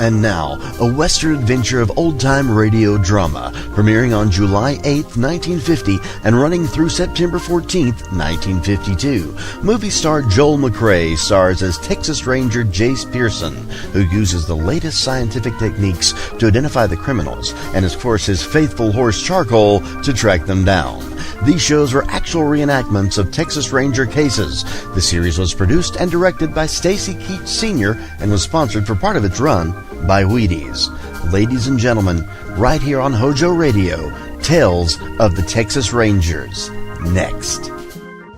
And now, a Western adventure of old-time radio drama, premiering on July 8th, 1950, and running through September 14th, 1952. Movie star Joel McCrea stars as Texas Ranger Jace Pearson, who uses the latest scientific techniques to identify the criminals, and of course his faithful horse Charcoal to track them down. These shows were actual reenactments of Texas Ranger cases. The series was produced and directed by Stacy Keach Sr. and was sponsored for part of its run by Wheaties. Ladies and gentlemen, right here on HOJO Radio, Tales of the Texas Rangers. Next.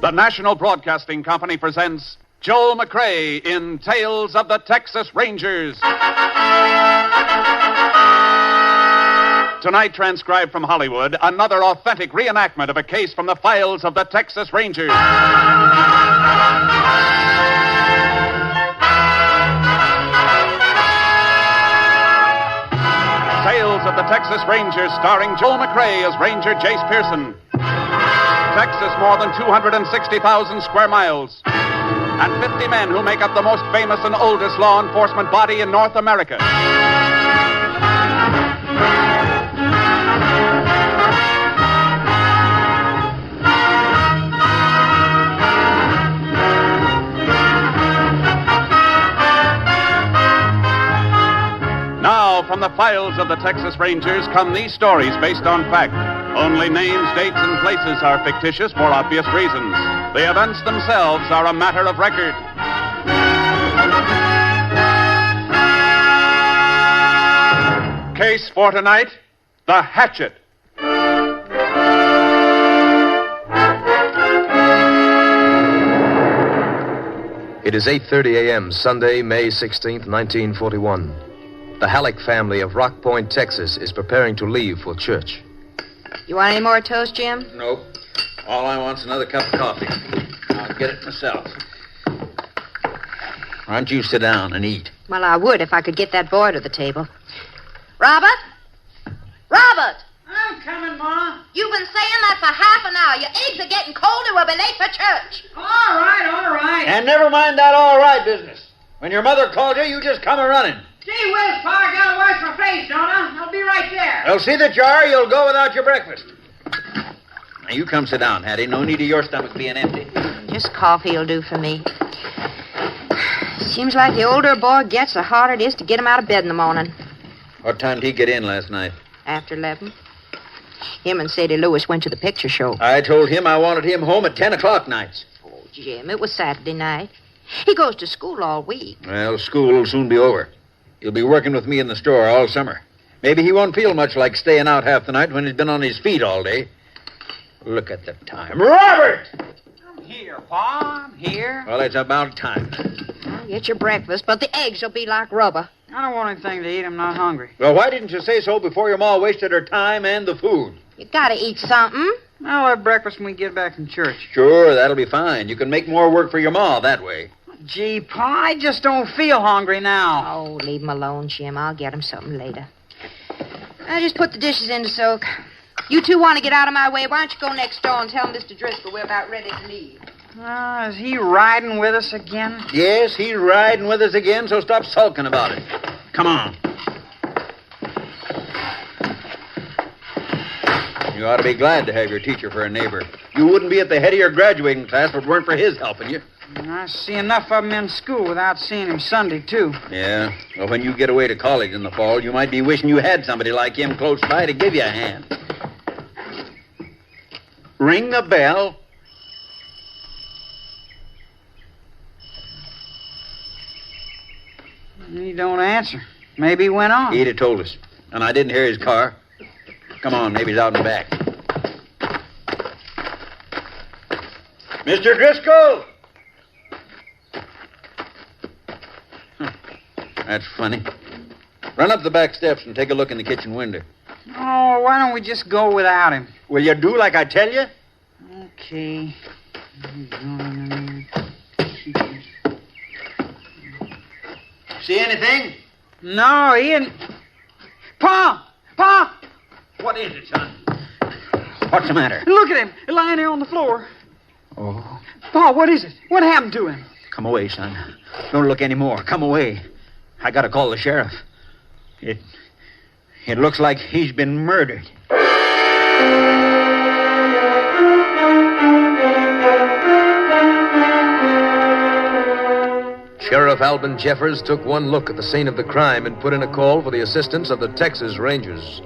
The National Broadcasting Company presents Joel McCrea in Tales of the Texas Rangers. Tonight, transcribed from Hollywood, another authentic reenactment of a case from the files of the Texas Rangers. Tales of the Texas Rangers, starring Joel McCrea as Ranger Jace Pearson. Texas, more than 260,000 square miles. And 50 men who make up the most famous and oldest law enforcement body in North America. Now, from the files of the Texas Rangers come these stories based on fact. Only names, dates, and places are fictitious for obvious reasons. The events themselves are a matter of record. Case for tonight, the hatchet. It is 8:30 a.m., Sunday, May 16th, 1941. The Halleck family of Rock Point, Texas, is preparing to leave for church. You want any more toast, Jim? Nope. All I want's another cup of coffee. I'll get it myself. Why don't you sit down and eat? Well, I would if I could get that boy to the table. Robert? Robert! I'm coming, Ma. You've been saying that for half an hour. Your eggs are getting colder. We'll be late for church. All right. And never mind that all right business. When your mother called you, you just come a-running. Gee whiz, Pa, I gotta wash my face, don't I? I'll be right there. Well, see that you are, you'll go without your breakfast. Now, you come sit down, Hattie. No need of your stomach being empty. Just coffee will do for me. Seems like the older a boy gets, the harder it is to get him out of bed in the morning. What time did he get in last night? After 11. Him and Sadie Lewis went to the picture show. I told him I wanted him home at 10 o'clock nights. Oh, Jim, it was Saturday night. He goes to school all week. Well, school will soon be over. He'll be working with me in the store all summer. Maybe he won't feel much like staying out half the night when he's been on his feet all day. Look at the time. Robert! I'm here, Pa. I'm here. Well, it's about time. Well, get your breakfast, but the eggs will be like rubber. I don't want anything to eat. I'm not hungry. Well, why didn't you say so before your ma wasted her time and the food? You gotta eat something. I'll have breakfast when we get back from church. Sure, that'll be fine. You can make more work for your ma that way. Gee, Pa, I just don't feel hungry now. Oh, leave him alone, Jim. I'll get him something later. I just put the dishes in to soak. You two want to get out of my way? Why don't you go next door and tell Mr. Driscoll we're about ready to leave? Is he riding with us again? Yes, he's riding with us again, so stop sulking about it. Come on. You ought to be glad to have your teacher for a neighbor. You wouldn't be at the head of your graduating class if it weren't for his helping you. I see enough of him in school without seeing him Sunday, too. Yeah. Well, when you get away to college in the fall, you might be wishing you had somebody like him close by to give you a hand. Ring the bell. He don't answer. Maybe he went on. He'd have told us. And I didn't hear his car. Come on, maybe he's out in the back. Mr. Driscoll! That's funny. Run up the back steps and take a look in the kitchen window. Oh, why don't we just go without him? Will you do like I tell you? Okay. See anything? No, he didn't. Pa! Pa! What is it, son? What's the matter? Look at him, lying there on the floor. Oh. Pa, what is it? What happened to him? Come away, son. Don't look any more. Come away. I gotta call the sheriff. It looks like he's been murdered. Sheriff Alvin Jeffers took one look at the scene of the crime and put in a call for the assistance of the Texas Rangers.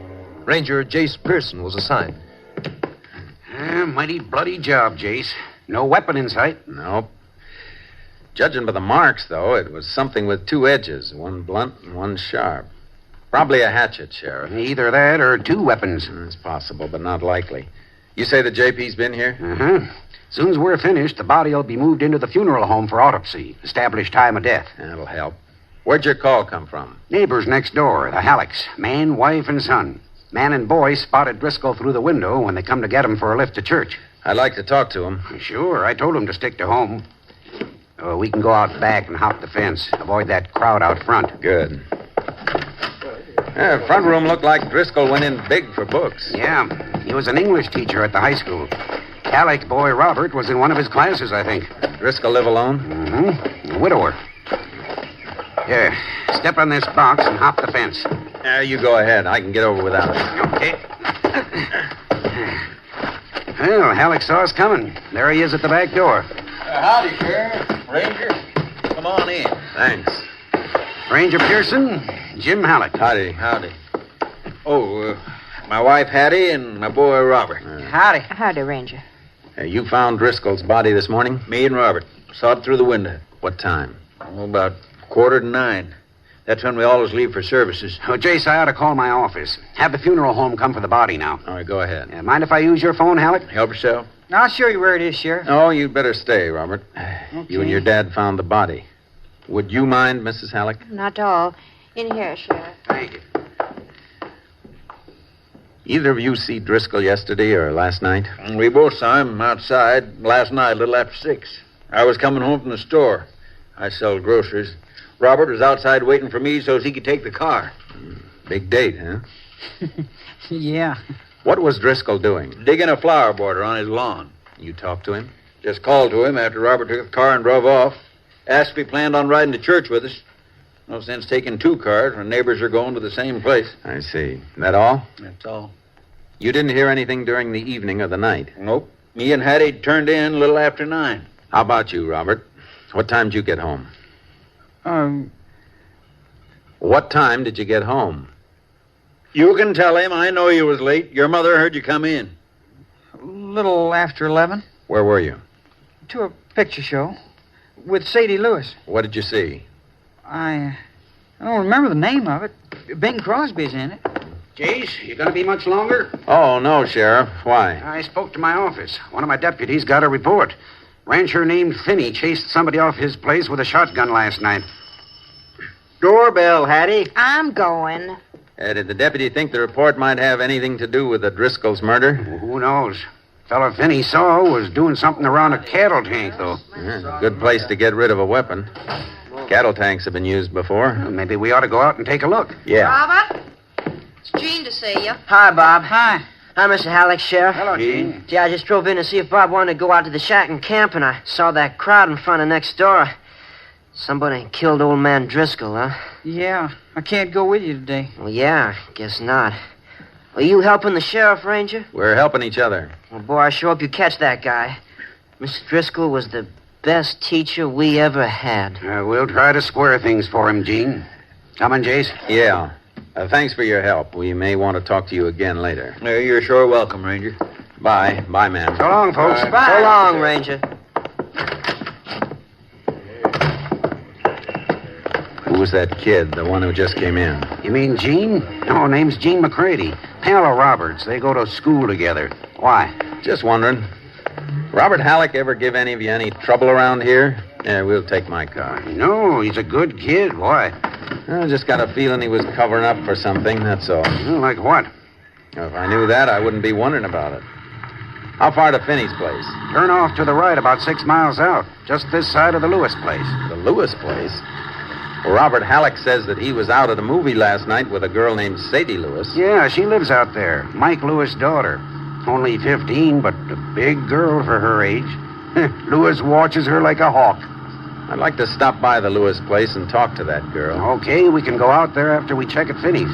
Ranger Jace Pearson was assigned. Mighty bloody job, Jace. No weapon in sight. Nope. Judging by the marks, though, it was something with two edges, one blunt and one sharp. Probably a hatchet, Sheriff. Either that or two weapons. It's possible, but not likely. You say the JP's been here? Uh-huh. Soon as we're finished, the body will be moved into the funeral home for autopsy. Establish time of death. That'll help. Where'd your call come from? Neighbors next door, the Hallecks. Man, wife, and son. Man and boy spotted Driscoll through the window when they come to get him for a lift to church. I'd like to talk to him. Sure, I told him to stick to home. We can go out back and hop the fence. Avoid that crowd out front. Good. Front room looked like Driscoll went in big for books. Yeah, he was an English teacher at the high school. Halleck's boy Robert was in one of his classes, I think. Driscoll live alone? Mm-hmm. A widower. Here, step on this box and hop the fence. You go ahead. I can get over without it. Okay. Well, Halleck saw us coming. There he is at the back door. Howdy, Sheriff. Ranger. Come on in. Thanks. Ranger Pearson, Jim Halleck. Howdy. Oh, my wife Hattie and my boy Robert. Howdy. Howdy, Ranger. You found Driscoll's body this morning? Me and Robert saw it through the window. What time? About 8:45. That's when we always leave for services. Oh, Jace, I ought to call my office. Have the funeral home come for the body now. All right, go ahead. Mind if I use your phone, Halleck? Help yourself. I'll show you where it is, Sheriff. Oh, you'd better stay, Robert. You and your dad found the body. Would you mind, Mrs. Halleck? Not at all. In here, Sheriff. Thank you. Either of you see Driscoll yesterday or last night? We both saw him outside last night, a little after 6. I was coming home from the store. I sell groceries. Robert was outside waiting for me so he could take the car. Big date, huh? Yeah. What was Driscoll doing? Digging a flower border on his lawn. You talked to him? Just called to him after Robert took the car and drove off. Asked if he planned on riding to church with us. No sense taking two cars when neighbors are going to the same place. I see. That all? That's all. You didn't hear anything during the evening or the night? Nope. Me and Hattie turned in a little after 9. How about you, Robert? What time did you get home? What time did you get home? You can tell him. I know you was late. Your mother heard you come in. A little after 11. Where were you? To a picture show with Sadie Lewis. What did you see? I don't remember the name of it. Bing Crosby's in it. Jace, you gonna be much longer? Oh, no, Sheriff. Why? I spoke to my office. One of my deputies got a report. Rancher named Finney chased somebody off his place with a shotgun last night. Doorbell, Hattie. I'm going. Did the deputy think the report might have anything to do with the Driscoll's murder? Who knows? Fellow Finney saw was doing something around a cattle tank, though. Good place to get rid of a weapon. Cattle tanks have been used before. Well, maybe we ought to go out and take a look. Yeah. Robert? It's Jean to see you. Hi, Bob. Hi. I'm Mr. Halleck, Sheriff. Hello, Gene. Gee, I just drove in to see if Bob wanted to go out to the shack and camp, and I saw that crowd in front of next door. Somebody killed old man Driscoll, huh? Yeah, I can't go with you today. Well, yeah, guess not. Are you helping the sheriff, Ranger? We're helping each other. Well, boy, I sure hope you catch that guy. Mr. Driscoll was the best teacher we ever had. We'll try to square things for him, Gene. Coming, Jace? Yeah. Thanks for your help. We may want to talk to you again later. You're sure welcome, Ranger. Bye. Bye, man. So long, folks. Bye. So long, Ranger. Who was that kid, the one who just came in? You mean Gene? No, name's Gene McCready. Pal of Robert's. They go to school together. Why? Just wondering. Robert Halleck ever give any of you any trouble around here? Yeah, we'll take my car. No, he's a good kid. Why? I just got a feeling he was covering up for something, that's all. Like what? If I knew that, I wouldn't be wondering about it. How far to Finney's place? Turn off to the right about 6 miles out. Just this side of the Lewis place. The Lewis place? Well, Robert Halleck says that he was out at a movie last night with a girl named Sadie Lewis. Yeah, she lives out there. Mike Lewis' daughter. Only 15, but a big girl for her age. Lewis watches her like a hawk. I'd like to stop by the Lewis place and talk to that girl. Okay, we can go out there after we check at Finney's.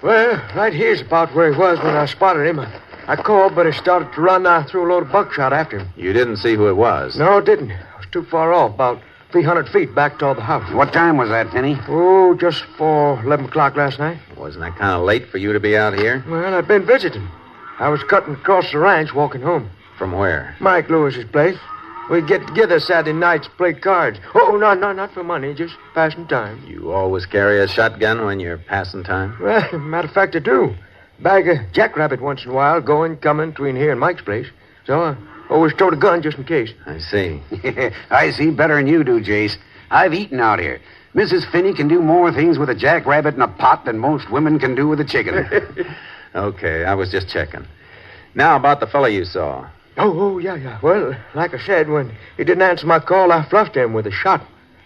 Well, right here's about where he was when I spotted him. I called, but he started to run. I threw a load of buckshot after him. You didn't see who it was? No, it didn't. I was too far off, about 300 feet back toward the house. What time was that, Finney? Oh, just before 11 o'clock last night. Wasn't that kind of late for you to be out here? Well, I'd been visiting. I was cutting across the ranch, walking home. From where? Mike Lewis's place. We get together Saturday nights, play cards. Oh, no, not for money, just passing time. You always carry a shotgun when you're passing time? Well, matter of fact, I do. Bag a jackrabbit once in a while, going, coming between here and Mike's place. So I always towed a gun just in case. I see. I see better than you do, Jace. I've eaten out here. Mrs. Finney can do more things with a jackrabbit in a pot than most women can do with a chicken. Okay, I was just checking. Now, about the fellow you saw. Oh, yeah. Well, like I said, when he didn't answer my call, I fluffed him with a shot.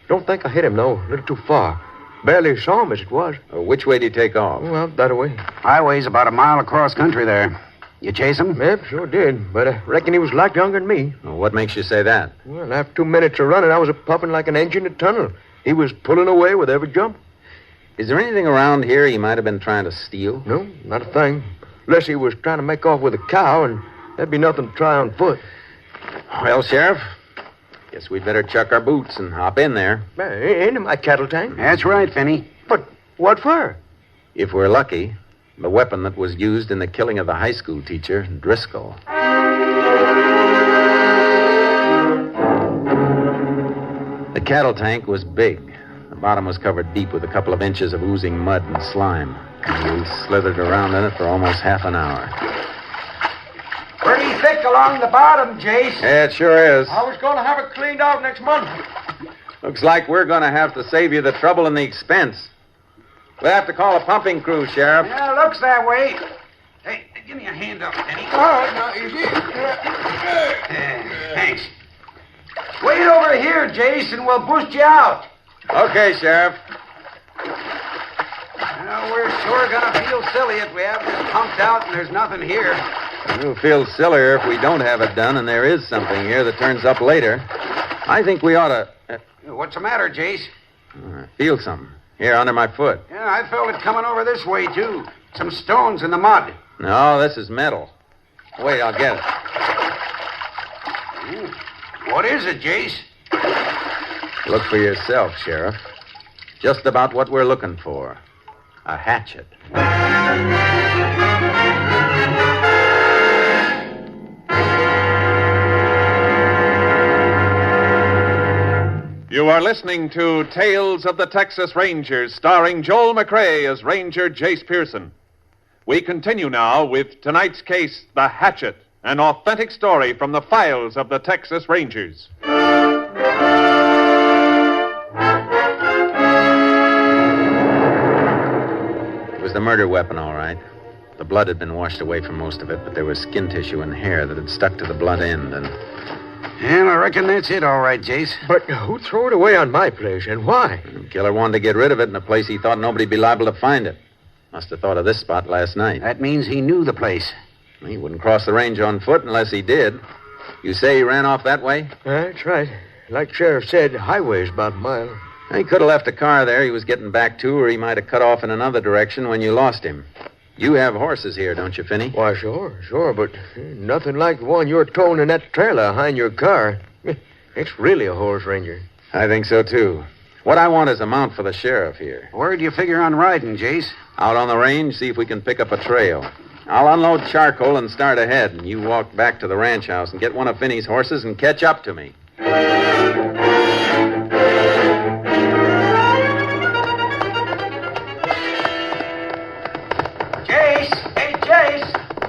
Don't think I hit him, though. A little too far. Barely saw him as it was. Which way did he take off? Well, that way. Highway's about a mile across country there. You chase him? Yep, sure did. But I reckon he was a lot younger than me. Well, what makes you say that? Well, after 2 minutes of running, I was puffing like an engine in a tunnel. He was pulling away with every jump. Is there anything around here he might have been trying to steal? No, not a thing. Unless he was trying to make off with a cow, and there'd be nothing to try on foot. Well, Sheriff, guess we'd better chuck our boots and hop in there. Into my cattle tank. That's right, Finney. But what for? If we're lucky, the weapon that was used in the killing of the high school teacher, Driscoll. The cattle tank was big. The bottom was covered deep with a couple of inches of oozing mud and slime. And we slithered around in it for almost half an hour. Pretty thick along the bottom, Jace. Yeah, it sure is. I was going to have it cleaned out next month. Looks like we're going to have to save you the trouble and the expense. We'll have to call a pumping crew, Sheriff. Yeah, looks that way. Hey, give me a hand up, Finney. All right, now, easy. Thanks. Wait over here, Jace, and we'll boost you out. Okay, Sheriff. Well, we're sure going to feel silly if we have this pumped out and there's nothing here. We'll feel sillier if we don't have it done and there is something here that turns up later. I think we ought to... What's the matter, Jace? Feel something. Here, under my foot. Yeah, I felt it coming over this way, too. Some stones in the mud. No, this is metal. Wait, I'll get it. What is it, Jace? Look for yourself, Sheriff. Just about what we're looking for. A hatchet. You are listening to Tales of the Texas Rangers, starring Joel McCrea as Ranger Jace Pearson. We continue now with tonight's case, The Hatchet, an authentic story from the files of the Texas Rangers. It was the murder weapon, all right. The blood had been washed away from most of it, but there was skin tissue and hair that had stuck to the blunt end, and... Yeah, I reckon that's it, all right, Jace. But who threw it away on my place, and why? The killer wanted to get rid of it in a place he thought nobody'd be liable to find it. Must have thought of this spot last night. That means he knew the place. He wouldn't cross the range on foot unless he did. You say he ran off that way? That's right. Like Sheriff said, the highway's about a mile. He could have left a car there he was getting back to, or he might have cut off in another direction when you lost him. You have horses here, don't you, Finney? Why, sure, but nothing like the one you're towing in that trailer behind your car. It's really a horse, Ranger. I think so, too. What I want is a mount for the sheriff here. Where do you figure on riding, Jace? Out on the range, see if we can pick up a trail. I'll unload charcoal and start ahead, and you walk back to the ranch house and get one of Finney's horses and catch up to me.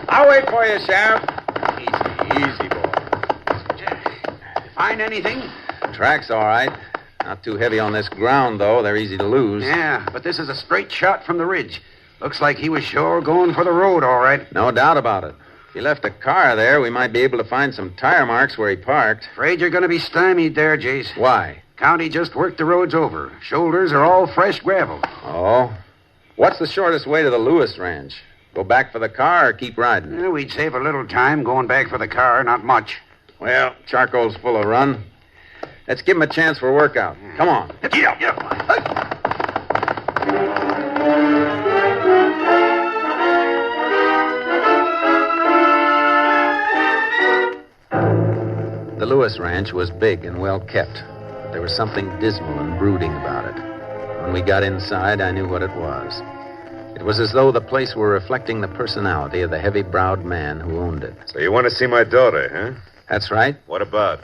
I'll wait for you, Sheriff. Easy, boy. Find anything? Track's all right. Not too heavy on this ground, though. They're easy to lose. Yeah, but this is a straight shot from the ridge. Looks like he was sure going for the road, all right. No doubt about it. If he left a car there, we might be able to find some tire marks where he parked. Afraid you're going to be stymied there, Jace. Why? County just worked the roads over. Shoulders are all fresh gravel. Oh? What's the shortest way to the Lewis Ranch? Go back for the car or keep riding? Yeah, we'd save a little time going back for the car, not much. Well, charcoal's full of run. Let's give him a chance for a workout. Come on. Yeah. The Lewis Ranch was big and well kept, but there was something dismal and brooding about it. When we got inside, I knew what it was. It was as though the place were reflecting the personality of the heavy-browed man who owned it. So you want to see my daughter, huh? That's right. What about?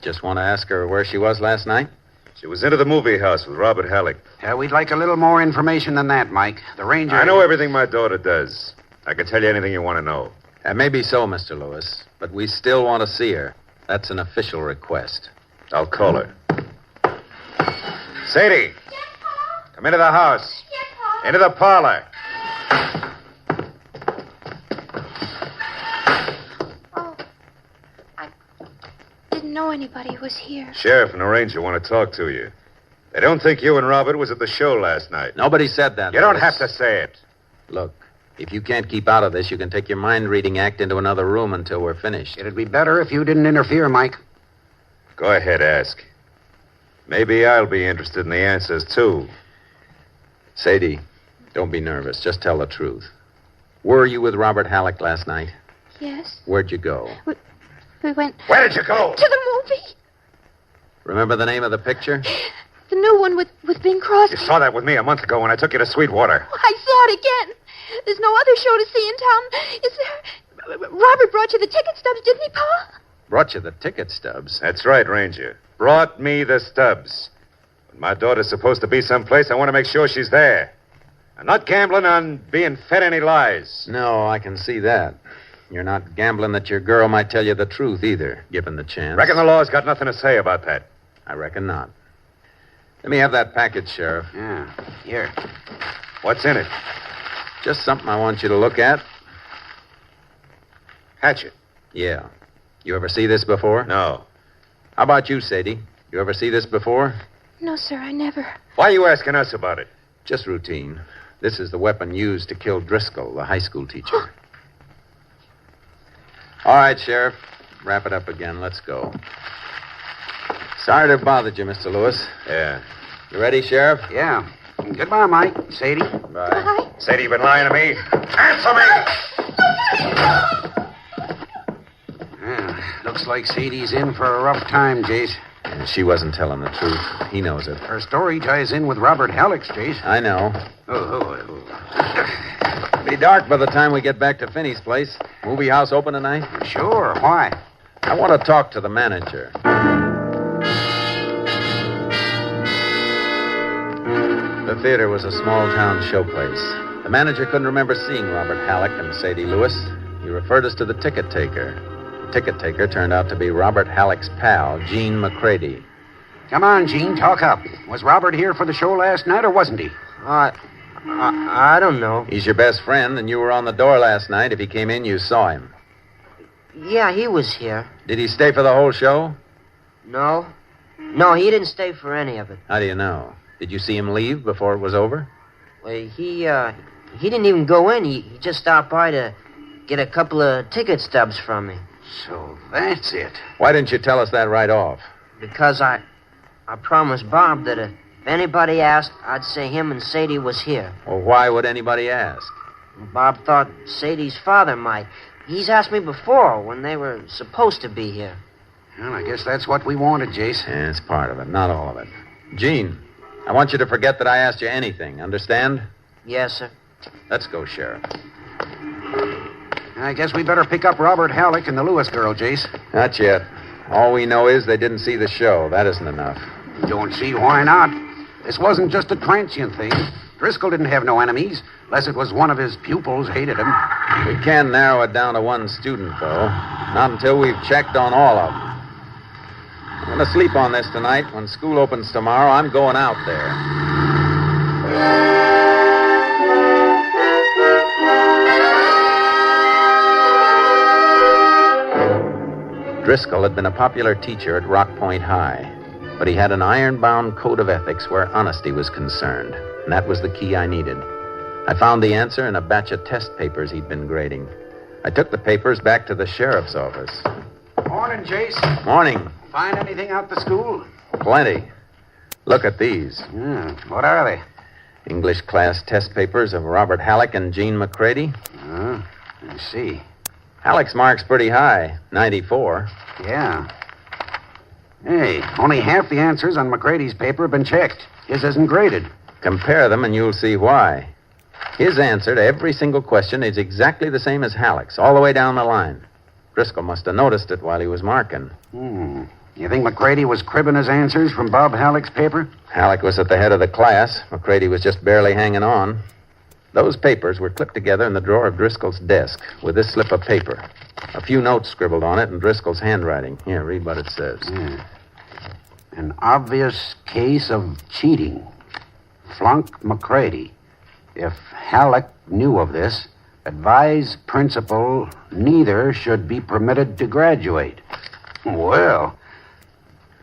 Just want to ask her where she was last night? She was into the movie house with Robert Halleck. We'd like a little more information than that, Mike. The ranger... I know everything my daughter does. I can tell you anything you want to know. That may be so, Mr. Lewis, but we still want to see her. That's an official request. I'll call her. Sadie! Come into the house. Yes, Pa. Into the parlor. Oh, I didn't know anybody was here. Sheriff and the ranger want to talk to you. They don't think you and Robert was at the show last night. Nobody said that, You don't Lewis. have to say it. Look, if you can't keep out of this, you can take your mind-reading act into another room until we're finished. It'd be better if you didn't interfere, Mike. Go ahead, ask. Maybe I'll be interested in the answers, too. Sadie, don't be nervous. Just tell the truth. Were you with Robert Halleck last night? Yes. Where'd you go? We went Where did you go? to the movie. Remember the name of the picture? The new one with Bing Crosby. You saw that with me a month ago when I took you to Sweetwater. I saw it again. There's no other show to see in town, is there? Robert brought you the ticket stubs, didn't he, Pa? Brought you the ticket stubs. That's right, Ranger. Brought me the stubs. When my daughter's supposed to be someplace, I want to make sure she's there. I'm not gambling on being fed any lies. No, I can see that. You're not gambling that your girl might tell you the truth either, given the chance. Reckon the law's got nothing to say about that. I reckon not. Let me have that package, Sheriff. Yeah, here. What's in it? Just something I want you to look at. Hatchet. Yeah. You ever see this before? No. How about you, Sadie? You ever see this before? No, sir, I never. Why are you asking us about it? Just routine. This is the weapon used to kill Driscoll, the high school teacher. All right, Sheriff. Wrap it up again. Let's go. Sorry to have bothered you, Mr. Lewis. Yeah. You ready, Sheriff? Yeah. Goodbye, Mike. Sadie. Bye. Bye. Sadie, you been lying to me? Answer me! Looks like Sadie's in for a rough time, Jace. Yeah, she wasn't telling the truth. He knows it. Her story ties in with Robert Halleck's, Jace. I know. Oh. It'll be dark by the time we get back to Finney's place. Movie house open tonight? Sure. Why? I want to talk to the manager. The theater was a small-town showplace. The manager couldn't remember seeing Robert Halleck and Sadie Lewis. He referred us to the ticket taker. The ticket taker turned out to be Robert Halleck's pal, Gene McCready. Come on, Gene, talk up. Was Robert here for the show last night, or wasn't he? I don't know. He's your best friend, and you were on the door last night. If he came in, you saw him. Yeah, he was here. Did he stay for the whole show? No. No, he didn't stay for any of it. How do you know? Did you see him leave before it was over? Well, he didn't even go in. He just stopped by to get a couple of ticket stubs from me. So that's it. Why didn't you tell us that right off? Because I promised Bob that if anybody asked, I'd say him and Sadie was here. Well, why would anybody ask? Bob thought Sadie's father might. He's asked me before when they were supposed to be here. Well, I guess that's what we wanted, Jace. Yeah, it's part of it, not all of it. Gene, I want you to forget that I asked you anything, understand? Yes, sir. Let's go, Sheriff. I guess we better pick up Robert Halleck and the Lewis girl, Jace. Not yet. All we know is they didn't see the show. That isn't enough. Don't see why not. This wasn't just a transient thing. Driscoll didn't have no enemies, unless it was one of his pupils hated him. We can narrow it down to one student, though. Not until we've checked on all of them. I'm going to sleep on this tonight. When school opens tomorrow, I'm going out there. Driscoll had been a popular teacher at Rock Point High, but he had an iron-bound code of ethics where honesty was concerned, and that was the key I needed. I found the answer in a batch of test papers he'd been grading. I took the papers back to the sheriff's office. Morning, Jace. Morning. Find anything out the school? Plenty. Look at these. What are they? English class test papers of Robert Halleck and Jean McCready. I see. Halleck's mark's pretty high, 94. Yeah. Hey, only half the answers on McCready's paper have been checked. His isn't graded. Compare them and you'll see why. His answer to every single question is exactly the same as Halleck's, all the way down the line. Driscoll must have noticed it while he was marking. You think McCready was cribbing his answers from Bob Halleck's paper? Halleck was at the head of the class. McCready was just barely hanging on. Those papers were clipped together in the drawer of Driscoll's desk with this slip of paper. A few notes scribbled on it in Driscoll's handwriting. Here, read what it says. An obvious case of cheating. Flunk McCready. If Halleck knew of this, advise principal neither should be permitted to graduate. Well.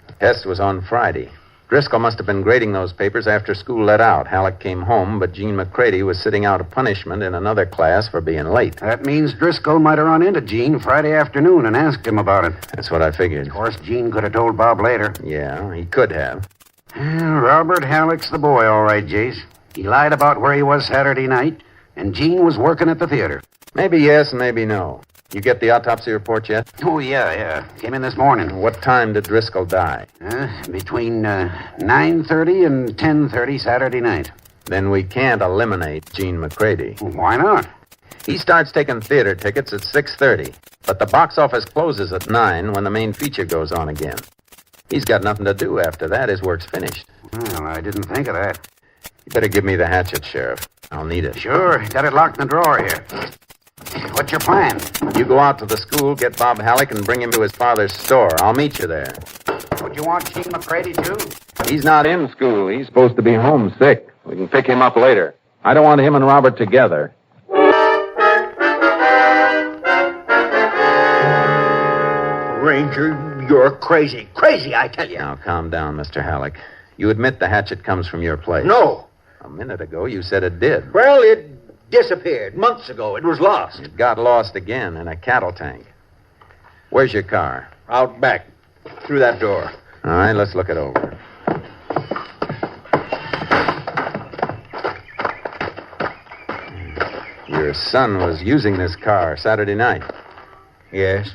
The test was on Friday. Driscoll must have been grading those papers after school let out. Halleck came home, but Jean McCready was sitting out a punishment in another class for being late. That means Driscoll might have run into Jean Friday afternoon and asked him about it. That's what I figured. Of course, Jean could have told Bob later. Yeah, he could have. Robert Halleck's the boy, all right, Jace. He lied about where he was Saturday night, and Jean was working at the theater. Maybe yes, maybe no. You get the autopsy report yet? Oh, yeah. Came in this morning. What time did Driscoll die? Between 9:30 and 10:30 Saturday night. Then we can't eliminate Jean McCready. Why not? He starts taking theater tickets at 6:30, but the box office closes at 9 when the main feature goes on again. He's got nothing to do after that. His work's finished. Well, I didn't think of that. You better give me the hatchet, Sheriff. I'll need it. Sure. Got it locked in the drawer here. What's your plan? You go out to the school, get Bob Halleck, and bring him to his father's store. I'll meet you there. Would you want Jean McCready, too? He's not in school. He's supposed to be home sick. We can pick him up later. I don't want him and Robert together. Ranger, you're crazy. Crazy, I tell you. Now, calm down, Mr. Halleck. You admit the hatchet comes from your place. No. A minute ago, you said it did. Well, it disappeared months ago. It was lost. It got lost again in a cattle tank. Where's your car? Out back. Through that door. All right, let's look it over. Your son was using this car Saturday night. Yes.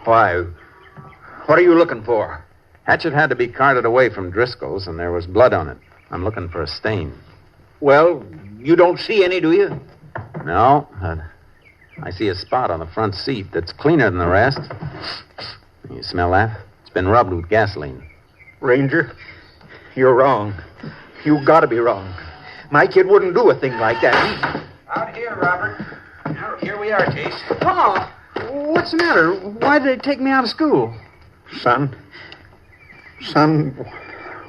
Why? What are you looking for? Hatchet had to be carted away from Driscoll's, and there was blood on it. I'm looking for a stain. Well, you don't see any, do you? No. I see a spot on the front seat that's cleaner than the rest. You smell that? It's been rubbed with gasoline. Ranger, you're wrong. You gotta be wrong. My kid wouldn't do a thing like that. Out here, Robert. Now, here we are, Chase. Pa, what's the matter? Why did they take me out of school? Son,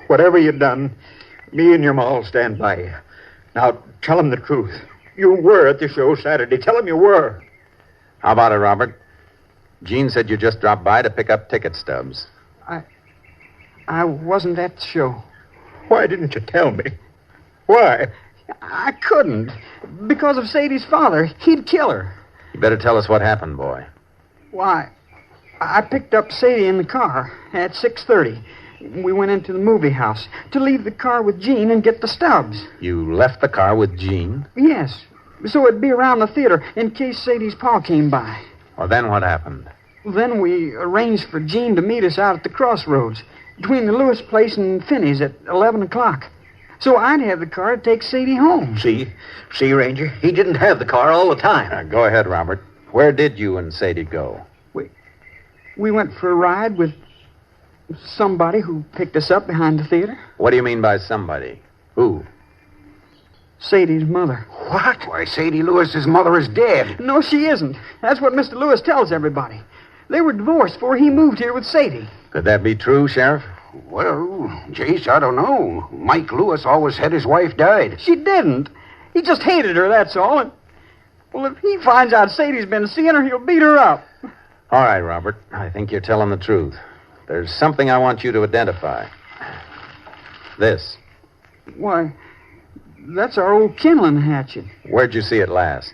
whatever you've done, me and your ma'll stand by you. Now, tell him the truth. You were at the show Saturday. Tell him you were. How about it, Robert? Jean said you just dropped by to pick up ticket stubs. I wasn't at the show. Why didn't you tell me? Why? I couldn't. Because of Sadie's father. He'd kill her. You better tell us what happened, boy. Why, I picked up Sadie in the car at 6:30. We went into the movie house to leave the car with Jean and get the stubs. You left the car with Jean? Yes. So it'd be around the theater in case Sadie's pa came by. Well, then what happened? Then we arranged for Jean to meet us out at the crossroads between the Lewis place and Finney's at 11 o'clock. So I'd have the car to take Sadie home. See, Ranger? He didn't have the car all the time. Go ahead, Robert. Where did you and Sadie go? We went for a ride with somebody who picked us up behind the theater. What do you mean by somebody? Who? Sadie's mother. What? Why, Sadie Lewis's mother is dead. No, she isn't. That's what Mr. Lewis tells everybody. They were divorced before he moved here with Sadie. Could that be true, Sheriff? Well, Jace, I don't know. Mike Lewis always said his wife died. She didn't. He just hated her, that's all. And, well, if he finds out Sadie's been seeing her, he'll beat her up. All right, Robert. I think you're telling the truth. There's something I want you to identify. This. Why, That's our old kindling hatchet. Where'd you see it last?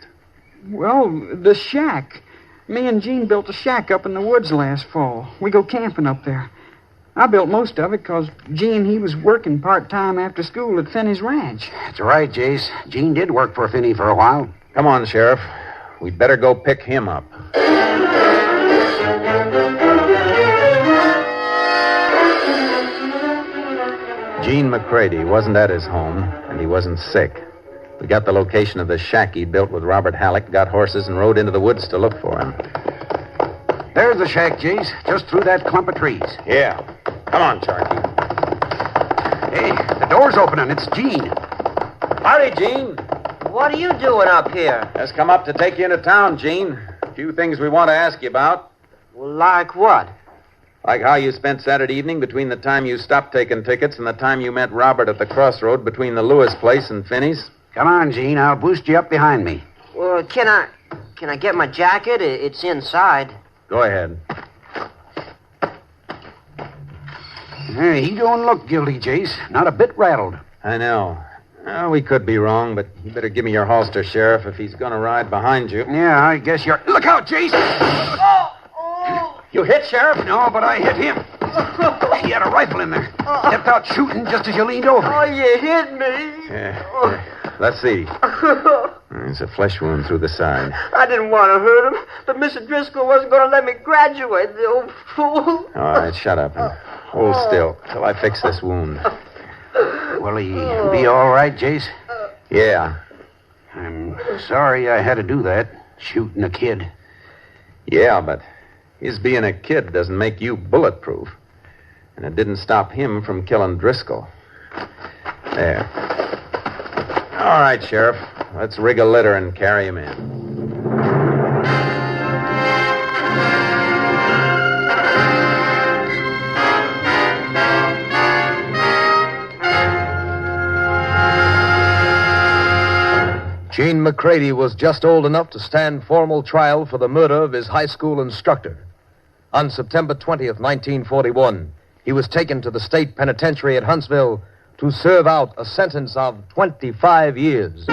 Well, the shack. Me and Gene built a shack up in the woods last fall. We go camping up there. I built most of it because Gene, he was working part-time after school at Finney's ranch. That's right, Jace. Gene did work for Finney for a while. Come on, Sheriff. We'd better go pick him up. Gene McCready wasn't at his home, and he wasn't sick. We got the location of the shack he built with Robert Halleck, got horses, and rode into the woods to look for him. There's the shack, Jace, just through that clump of trees. Yeah. Come on, Sharky. Hey, the door's opening. It's Gene. Howdy, Gene. What are you doing up here? Just come up to take you into town, Gene. A few things we want to ask you about. Well, like what? Like how you spent Saturday evening between the time you stopped taking tickets and the time you met Robert at the crossroad between the Lewis place and Finney's. Come on, Gene. I'll boost you up behind me. Well, can I get my jacket? It's inside. Go ahead. Hey, he don't look guilty, Jace. Not a bit rattled. I know. We could be wrong, but you better give me your holster, Sheriff, if he's going to ride behind you. Yeah, I guess you're... Look out, Jace! You hit, Sheriff? No, but I hit him. He had a rifle in there. Stepped out shooting just as you leaned over. Oh, you hit me. Yeah. Let's see. There's a flesh wound through the side. I didn't want to hurt him, but Mr. Driscoll wasn't going to let me graduate, the old fool. All right, shut up and hold still till I fix this wound. Will he be all right, Jace? Yeah. I'm sorry I had to do that, shooting a kid. Yeah, but his being a kid doesn't make you bulletproof. And it didn't stop him from killing Driscoll. There. All right, Sheriff. Let's rig a litter and carry him in. Gene McCready was just old enough to stand formal trial for the murder of his high school instructor. On September 20th, 1941, he was taken to the state penitentiary at Huntsville to serve out a sentence of 25 years.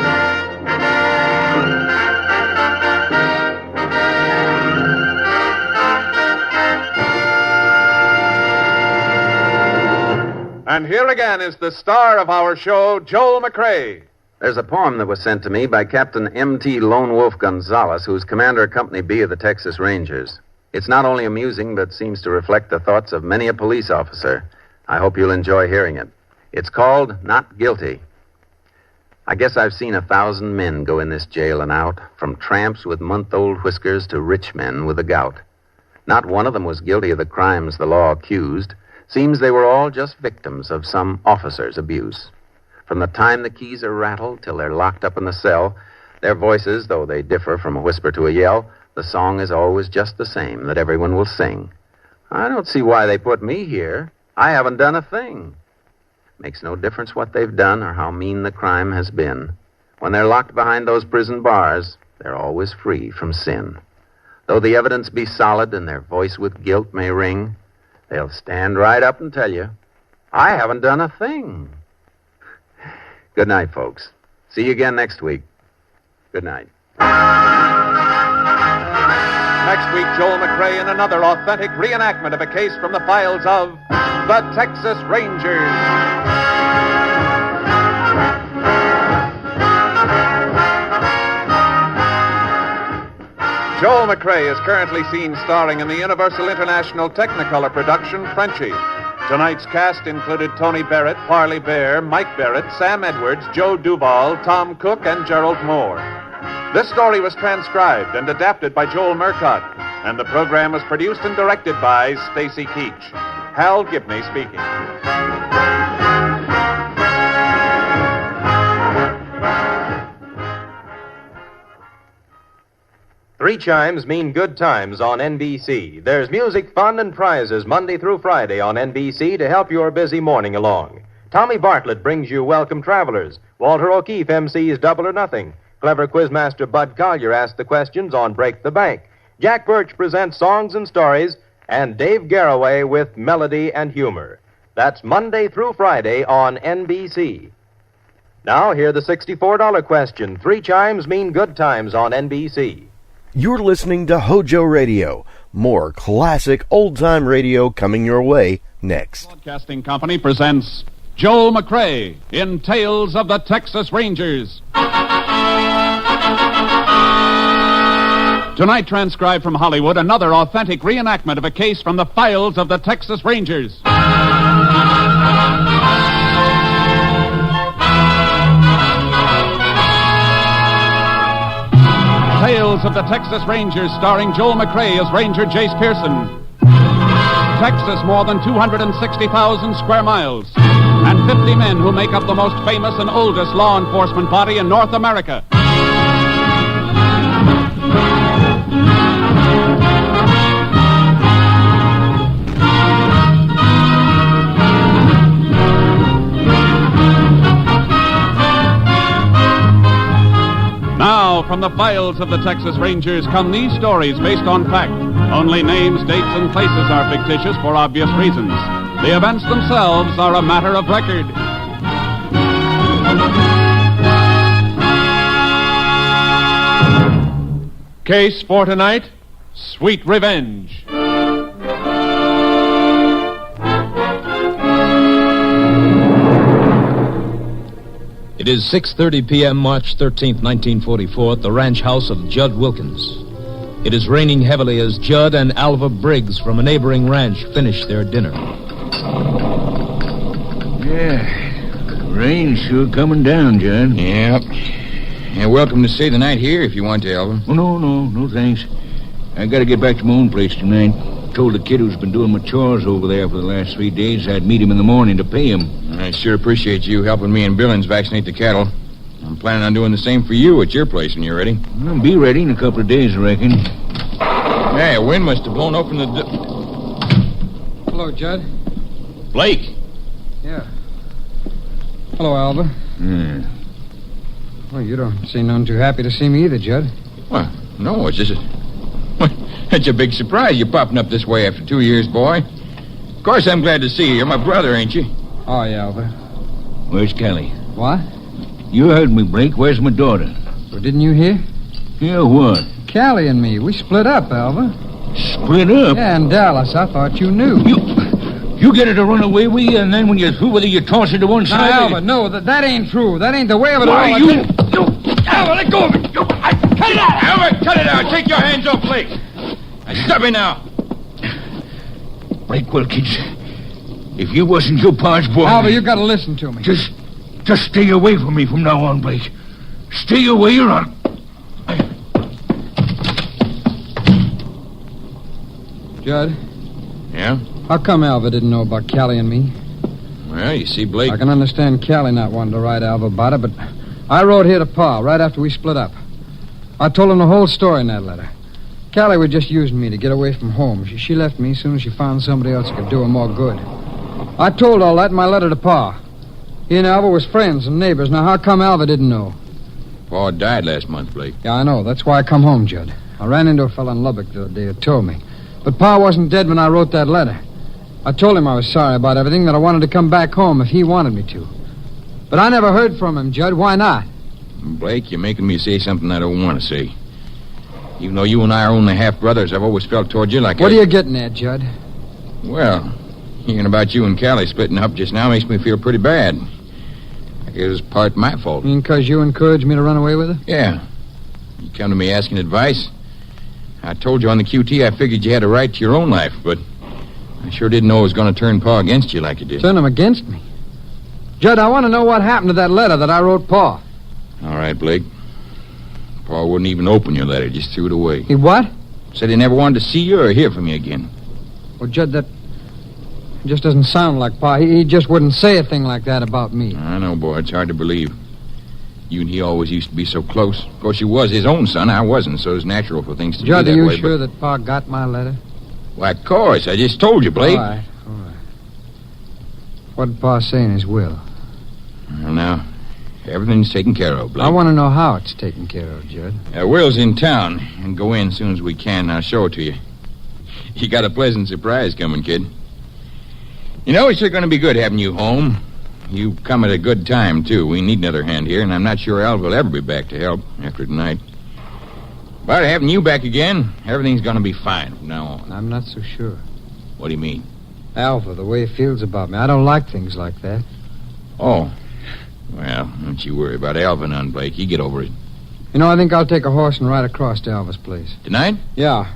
And here again is the star of our show, Joel McCrea. There's a poem that was sent to me by Captain M.T. Lone Wolf Gonzalez, who's commander of Company B of the Texas Rangers. It's not only amusing, but seems to reflect the thoughts of many a police officer. I hope you'll enjoy hearing it. It's called Not Guilty. I guess I've seen 1,000 men go in this jail and out, from tramps with month-old whiskers to rich men with the gout. Not one of them was guilty of the crimes the law accused. Seems they were all just victims of some officer's abuse. From the time the keys are rattled till they're locked up in the cell, their voices, though they differ from a whisper to a yell, the song is always just the same that everyone will sing. I don't see why they put me here. I haven't done a thing. Makes no difference what they've done or how mean the crime has been. When they're locked behind those prison bars, they're always free from sin. Though the evidence be solid and their voice with guilt may ring, they'll stand right up and tell you, I haven't done a thing. Good night, folks. See you again next week. Good night. Next week, Joel McCrea in another authentic reenactment of a case from the files of the Texas Rangers. Joel McCrea is currently seen starring in the Universal International Technicolor production Frenchie. Tonight's cast included Tony Barrett, Parley Bear, Mike Barrett, Sam Edwards, Joe Duvall, Tom Cook, and Gerald Moore. This story was transcribed and adapted by Joel Murcott, and the program was produced and directed by Stacy Keach. Hal Gibney speaking. Three chimes mean good times on NBC. There's music, fun, and prizes Monday through Friday on NBC to help your busy morning along. Tommy Bartlett brings you Welcome Travelers. Walter O'Keefe MC's Double or Nothing. Clever quizmaster Bud Collier asks the questions on Break the Bank. Jack Birch presents Songs and Stories, and Dave Garraway with Melody and Humor. That's Monday through Friday on NBC. Now, hear the $64 question. 3 chimes mean good times on NBC. You're listening to HOJO Radio. More classic old-time radio coming your way next. Broadcasting Company presents Joel McCrea in Tales of the Texas Rangers. Tonight, transcribed from Hollywood, another authentic reenactment of a case from the files of the Texas Rangers. Tales of the Texas Rangers, starring Joel McCrea as Ranger Jace Pearson. Texas, more than 260,000 square miles, and 50 men who make up the most famous and oldest law enforcement body in North America. Now, from the files of the Texas Rangers come these stories based on fact. Only names, dates, and places are fictitious for obvious reasons. The events themselves are a matter of record. Case for tonight, Sweet Revenge. It is 6:30 p.m., March 13th, 1944, at the ranch house of Judd Wilkins. It is raining heavily as Judd and Alva Briggs from a neighboring ranch finish their dinner. Yeah, rain's sure coming down, Judd. Yep. You're welcome to stay the night here if you want to, Alva. Oh, no thanks. I gotta get back to my own place tonight. Told the kid who's been doing my chores over there for the last 3 days I'd meet him in the morning to pay him. I sure appreciate you helping me and Billings vaccinate the cattle. I'm planning on doing the same for you at your place when you're ready. I'll be ready in a couple of days, I reckon. Hey, a wind must have blown open the... Hello, Judd. Blake. Yeah. Hello, Alva. Yeah. Well, you don't seem none too happy to see me either, Judd. Well, no, it's just... It's a big surprise you popping up this way after 2 years, boy. Of course I'm glad to see you. You're my brother, ain't you? Oh, yeah, Alva. Where's Callie? What? You heard me, Blake. Where's my daughter? Well, didn't you hear? Yeah, what? Callie and me. We split up, Alva. Split up? Yeah, in Dallas. I thought you knew. You get her to run away with you, and then when you're through with her, you toss her to one side? No, Alva, no, that ain't true. That ain't the way of it Why, all. Alva, let go of it. Cut it out! Alva, cut it out! Take your hands off Blake. Now, stop me now. Blake Wilkins, if you wasn't your pa's boy... Alva, you gotta listen to me. Just stay away from me from now on, Blake. Stay away or I'll... Judd? Yeah? How come Alva didn't know about Callie and me? Well, you see, Blake... I can understand Callie not wanting to write Alva about it, but I wrote here to Pa right after we split up. I told him the whole story in that letter. Callie was just using me to get away from home. She left me as soon as she found somebody else who could do her more good. I told all that in my letter to Pa. He and Alva was friends and neighbors. Now, how come Alva didn't know? Pa died last month, Blake. Yeah, I know. That's why I come home, Judd. I ran into a fellow in Lubbock the other day who told me. But Pa wasn't dead when I wrote that letter. I told him I was sorry about everything, that I wanted to come back home if he wanted me to. But I never heard from him, Judd. Why not? Blake, you're making me say something I don't want to say. Even though you and I are only half-brothers, I've always felt toward you like What are you getting at, Judd? Well, hearing about you and Callie splitting up just now makes me feel pretty bad. I guess it was part my fault. You mean because you encouraged me to run away with her? Yeah. You come to me asking advice. I told you on the QT I figured you had a right to your own life, but I sure didn't know it was going to turn Pa against you like it did. Turn him against me? Judd, I want to know what happened to that letter that I wrote Pa. All right, Blake. Pa wouldn't even open your letter, just threw it away. He what? Said he never wanted to see you or hear from you again. Well, Judd, that just doesn't sound like Pa. He just wouldn't say a thing like that about me. I know, boy. It's hard to believe. You and he always used to be so close. Of course, you was his own son. I wasn't, so it's natural for things to Judd, be that way. Judd, are you sure that Pa got my letter? Why, of course. I just told you, Blake. All right. What did Pa say in his will? Well, now, everything's taken care of, Blake. I want to know how it's taken care of, Judd. Will's in town, and go in as soon as we can. I'll show it to you. You got a pleasant surprise coming, kid. You know, it's sure going to be good having you home. you come at a good time, too. We need another hand here, and I'm not sure Alva will ever be back to help after tonight. But having you back again, everything's going to be fine from now on. I'm not so sure. What do you mean? Alva, the way he feels about me. I don't like things like that. Oh. Well, don't you worry about Alva none, Blake. You get over it. You know, I think I'll take a horse and ride across to Alva's place. Tonight? Yeah.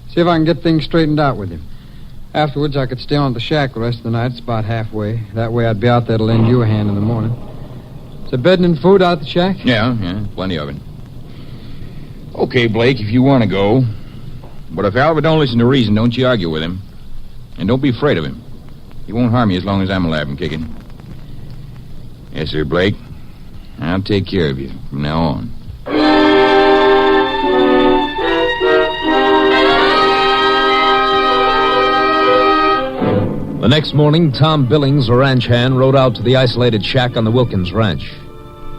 See if I can get things straightened out with him. Afterwards, I could stay on at the shack the rest of the night. It's about halfway. That way I'd be out there to lend you a hand in the morning. Is there bedding and food out at the shack? Yeah, plenty of it. Okay, Blake, if you want to go. But if Alva don't listen to reason, don't you argue with him. And don't be afraid of him. He won't harm you as long as I'm alive and kicking. Yes, sir, Blake. I'll take care of you from now on. The next morning, Tom Billings, a ranch hand, rode out to the isolated shack on the Wilkins ranch.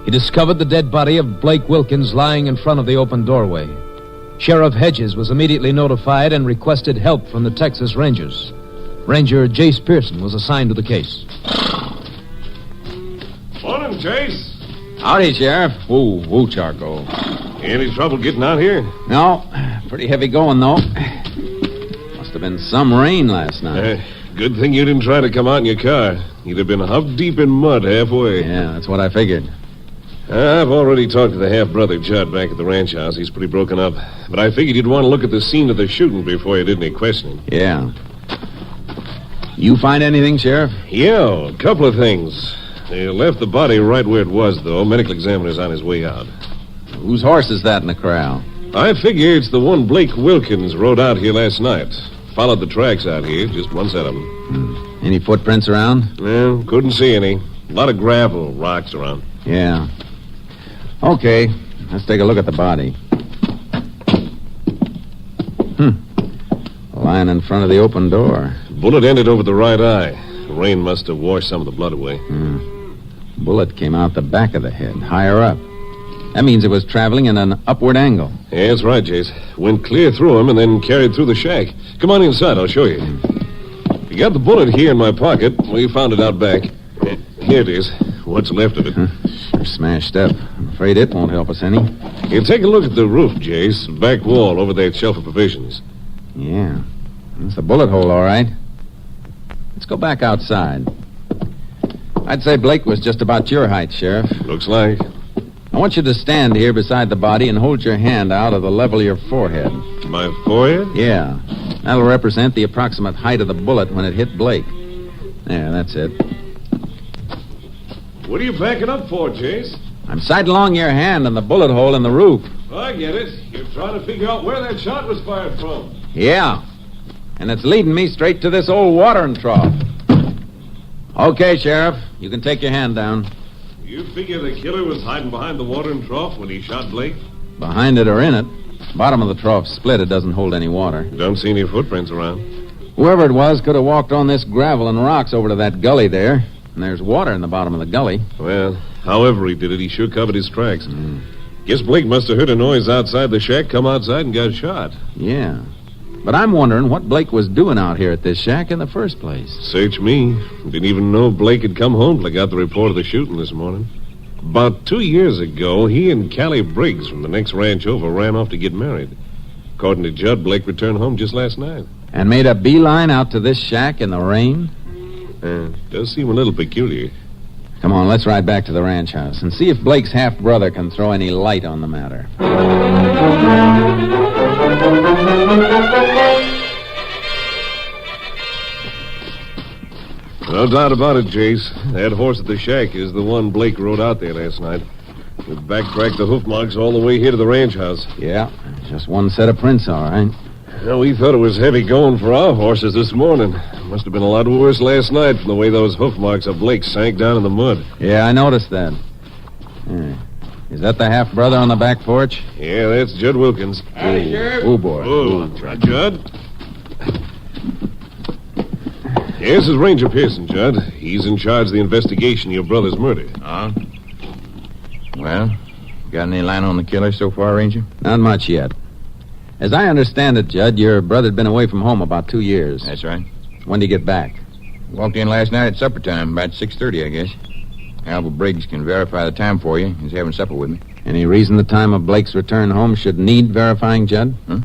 He discovered the dead body of Blake Wilkins lying in front of the open doorway. Sheriff Hedges was immediately notified and requested help from the Texas Rangers. Ranger Jace Pearson was assigned to the case. Morning, Chase. Howdy, Sheriff. Whoa, Charcoal. Any trouble getting out here? No. Pretty heavy going, though. Must have been some rain last night. Good thing you didn't try to come out in your car. You'd have been huff deep in mud halfway. Yeah, that's what I figured. I've already talked to the half-brother Judd back at the ranch house. He's pretty broken up. But I figured you'd want to look at the scene of the shooting before you did any questioning. Yeah. You find anything, Sheriff? Yeah, a couple of things. They left the body right where it was, though. Medical examiner's on his way out. Whose horse is that in the corral? I figure it's the one Blake Wilkins rode out here last night. Followed the tracks out here, just one set of them. Any footprints around? Well, couldn't see any. A lot of gravel, rocks around. Yeah. Okay, let's take a look at the body. Lying in front of the open door. Bullet ended over the right eye. The rain must have washed some of the blood away. Bullet came out the back of the head, higher up. That means it was traveling in an upward angle. Yeah, that's right, Jace. Went clear through him and then carried through the shack. Come on inside, I'll show you. You got the bullet here in my pocket. We found it out back. Here it is. What's left of it. Sure smashed up. I'm afraid it won't help us any. You take a look at the roof, Jace. Back wall over that shelf of provisions. Yeah. That's the bullet hole, all right. Let's go back outside. I'd say Blake was just about your height, Sheriff. Looks like. I want you to stand here beside the body and hold your hand out of the level of your forehead. My forehead? Yeah. That'll represent the approximate height of the bullet when it hit Blake. There, that's it. What are you backing up for, Jace? I'm sidelong your hand on the bullet hole in the roof. I get it. You're trying to figure out where that shot was fired from. Yeah. And it's leading me straight to this old watering trough. Okay, Sheriff. You can take your hand down. You figure the killer was hiding behind the watering trough when he shot Blake? Behind it or in it. Bottom of the trough split. It doesn't hold any water. Don't see any footprints around. Whoever it was could have walked on this gravel and rocks over to that gully there. And there's water in the bottom of the gully. Well, however he did it, he sure covered his tracks. Guess Blake must have heard a noise outside the shack, come outside, and got shot. Yeah. But I'm wondering what Blake was doing out here at this shack in the first place. Search me. Didn't even know Blake had come home till I got the report of the shooting this morning. About 2 years ago, he and Callie Briggs from the next ranch over ran off to get married. According to Judd, Blake returned home just last night. And made a beeline out to this shack in the rain? Does seem a little peculiar. Come on, let's ride back to the ranch house and see if Blake's half-brother can throw any light on the matter. No doubt about it, Jace. That horse at the shack is the one Blake rode out there last night. We backtracked the hoof marks all the way here to the ranch house. Yeah, just one set of prints, all right. Well, we thought it was heavy going for our horses this morning. Must have been a lot worse last night from the way those hoof marks of Blake sank down in the mud. Yeah, I noticed that. Is that the half-brother on the back porch? Yeah, that's Judd Wilkins. Howdy, Sheriff. Oh, boy. Oh, Judd. Yes, this is Ranger Pearson, Judd. He's in charge of the investigation of your brother's murder. Well, got any line on the killer so far, Ranger? Not much yet. As I understand it, Judd, your brother'd been away from home about 2 years. That's right. When did he get back? Walked in last night at supper time, about 6:30, I guess. Alva Briggs can verify the time for you. He's having supper with me. Any reason the time of Blake's return home should need verifying, Judd? Huh?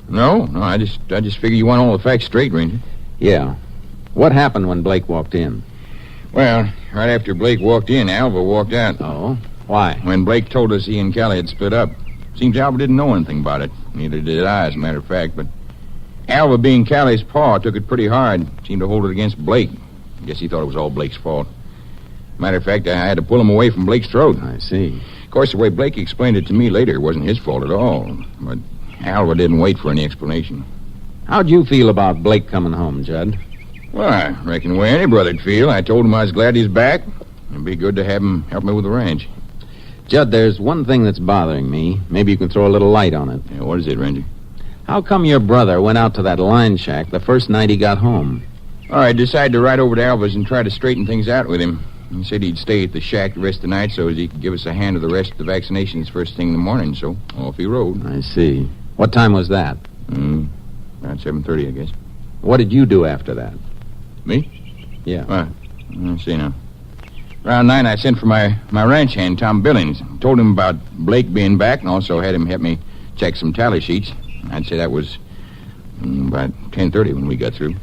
No, I just figure you want all the facts straight, Ranger. Yeah. What happened when Blake walked in? Well, right after Blake walked in, Alva walked out. Oh? Why? When Blake told us he and Callie had split up. Seems Alva didn't know anything about it. Neither did I, as a matter of fact, but Alva, being Callie's paw, took it pretty hard. Seemed to hold it against Blake. I guess he thought it was all Blake's fault. Matter of fact, I had to pull him away from Blake's throat. I see. Of course, the way Blake explained it to me later, it wasn't his fault at all. But Alva didn't wait for any explanation. How'd you feel about Blake coming home, Judd? Well, I reckon the way any brother'd feel. I told him I was glad he's back. It'd be good to have him help me with the ranch. Judd, there's one thing that's bothering me. Maybe you can throw a little light on it. Yeah, what is it, Ranger? How come your brother went out to that line shack the first night he got home? I decided to ride over to Alva's and try to straighten things out with him. He said he'd stay at the shack the rest of the night so as he could give us a hand of the rest of the vaccinations first thing in the morning, so off he rode. I see. What time was that? About 7:30, I guess. What did you do after that? Me? Yeah. Let's see now. Around 9, I sent for my ranch hand, Tom Billings. Told him about Blake being back and also had him help me check some tally sheets. I'd say that was about 10:30 when we got through.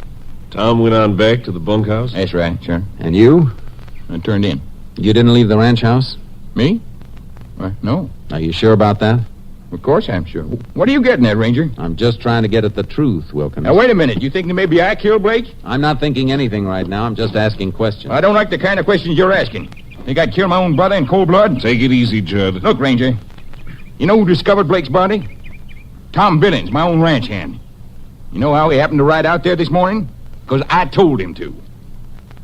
Tom went on back to the bunkhouse? That's right, sure. And you? I turned in. You didn't leave the ranch house? Me? No. Are you sure about that? Of course I'm sure. What are you getting at, Ranger? I'm just trying to get at the truth, Wilkins. Now, wait a minute. You think that maybe I killed Blake? I'm not thinking anything right now. I'm just asking questions. I don't like the kind of questions you're asking. Think I'd kill my own brother in cold blood? Take it easy, Judd. Look, Ranger. You know who discovered Blake's body? Tom Billings, my own ranch hand. You know how he happened to ride out there this morning? Because I told him to.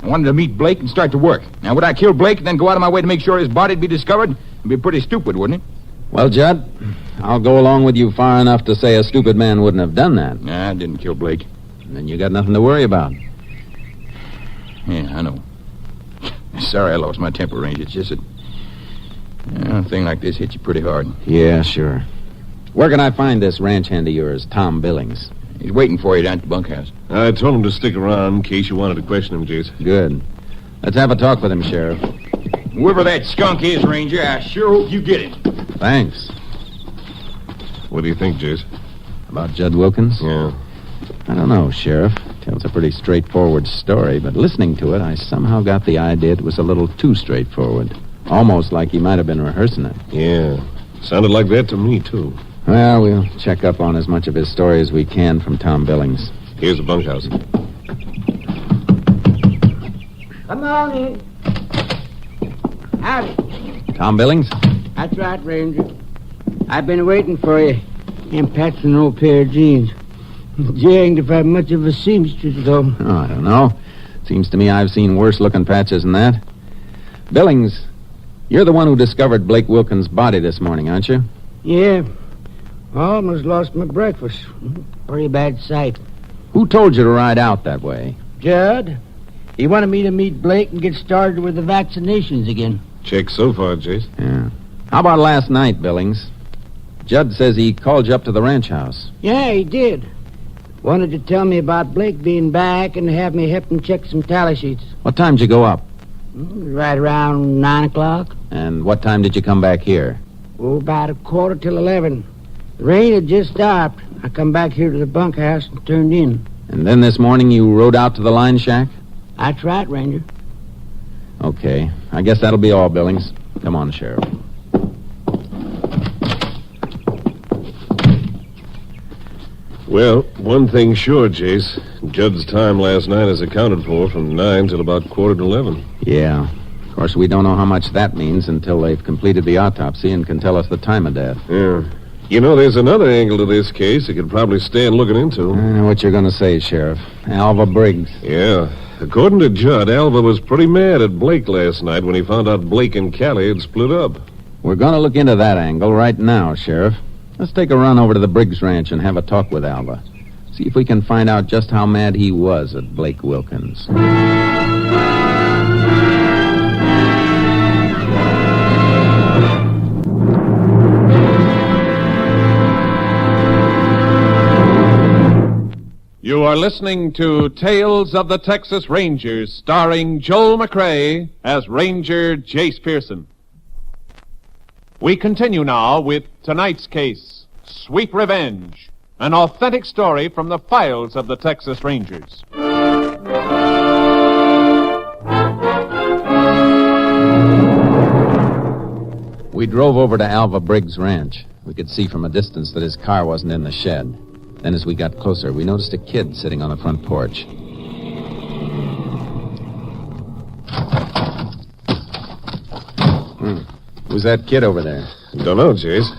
I wanted to meet Blake and start to work. Now, would I kill Blake and then go out of my way to make sure his body'd be discovered? It'd be pretty stupid, wouldn't it? Well, Judd, I'll go along with you far enough to say a stupid man wouldn't have done that. Nah, I didn't kill Blake. Then you got nothing to worry about. Yeah, I know. Sorry I lost my temper, Ranger. It's just that a thing like this hits you pretty hard. Yeah, sure. Where can I find this ranch hand of yours, Tom Billings? He's waiting for you down at the bunkhouse. I told him to stick around in case you wanted to question him, Jace. Good. Let's have a talk with him, Sheriff. Whoever that skunk is, Ranger, I sure hope you get him. Thanks. What do you think, Jace? About Judd Wilkins? Yeah. I don't know, Sheriff. Tells a pretty straightforward story, but listening to it, I somehow got the idea it was a little too straightforward. Almost like he might have been rehearsing it. Yeah. Sounded like that to me, too. Well, we'll check up on as much of his story as we can from Tom Billings. Here's the bunkhouse. Come on in. Howdy. Tom Billings? That's right, Ranger. I've been waiting for you. And patching an old pair of jeans. Janged if I'm much of a seamstress, though. Oh, I don't know. Seems to me I've seen worse-looking patches than that. Billings, you're the one who discovered Blake Wilkins' body this morning, aren't you? Yeah. Almost lost my breakfast. Pretty bad sight. Who told you to ride out that way? Judd. He wanted me to meet Blake and get started with the vaccinations again. Check so far, Jace. Yeah. How about last night, Billings? Judd says he called you up to the ranch house. Yeah, he did. Wanted to tell me about Blake being back and have me help him check some tally sheets. What time did you go up? Right around 9 o'clock. And what time did you come back here? Oh, about 11:15. The rain had just stopped. I come back here to the bunkhouse and turned in. And then this morning you rode out to the line shack? That's right, Ranger. Okay. I guess that'll be all, Billings. Come on, Sheriff. Well, one thing's sure, Jace. Judd's time last night is accounted for from 9 till about 11:15. Yeah. Of course, we don't know how much that means until they've completed the autopsy and can tell us the time of death. Yeah. You know, there's another angle to this case that could probably stand looking into. I know what you're going to say, Sheriff. Alva Briggs. Yeah. According to Judd, Alva was pretty mad at Blake last night when he found out Blake and Callie had split up. We're going to look into that angle right now, Sheriff. Let's take a run over to the Briggs Ranch and have a talk with Alva. See if we can find out just how mad he was at Blake Wilkins. You You're listening to Tales of the Texas Rangers, starring Joel McCrea as Ranger Jace Pearson. We continue now with tonight's case, Sweet Revenge, an authentic story from the files of the Texas Rangers. We drove over to Alva Briggs' ranch. We could see from a distance that his car wasn't in the shed. Then as we got closer, we noticed a kid sitting on the front porch. Who's that kid over there? Don't know, Jace.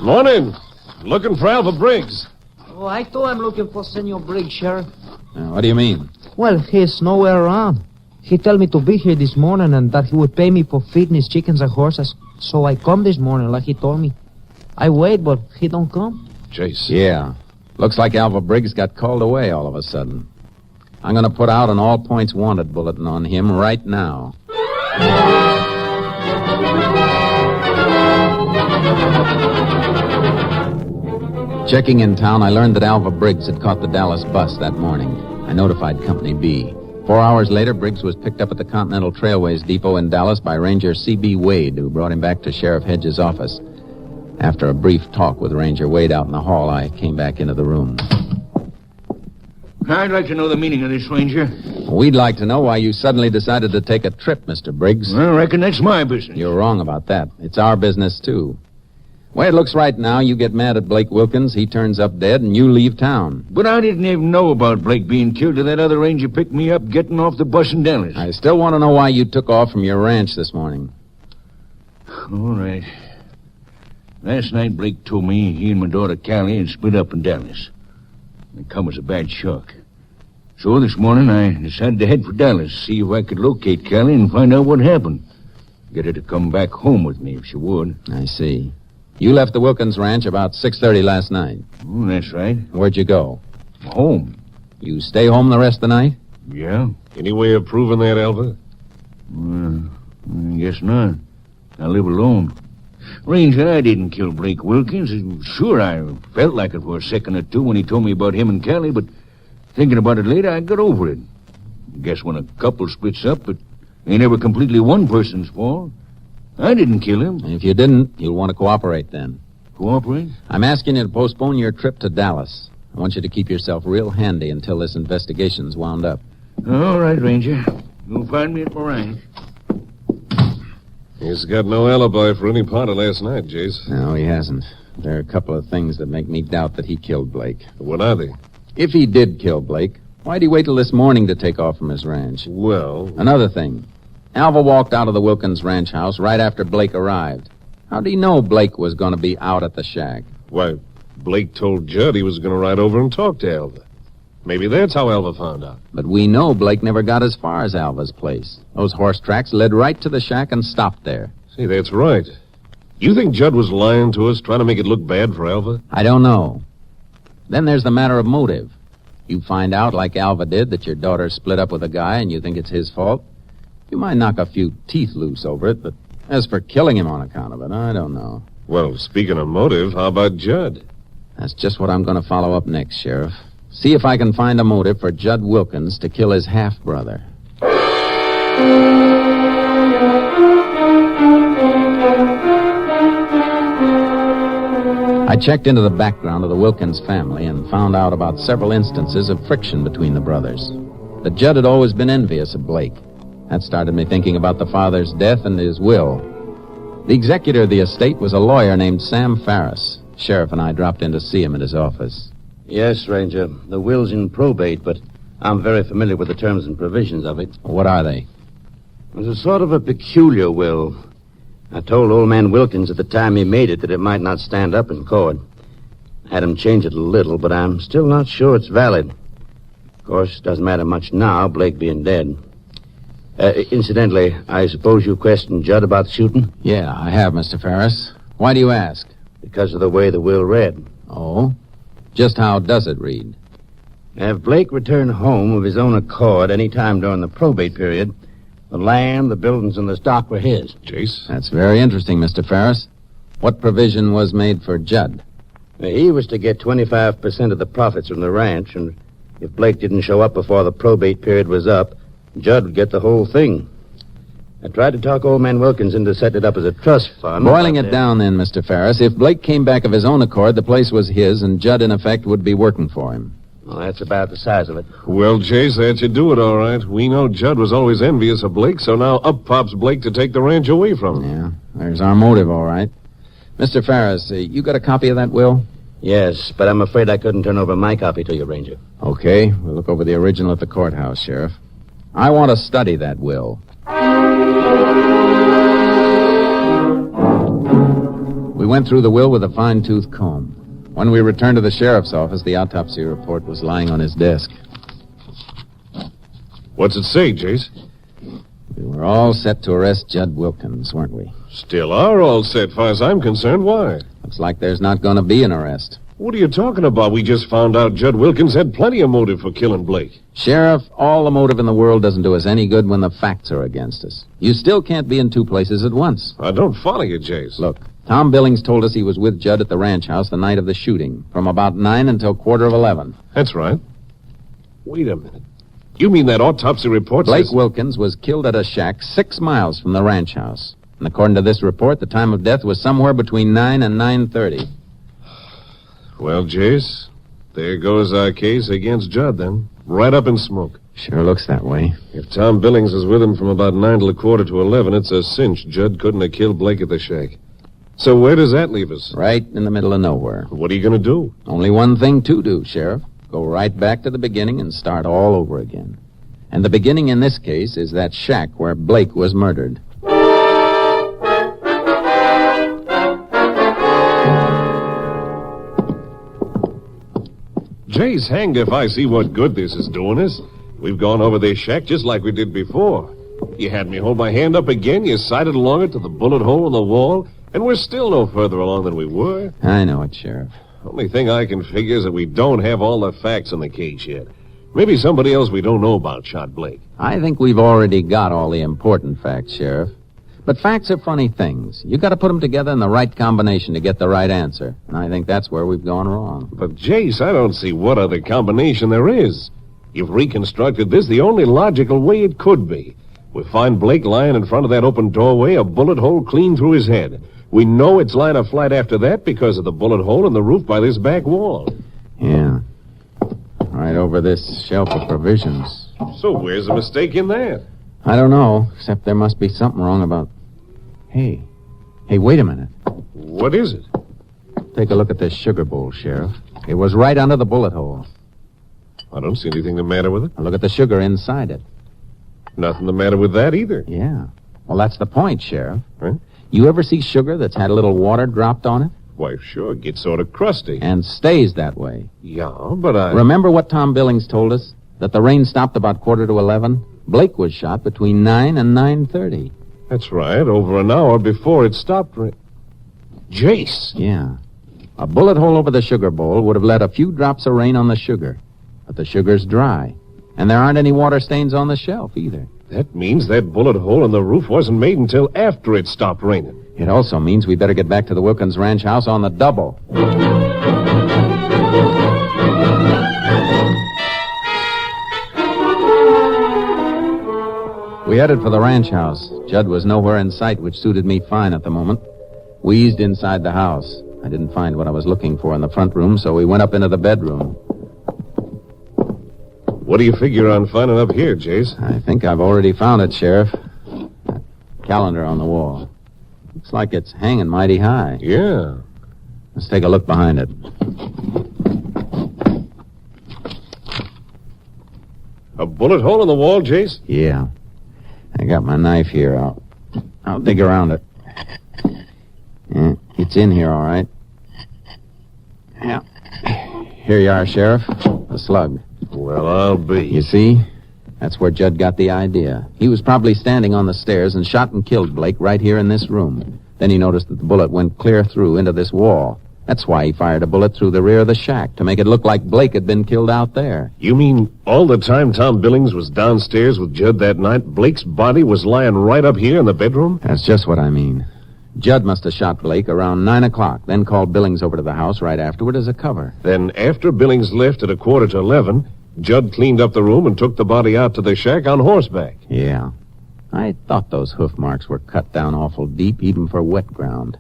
Morning. Looking for Alva Briggs. Oh, I thought I'm looking for Senor Briggs, Sheriff. What do you mean? Well, he's nowhere around. He told me to be here this morning and that he would pay me for feeding his chickens and horses. So I come this morning like he told me. I wait, but he don't come. Jace. Yeah. Looks like Alva Briggs got called away all of a sudden. I'm going to put out an all points wanted bulletin on him right now. Checking in town, I learned that Alva Briggs had caught the Dallas bus that morning. I notified Company B. 4 hours later, Briggs was picked up at the Continental Trailways Depot in Dallas by Ranger C.B. Wade, who brought him back to Sheriff Hedges' office. After a brief talk with Ranger Wade out in the hall, I came back into the room. I'd like to know the meaning of this, Ranger. We'd like to know why you suddenly decided to take a trip, Mr. Briggs. Well, I reckon that's my business. You're wrong about that. It's our business, too. The way it looks right now, you get mad at Blake Wilkins, he turns up dead, and you leave town. But I didn't even know about Blake being killed till that other ranger picked me up getting off the bus in Dallas. I still want to know why you took off from your ranch this morning. All right. Last night, Blake told me he and my daughter Callie had split up in Dallas. It come as a bad shock. So this morning, I decided to head for Dallas, see if I could locate Callie and find out what happened. Get her to come back home with me if she would. I see. You left the Wilkins ranch about 6:30 last night. Oh, that's right. Where'd you go? Home. You stay home the rest of the night? Yeah. Any way of proving that, Alva? I guess not. I live alone. Ranger, I didn't kill Blake Wilkins. Sure, I felt like it for a second or two when he told me about him and Callie, but thinking about it later, I got over it. Guess when a couple splits up, it ain't ever completely one person's fault. I didn't kill him. If you didn't, you'll want to cooperate then. Cooperate? I'm asking you to postpone your trip to Dallas. I want you to keep yourself real handy until this investigation's wound up. All right, Ranger. You'll find me at my ranch. He's got no alibi for any part of last night, Jace. No, he hasn't. There are a couple of things that make me doubt that he killed Blake. What are they? If he did kill Blake, why'd he wait till this morning to take off from his ranch? Well... Another thing. Alva walked out of the Wilkins ranch house right after Blake arrived. How'd he know Blake was going to be out at the shack? Why, Blake told Judd he was going to ride over and talk to Alva. Maybe that's how Alva found out. But we know Blake never got as far as Alva's place. Those horse tracks led right to the shack and stopped there. See, that's right. You think Judd was lying to us, trying to make it look bad for Alva? I don't know. Then there's the matter of motive. You find out, like Alva did, that your daughter split up with a guy and you think it's his fault. You might knock a few teeth loose over it, but as for killing him on account of it, I don't know. Well, speaking of motive, how about Judd? That's just what I'm going to follow up next, Sheriff. See if I can find a motive for Judd Wilkins to kill his half-brother. I checked into the background of the Wilkins family and found out about several instances of friction between the brothers. That Judd had always been envious of Blake. That started me thinking about the father's death and his will. The executor of the estate was a lawyer named Sam Farris. Sheriff and I dropped in to see him at his office. Yes, Ranger. The will's in probate, but I'm very familiar with the terms and provisions of it. What are they? It's a sort of a peculiar will. I told old man Wilkins at the time he made it that it might not stand up in court. Had him change it a little, but I'm still not sure it's valid. Of course, it doesn't matter much now, Blake being dead. Incidentally, I suppose you questioned Judd about the shooting? Yeah, I have, Mr. Farris. Why do you ask? Because of the way the will read. Oh? Just how does it read? If Blake returned home of his own accord any time during the probate period, the land, the buildings, and the stock were his. Jace? That's very interesting, Mr. Farris. What provision was made for Judd? He was to get 25% of the profits from the ranch, and if Blake didn't show up before the probate period was up, Judd would get the whole thing. I tried to talk old man Wilkins into setting it up as a trust fund. Boiling it down then, Mr. Ferris, if Blake came back of his own accord, the place was his, and Judd, in effect, would be working for him. Well, that's about the size of it. Well, Chase, that should do it all right. We know Judd was always envious of Blake, so now up pops Blake to take the ranch away from him. Yeah, there's our motive, all right. Mr. Ferris, you got a copy of that will? Yes, but I'm afraid I couldn't turn over my copy to you, Ranger. Okay, we'll look over the original at the courthouse, Sheriff. I want to study that will. We went through the will with a fine-tooth comb. When we returned to the sheriff's office, the autopsy report was lying on his desk. What's it say, Jace? We were all set to arrest Judd Wilkins, weren't we? Still are all set, far as I'm concerned. Why? Looks like there's not going to be an arrest. What are you talking about? We just found out Judd Wilkins had plenty of motive for killing Blake. Sheriff, all the motive in the world doesn't do us any good when the facts are against us. You still can't be in two places at once. I don't follow you, Jace. Look, Tom Billings told us he was with Judd at the ranch house the night of the shooting, from about 9 until 11:15. That's right. Wait a minute. You mean that autopsy report Blake says... Wilkins was killed at a shack 6 miles from the ranch house. And according to this report, the time of death was somewhere between 9 and 9:30. Well, Jace, there goes our case against Judd, then. Right up in smoke. Sure looks that way. If Tom Billings was with him from about 9 till 11:15, it's a cinch Judd couldn't have killed Blake at the shack. So where does that leave us? Right in the middle of nowhere. What are you going to do? Only one thing to do, Sheriff. Go right back to the beginning and start all over again. And the beginning in this case is that shack where Blake was murdered. Jace, hanged if I see what good this is doing us. We've gone over this shack just like we did before. You had me hold my hand up again, you sighted along it to the bullet hole in the wall, and we're still no further along than we were. I know it, Sheriff. Only thing I can figure is that we don't have all the facts in the case yet. Maybe somebody else we don't know about shot Blake. I think we've already got all the important facts, Sheriff. But facts are funny things. You got to put them together in the right combination to get the right answer. And I think that's where we've gone wrong. But, Jace, I don't see what other combination there is. You've reconstructed this the only logical way it could be. We find Blake lying in front of that open doorway, a bullet hole clean through his head. We know it's line of flight after that because of the bullet hole in the roof by this back wall. Yeah. Right over this shelf of provisions. So where's the mistake in that? I don't know, except there must be something wrong about... Hey, wait a minute. What is it? Take a look at this sugar bowl, Sheriff. It was right under the bullet hole. I don't see anything the matter with it. Now look at the sugar inside it. Nothing the matter with that either. Yeah. Well, that's the point, Sheriff. Huh? You ever see sugar that's had a little water dropped on it? Why, sure, it gets sort of crusty. And stays that way. Yeah, but I... Remember what Tom Billings told us? That the rain stopped about 11:15? Blake was shot between 9 and 9:30. That's right, over an hour before it stopped. Jace! Yeah. A bullet hole over the sugar bowl would have let a few drops of rain on the sugar. But the sugar's dry. And there aren't any water stains on the shelf, either. That means that bullet hole in the roof wasn't made until after it stopped raining. It also means we better get back to the Wilkins Ranch house on the double. We headed for the ranch house. Judd was nowhere in sight, which suited me fine at the moment. We eased inside the house. I didn't find what I was looking for in the front room, so we went up into the bedroom. What do you figure on finding up here, Jace? I think I've already found it, Sheriff. That calendar on the wall. Looks like it's hanging mighty high. Yeah. Let's take a look behind it. A bullet hole in the wall, Jace? Yeah. I got my knife here. I'll dig around it. Yeah, it's in here, all right. Yeah. Here you are, Sheriff. A slug. Well, I'll be. You see? That's where Judd got the idea. He was probably standing on the stairs and shot and killed Blake right here in this room. Then he noticed that the bullet went clear through into this wall. That's why he fired a bullet through the rear of the shack, to make it look like Blake had been killed out there. You mean all the time Tom Billings was downstairs with Judd that night, Blake's body was lying right up here in the bedroom? That's just what I mean. Judd must have shot Blake around 9 o'clock, then called Billings over to the house right afterward as a cover. Then, after Billings left at 11:15, Judd cleaned up the room and took the body out to the shack on horseback. Yeah. I thought those hoof marks were cut down awful deep, even for wet ground.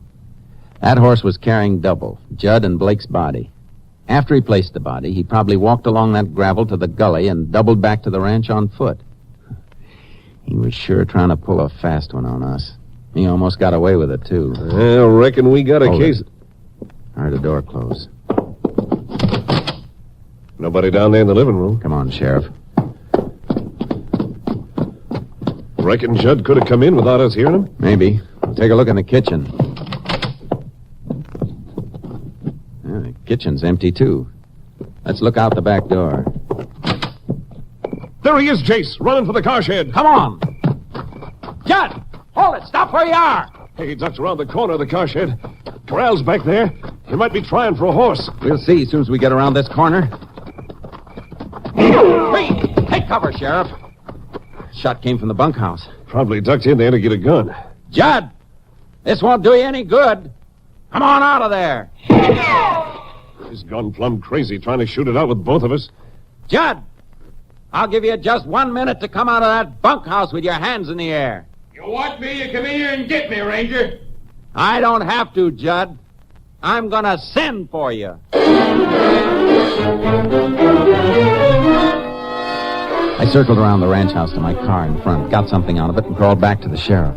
That horse was carrying double, Judd and Blake's body. After he placed the body, he probably walked along that gravel to the gully and doubled back to the ranch on foot. He was sure trying to pull a fast one on us. He almost got away with it, too. I reckon we got a case. I heard a door close. Nobody down there in the living room. Come on, Sheriff. Reckon Judd could have come in without us hearing him? Maybe. Take a look in the kitchen. Yeah, the kitchen's empty, too. Let's look out the back door. There he is, Jace, running for the car shed. Come on! Judd! Hold it! Stop where you are! Hey, he ducks around the corner of the car shed. Corral's back there. He might be trying for a horse. We'll see as soon as we get around this corner. Hey! Take cover, Sheriff. Shot came from the bunkhouse. Probably ducked in there to get a gun. Judd! This won't do you any good. Come on out of there. He's gone plumb crazy trying to shoot it out with both of us. Judd! I'll give you just 1 minute to come out of that bunkhouse with your hands in the air. You want me to come in here and get me, Ranger? I don't have to, Judd. I'm gonna send for you. I circled around the ranch house to my car in front, got something out of it, and crawled back to the sheriff.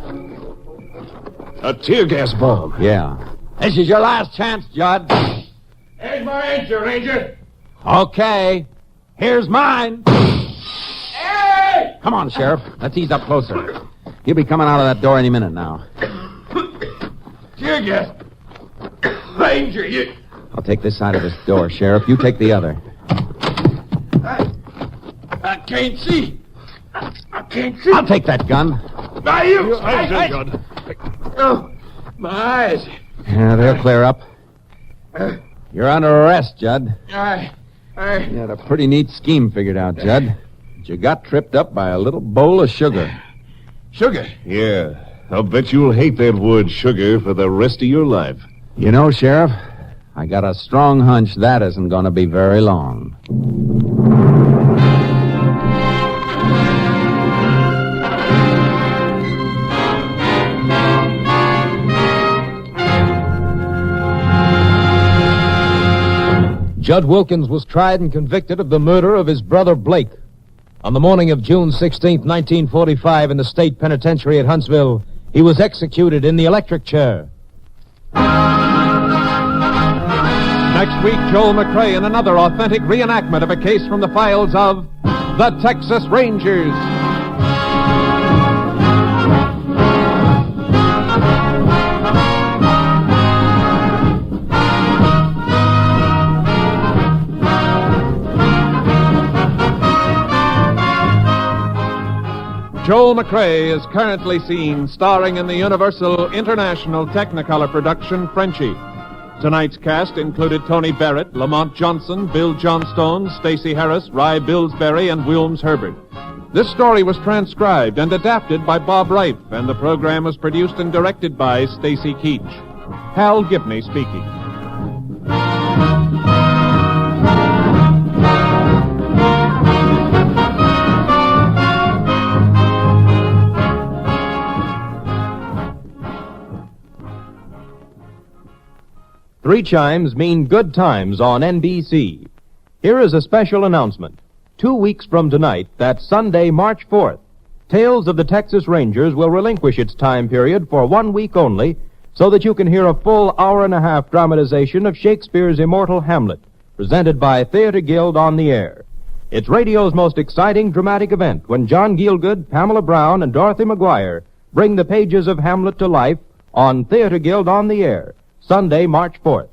A tear gas bomb. Yeah. This is your last chance, Judd. There's my answer, Ranger. Okay. Here's mine. Hey! Come on, Sheriff. Let's ease up closer. He'll be coming out of that door any minute now. Tear gas. Ranger, you... I'll take this side of this door, Sheriff. You take the other. I can't see. I can't see. I'll take that gun. Now you... Judd. Oh, my eyes. Yeah, they'll clear up. You're under arrest, Judd. I... You had a pretty neat scheme figured out, Judd. But you got tripped up by a little bowl of sugar. Sugar? Yeah. I'll bet you'll hate that word sugar for the rest of your life. You know, Sheriff, I got a strong hunch that isn't going to be very long. Judd Wilkins was tried and convicted of the murder of his brother Blake. On the morning of June 16, 1945, in the state penitentiary at Huntsville, he was executed in the electric chair. Next week, Joel McCrea in another authentic reenactment of a case from the files of the Texas Rangers. Joel McCrea is currently seen starring in the Universal International Technicolor production Frenchie. Tonight's cast included Tony Barrett, Lamont Johnson, Bill Johnstone, Stacey Harris, Rye Billsbury, and Wilms Herbert. This story was transcribed and adapted by Bob Reif, and the program was produced and directed by Stacy Keach. Hal Gibney speaking. Three chimes mean good times on NBC. Here is a special announcement. 2 weeks from tonight, that's Sunday, March 4th, Tales of the Texas Rangers will relinquish its time period for 1 week only so that you can hear a full hour-and-a-half dramatization of Shakespeare's immortal Hamlet, presented by Theater Guild on the Air. It's radio's most exciting dramatic event when John Gielgud, Pamela Brown, and Dorothy McGuire bring the pages of Hamlet to life on Theater Guild on the Air, Sunday, March 4th.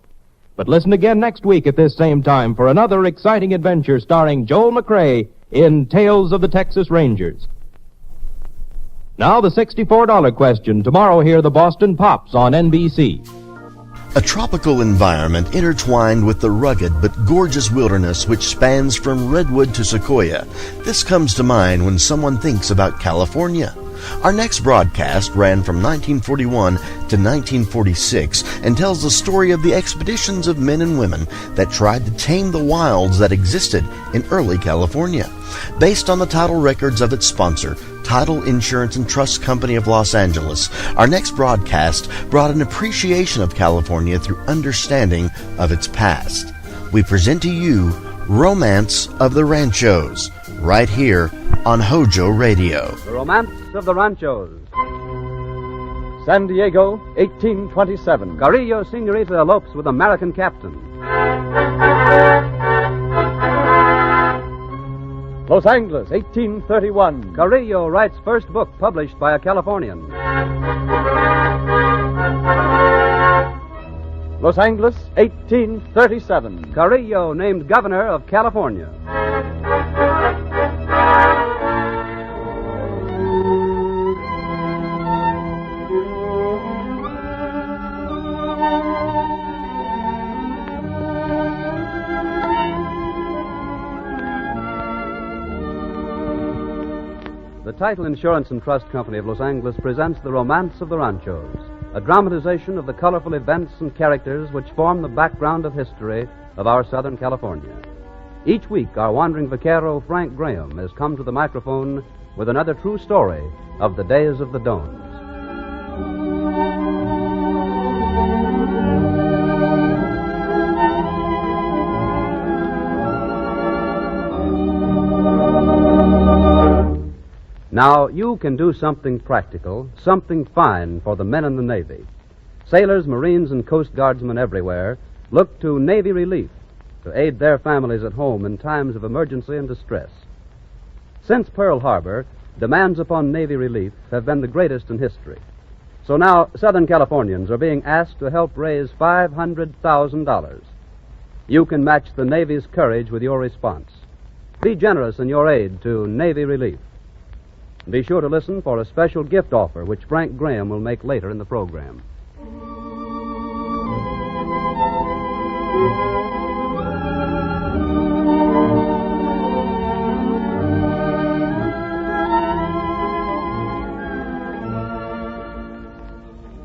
But listen again next week at this same time for another exciting adventure starring Joel McCrea in Tales of the Texas Rangers. Now the $64 question. Tomorrow hear the Boston Pops on NBC. A tropical environment intertwined with the rugged but gorgeous wilderness which spans from redwood to sequoia. This comes to mind when someone thinks about California. Our next broadcast ran from 1941 to 1946 and tells the story of the expeditions of men and women that tried to tame the wilds that existed in early California. Based on the title records of its sponsor, Title Insurance and Trust Company of Los Angeles, our next broadcast brought an appreciation of California through understanding of its past. We present to you Romance of the Ranchos, right here on HOJO Radio. The Romance of the Ranchos. San Diego, 1827. Carrillo Senorita elopes with American captain. Los Angeles, 1831. Carrillo writes first book published by a Californian. Los Angeles, 1837. Carrillo named governor of California. The Title Insurance and Trust Company of Los Angeles presents The Romance of the Ranchos, a dramatization of the colorful events and characters which form the background of history of our Southern California. Each week, our wandering vaquero, Frank Graham, has come to the microphone with another true story of the days of the Dones. Now, you can do something practical, something fine for the men in the Navy. Sailors, Marines, and Coast Guardsmen everywhere look to Navy relief to aid their families at home in times of emergency and distress. Since Pearl Harbor, demands upon Navy relief have been the greatest in history. So now, Southern Californians are being asked to help raise $500,000. You can match the Navy's courage with your response. Be generous in your aid to Navy relief. Be sure to listen for a special gift offer which Frank Graham will make later in the program.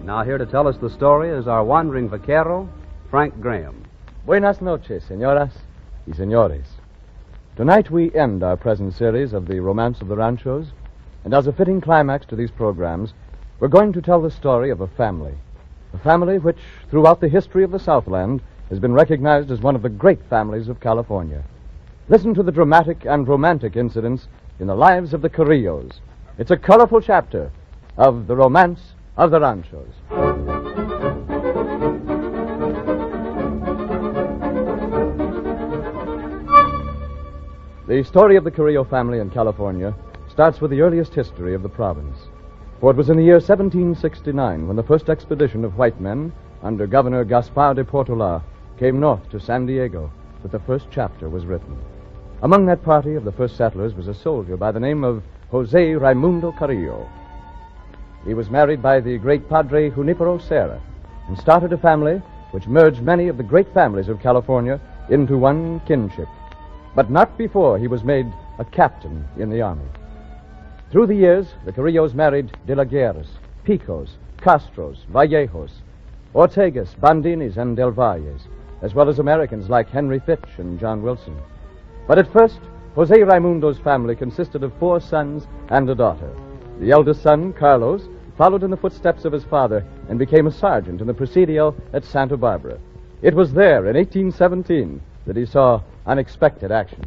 Now here to tell us the story is our wandering vaquero, Frank Graham. Buenas noches, señoras y señores. Tonight we end our present series of The Romance of the Ranchos. And as a fitting climax to these programs, we're going to tell the story of a family which, throughout the history of the Southland, has been recognized as one of the great families of California. Listen to the dramatic and romantic incidents in the lives of the Carrillos. It's a colorful chapter of The Romance of the Ranchos. The story of the Carrillo family in California starts with the earliest history of the province. For it was in the year 1769 when the first expedition of white men under Governor Gaspar de Portola came north to San Diego that the first chapter was written. Among that party of the first settlers was a soldier by the name of Jose Raimundo Carrillo. He was married by the great Padre Junipero Serra and started a family which merged many of the great families of California into one kinship, but not before he was made a captain in the army. Through the years, the Carrillos married De la Guerras, Picos, Castros, Vallejos, Ortegas, Bandinis, and Del Valles, as well as Americans like Henry Fitch and John Wilson. But at first, Jose Raimundo's family consisted of 4 sons and a daughter. The eldest son, Carlos, followed in the footsteps of his father and became a sergeant in the Presidio at Santa Barbara. It was there, in 1817, that he saw unexpected action.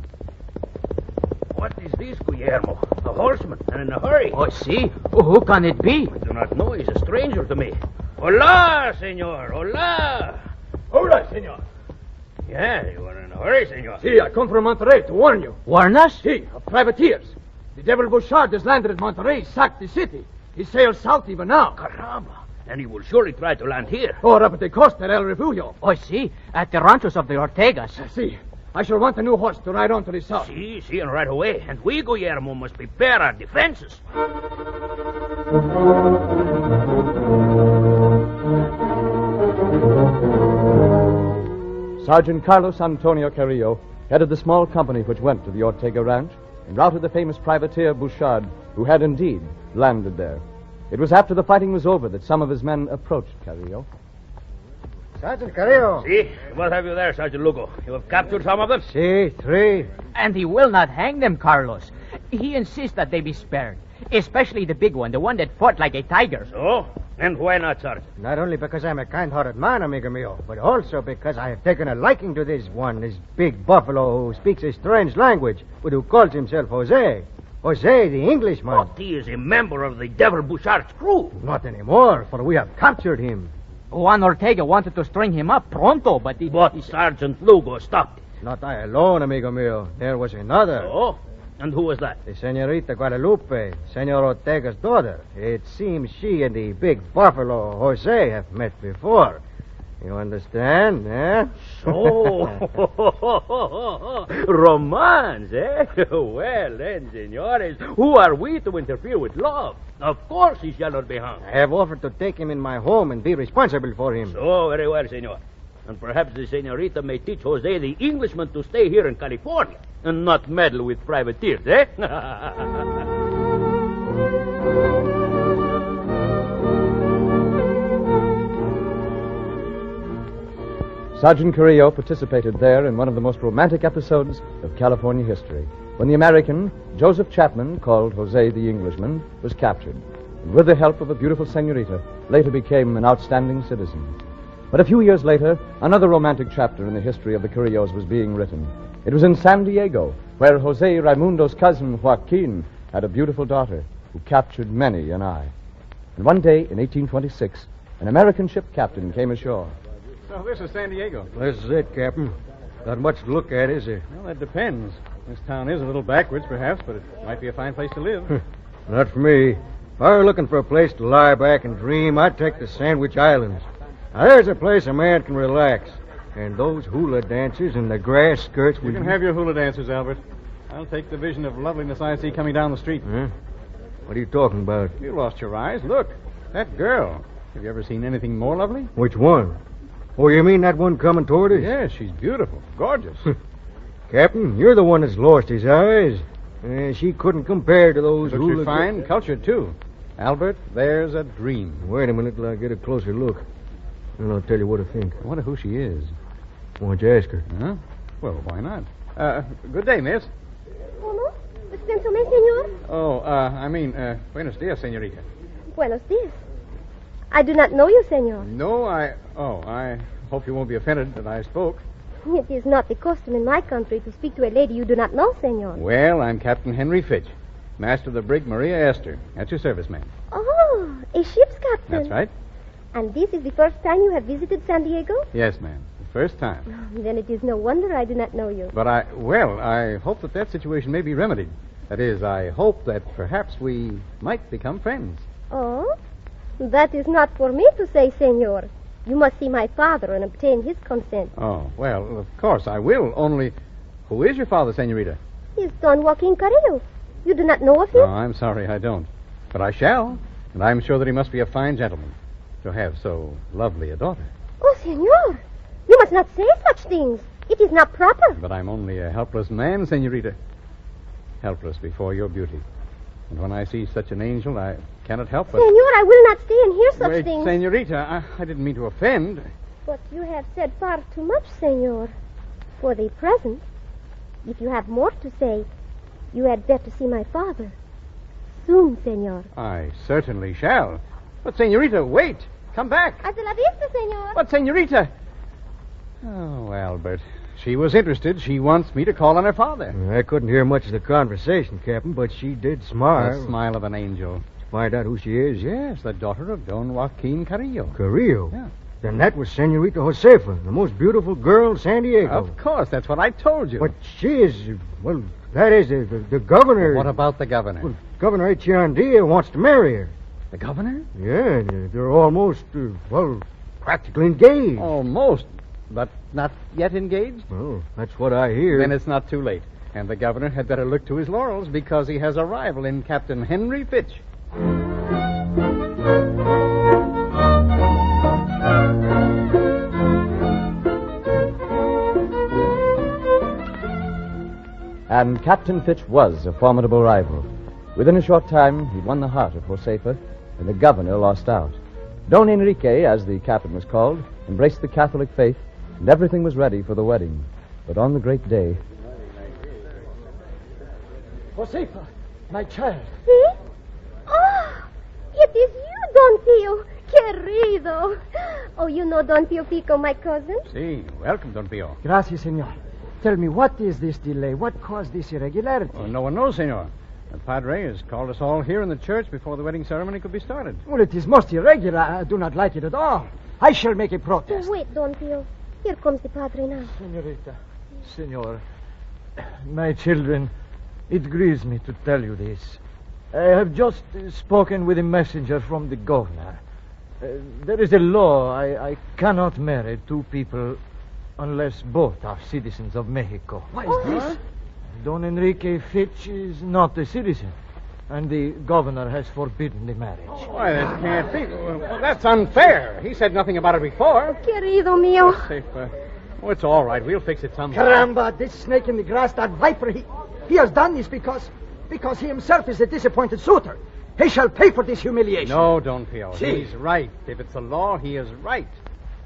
What is this, Guillermo? A horseman, and in a hurry. Oh, see? Who can it be? I do not know. He's a stranger to me. Hola, senor. Hola. Hola, senor. Yeah, you are in a hurry, senor. See, I come from Monterrey to warn you. Warn us? See, of privateers. The Devil Bouchard has landed at Monterrey, sacked the city. He sails south even now. Caramba. And he will surely try to land here. Or up at the coast at El Refugio. Oh, see, at the ranchos of the Ortegas. See, I shall want a new horse to ride on to the south. See, and right away. And we, Guillermo, must prepare our defenses. Sergeant Carlos Antonio Carrillo headed the small company which went to the Ortega Ranch en route of the famous privateer Bouchard, who had indeed landed there. It was after the fighting was over that some of his men approached Carrillo. Sergeant Carrillo. See? What have you there, Sergeant Lugo? You have captured some of them? See, 3. And he will not hang them, Carlos. He insists that they be spared. Especially the big one, the one that fought like a tiger. So? And why not, Sergeant? Not only because I'm a kind-hearted man, amigo mio, but also because I have taken a liking to this big buffalo who speaks a strange language, but who calls himself Jose. Jose, the Englishman. But he is a member of the Devil Bouchard's crew. Not anymore, for we have captured him. Juan Ortega wanted to string him up pronto, but Sergeant Lugo stopped it. Not I alone, amigo mio. There was another. Oh? And who was that? The Senorita Guadalupe, Senor Ortega's daughter. It seems she and the big buffalo, Jose, have met before. You understand, eh? So, romance, eh? Well, then, senores, who are we to interfere with love? Of course he shall not be hung. I have offered to take him in my home and be responsible for him. So, very well, senor. And perhaps the senorita may teach Jose the Englishman to stay here in California and not meddle with privateers, eh? Sergeant Carrillo participated there in one of the most romantic episodes of California history, when the American, Joseph Chapman, called Jose the Englishman, was captured, and with the help of a beautiful senorita, later became an outstanding citizen. But a few years later, another romantic chapter in the history of the Carrillos was being written. It was in San Diego, where Jose Raimundo's cousin, Joaquin, had a beautiful daughter who captured many an eye. And one day, in 1826, an American ship captain came ashore. So this is San Diego. This is it, Captain. Not much to look at, is there? Well, that depends. This town is a little backwards, perhaps, but it might be a fine place to live. Not for me. If I were looking for a place to lie back and dream, I'd take the Sandwich Islands. Now, there's a place a man can relax. And those hula dancers and the grass skirts... You can have your hula dancers, Albert. I'll take the vision of loveliness I see coming down the street. Huh? What are you talking about? You lost your eyes. Look, that girl. Have you ever seen anything more lovely? Which one? Oh, you mean that one coming toward us? Yes, she's beautiful. Gorgeous. Captain, you're the one that's lost his eyes. She couldn't compare to those But she's fine, cultured, too. Albert, there's a dream. Wait a minute till I get a closer look. And I'll tell you what I think. I wonder who she is. Why don't you ask her? Huh? Well, why not? Good day, miss. ¿Cómo? Dispénsame, señor. Oh, buenos dias, señorita. Buenos dias. I do not know you, senor. No, I hope you won't be offended that I spoke. It is not the custom in my country to speak to a lady you do not know, senor. Well, I'm Captain Henry Fitch, master of the brig Maria Esther. At your service, ma'am. Oh, a ship's captain. That's right. And this is the first time you have visited San Diego? Yes, ma'am. The first time. Then it is no wonder I do not know you. But I hope that situation may be remedied. That is, I hope that perhaps we might become friends. Oh? That is not for me to say, senor. You must see my father and obtain his consent. Oh, well, of course I will. Only, who is your father, senorita? He is Don Joaquin Carrillo. You do not know of him? No, I'm sorry, I don't. But I shall. And I'm sure that he must be a fine gentleman to have so lovely a daughter. Oh, senor. You must not say such things. It is not proper. But I'm only a helpless man, senorita. Helpless before your beauty. And when I see such an angel, I cannot help but... Senor, I will not stay and hear such Wait, things. senorita, I didn't mean to offend. But you have said far too much, senor. For the present, if you have more to say, you had better see my father. Soon, senor. I certainly shall. But, senorita, wait. Come back. Hasta la vista, senor. But, senorita... Oh, Albert. She was interested. She wants me to call on her father. I couldn't hear much of the conversation, Captain, but she did smile. The smile of an angel. To find out who she is? Yes, the daughter of Don Joaquin Carrillo. Carrillo? Yeah. Then that was Senorita Josefa, the most beautiful girl in San Diego. Of course, that's what I told you. But she is, well, that is, the governor... Well, what about the governor? Well, Governor Echeandia wants to marry her. The governor? Yeah, they're almost, practically engaged. Almost, but not yet engaged? Oh, that's what I hear. Then it's not too late. And the governor had better look to his laurels because he has a rival in Captain Henry Fitch. And Captain Fitch was a formidable rival. Within a short time, he won the heart of Josefa, and the governor lost out. Don Enrique, as the captain was called, embraced the Catholic faith, and everything was ready for the wedding. But on the great day... Josefa, my child. See? Oh, it is you, Don Pio. Querido. Oh, you know Don Pio Pico, my cousin? Si, welcome, Don Pio. Gracias, senor. Tell me, what is this delay? What caused this irregularity? Oh, no one knows, senor. The padre has called us all here in the church before the wedding ceremony could be started. Well, it is most irregular. I do not like it at all. I shall make a protest. Wait, Don Pio. Here comes the padre now. Senorita, senor, my children, it grieves me to tell you this. I have just spoken with a messenger from the governor. There is a law. I cannot marry two people unless both are citizens of Mexico. What is this? Don Enrique Fitch is not a citizen, and the governor has forbidden the marriage. Why, that can't be. Well, that's unfair. He said nothing about it before. Querido mío. Oh, it's all right. We'll fix it somehow. Caramba, this snake in the grass, that viper, he has done this because he himself is a disappointed suitor. He shall pay for this humiliation. No, Don Pio. Si. He's right. If it's the law, he is right.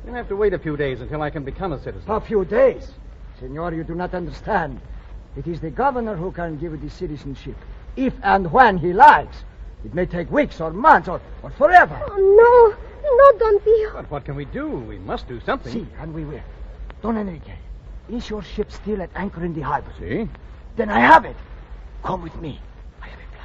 You'll have to wait a few days until I can become a citizen. A few days? Senor, you do not understand. It is the governor who can give the citizenship, if and when he likes. It may take weeks or months or forever. Oh, no, Don Pio. But what can we do? We must do something. Si, and we will. Don Enrique, is your ship still at anchor in the harbor? Si. Then I have it. Come with me. I have a plan.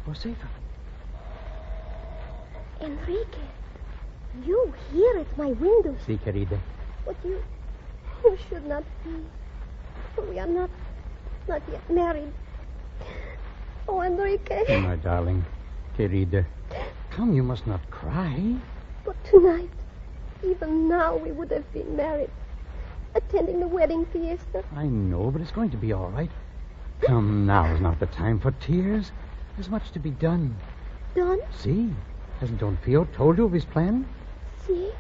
Josefa. Enrique, you here at my window. Si, querida. But you should not be. We are not yet married. Oh, Enrique. My darling, querida. Come, you must not cry. But tonight, even now, we would have been married, attending the wedding fiesta. I know, but it's going to be all right. Come, now is not the time for tears. There's much to be done. Done? See? Hasn't Don Pio told you of his plan? See,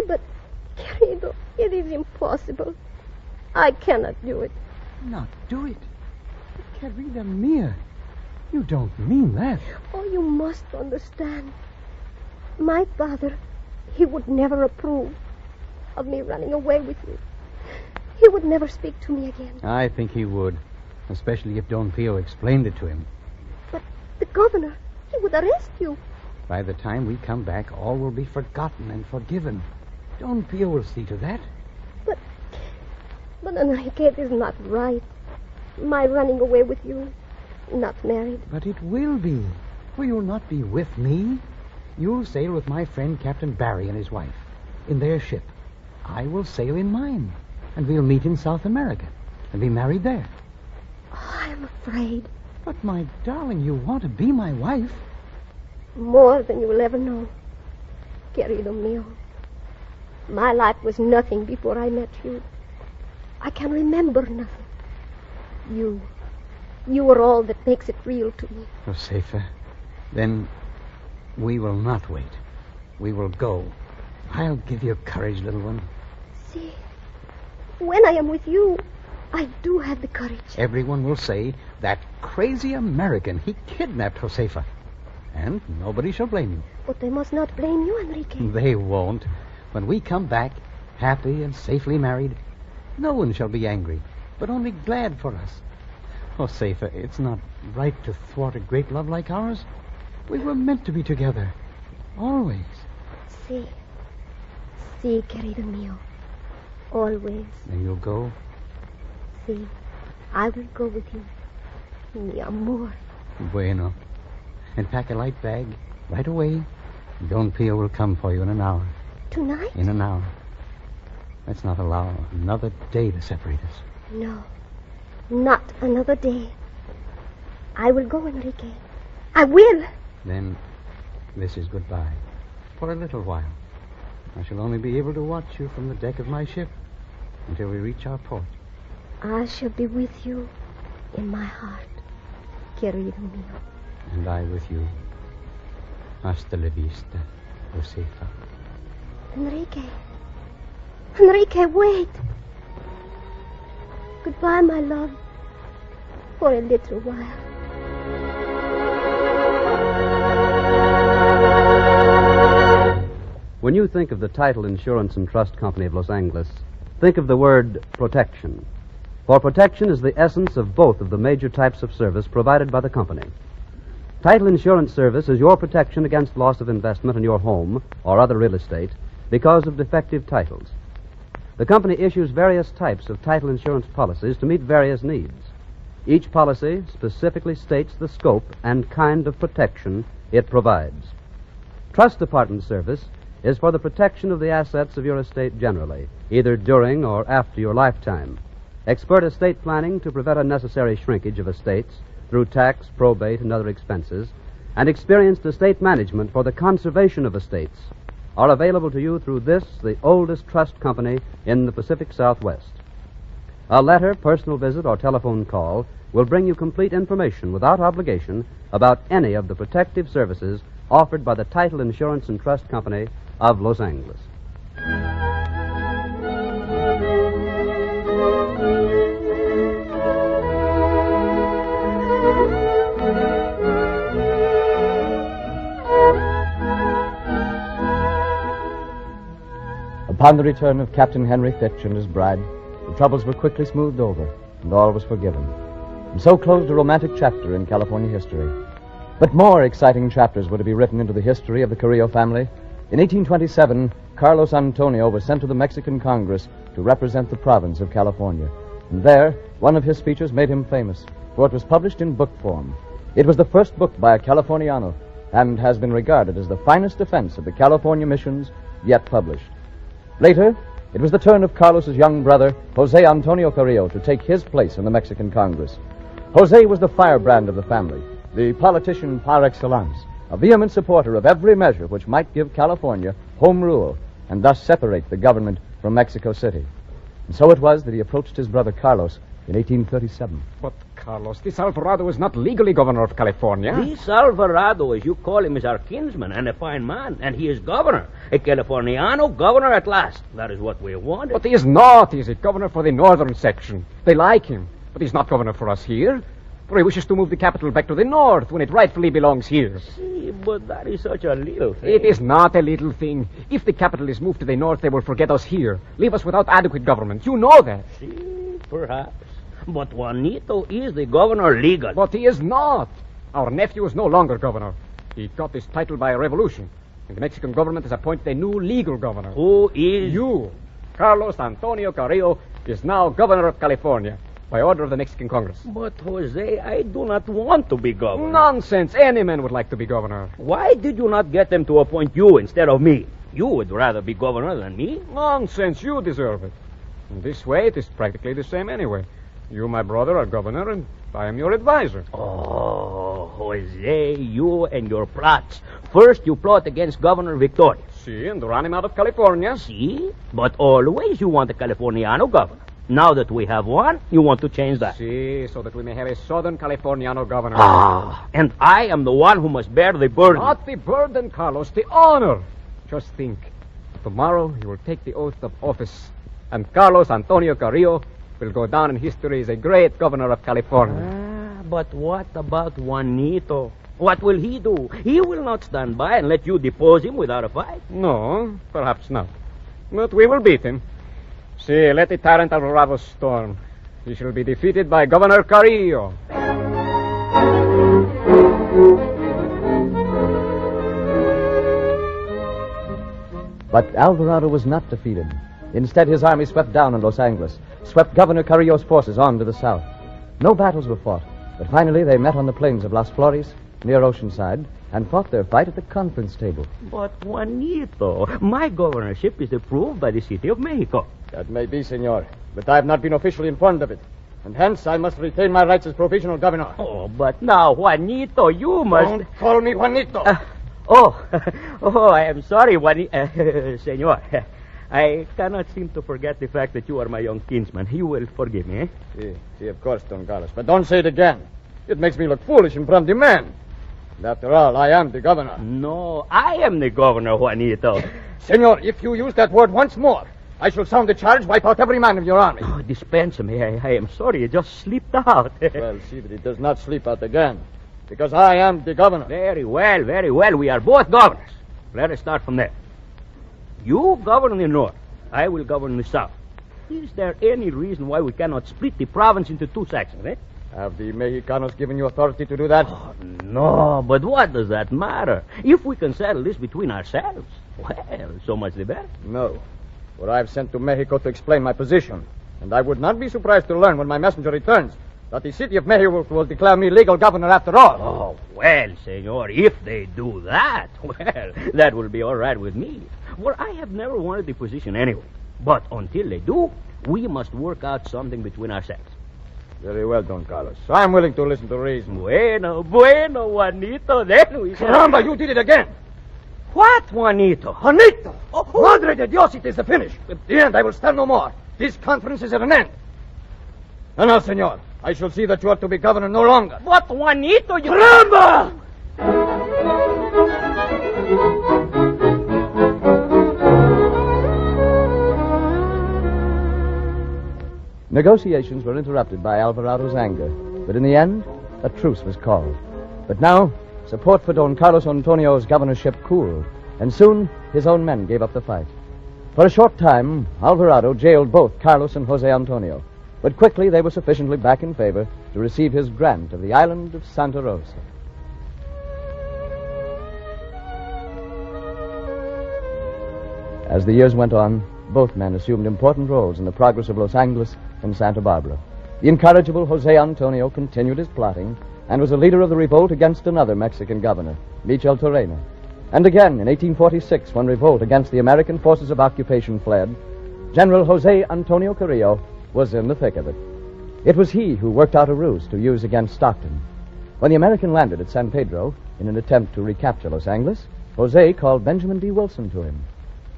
but, querido, it is impossible. I cannot do it. Not do it? Querida mia, you don't mean that. Oh, you must understand. My father, he would never approve of me running away with you. He would never speak to me again. I think he would, especially if Don Pio explained it to him. But the governor, he would arrest you. By the time we come back, all will be forgotten and forgiven. Don Pio will see to that. But Enrique, it is not right. My running away with you, not married. But it will be, for you'll not be with me. You'll sail with my friend Captain Barry and his wife in their ship. I will sail in mine, and we'll meet in South America and be married there. Oh, I'm afraid. But, my darling, you want to be my wife. More than you will ever know. Querido mío. My life was nothing before I met you. I can remember nothing. You are all that makes it real to me. Josefa, then we will not wait. We will go. I'll give you courage, little one. See, when I am with you, I do have the courage. Everyone will say, that crazy American, he kidnapped Josefa. And nobody shall blame you. But they must not blame you, Enrique. They won't. When we come back, happy and safely married, no one shall be angry, but only glad for us. Josefa, it's not right to thwart a great love like ours. We were meant to be together. Always. Sí, querido mío. Always. Then you'll go? Sí, I will go with you. Mi amor. Bueno. And pack a light bag right away. Don Pio will come for you in an hour. Tonight? In an hour. Let's not allow another day to separate us. No, not another day. I will go, Enrique. I will. Then this is goodbye. For a little while. I shall only be able to watch you from the deck of my ship until we reach our port. I shall be with you in my heart. querido mío. And I with you. Hasta la vista, Josefa. Enrique. Enrique, wait. Goodbye, my love. For a little while. When you think of the Title Insurance and Trust Company of Los Angeles, think of the word protection. For protection is the essence of both of the major types of service provided by the company. Title Insurance Service is your protection against loss of investment in your home or other real estate because of defective titles. The company issues various types of title insurance policies to meet various needs. Each policy specifically states the scope and kind of protection it provides. Trust Department Service is for the protection of the assets of your estate generally, either during or after your lifetime. Expert estate planning to prevent unnecessary shrinkage of estates through tax, probate, and other expenses, and experienced estate management for the conservation of estates are available to you through this, the oldest trust company in the Pacific Southwest. A letter, personal visit, or telephone call will bring you complete information without obligation about any of the protective services offered by the Title Insurance and Trust Company of Los Angeles. Upon the return of Captain Henry Fitch and his bride, the troubles were quickly smoothed over, and all was forgiven. And so closed a romantic chapter in California history. But more exciting chapters were to be written into the history of the Carrillo family. In 1827, Carlos Antonio was sent to the Mexican Congress to represent the province of California. And there, one of his speeches made him famous, for it was published in book form. It was the first book by a Californiano, and has been regarded as the finest defense of the California missions yet published. Later, it was the turn of Carlos's young brother, Jose Antonio Carrillo, to take his place in the Mexican Congress. Jose was the firebrand of the family, the politician par excellence, a vehement supporter of every measure which might give California home rule and thus separate the government from Mexico City. And so it was that he approached his brother Carlos in 1837. But, Carlos, this Alvarado is not legally governor of California. This Alvarado, as you call him, is our kinsman and a fine man, and he is governor. A Californiano governor at last. That is what we wanted. But he is not. He is a governor for the northern section. They like him. But he's not governor for us here. For he wishes to move the capital back to the north when it rightfully belongs here. See, but that is such a little thing. It is not a little thing. If the capital is moved to the north, they will forget us here. Leave us without adequate government. You know that. See, perhaps. But Juanito is the governor legal. But he is not. Our nephew is no longer governor. He got this title by a revolution. And the Mexican government has appointed a new legal governor. Who is? You. Carlos Antonio Carrillo is now governor of California by order of the Mexican Congress. But, Jose, I do not want to be governor. Nonsense. Any man would like to be governor. Why did you not get them to appoint you instead of me? You would rather be governor than me. Nonsense. You deserve it. In this way, it is practically the same anyway. You, my brother, are governor, and I am your advisor. Oh, Jose, you and your plots. First, you plot against Governor Victoria. See, and run him out of California. See? But always you want a Californiano governor. Now that we have one, you want to change that. See, so that we may have a Southern Californiano governor. Ah, and I am the one who must bear the burden. Not the burden, Carlos, the honor. Just think. Tomorrow you will take the oath of office, and Carlos Antonio Carrillo will go down in history as a great governor of California. But what about Juanito? What will he do? He will not stand by and let you depose him without a fight. No, perhaps not. But we will beat him. See, let the tyrant Alvarado storm. He shall be defeated by Governor Carrillo. But Alvarado was not defeated. Instead, his army swept down on Los Angeles, swept Governor Carrillo's forces on to the south. No battles were fought, but finally they met on the plains of Las Flores, near Oceanside, and fought their fight at the conference table. But, Juanito, my governorship is approved by the city of Mexico. That may be, senor, but I have not been officially informed of it. And hence I must retain my rights as provisional governor. Oh, but now, Juanito, you must... Don't call me Juanito. I am sorry, Juanito. Senor, I cannot seem to forget the fact that you are my young kinsman. You will forgive me, eh? See, of course, Don Carlos. But don't say it again. It makes me look foolish in front of the man. And after all, I am the governor. No, I am the governor, Juanito. Senor, if you use that word once more, I shall sound the charge, wipe out every man of your army. Oh, dispense me. I am sorry. It just slipped out. Well, see that it does not slip out again. Because I am the governor. Very well, very well. We are both governors. Let us start from there. You govern the north. I will govern the south. Is there any reason why we cannot split the province into two sections, eh? Have the Mexicanos given you authority to do that? Oh, no, but what does that matter? If we can settle this between ourselves, well, so much the better. No. For I have sent to Mexico to explain my position. And I would not be surprised to learn when my messenger returns that the city of Mexico will declare me legal governor after all. Oh, well, senor, if they do that, well, that will be all right with me. Well, I have never wanted the position anyway. But until they do, we must work out something between ourselves. Very well, Don Carlos. I am willing to listen to reason. Bueno, Juanito, then we shall... Caramba, you did it again! What, Juanito? Juanito! Madre de Dios, it is the finish. At the end, I will stand no more. This conference is at an end. And now, senor, I shall see that you are to be governor no longer. But, Juanito, you... Caramba! Negotiations were interrupted by Alvarado's anger, but in the end, a truce was called. But now, support for Don Carlos Antonio's governorship cooled, and soon his own men gave up the fight. For a short time, Alvarado jailed both Carlos and Jose Antonio, but quickly they were sufficiently back in favor to receive his grant of the island of Santa Rosa. As the years went on, both men assumed important roles in the progress of Los Angeles and Santa Barbara. The incorrigible Jose Antonio continued his plotting and was a leader of the revolt against another Mexican governor, Michel Torrena. And again, in 1846, when revolt against the American forces of occupation fled, General Jose Antonio Carrillo was in the thick of it. It was he who worked out a ruse to use against Stockton. When the American landed at San Pedro in an attempt to recapture Los Angeles, Jose called Benjamin D. Wilson to him.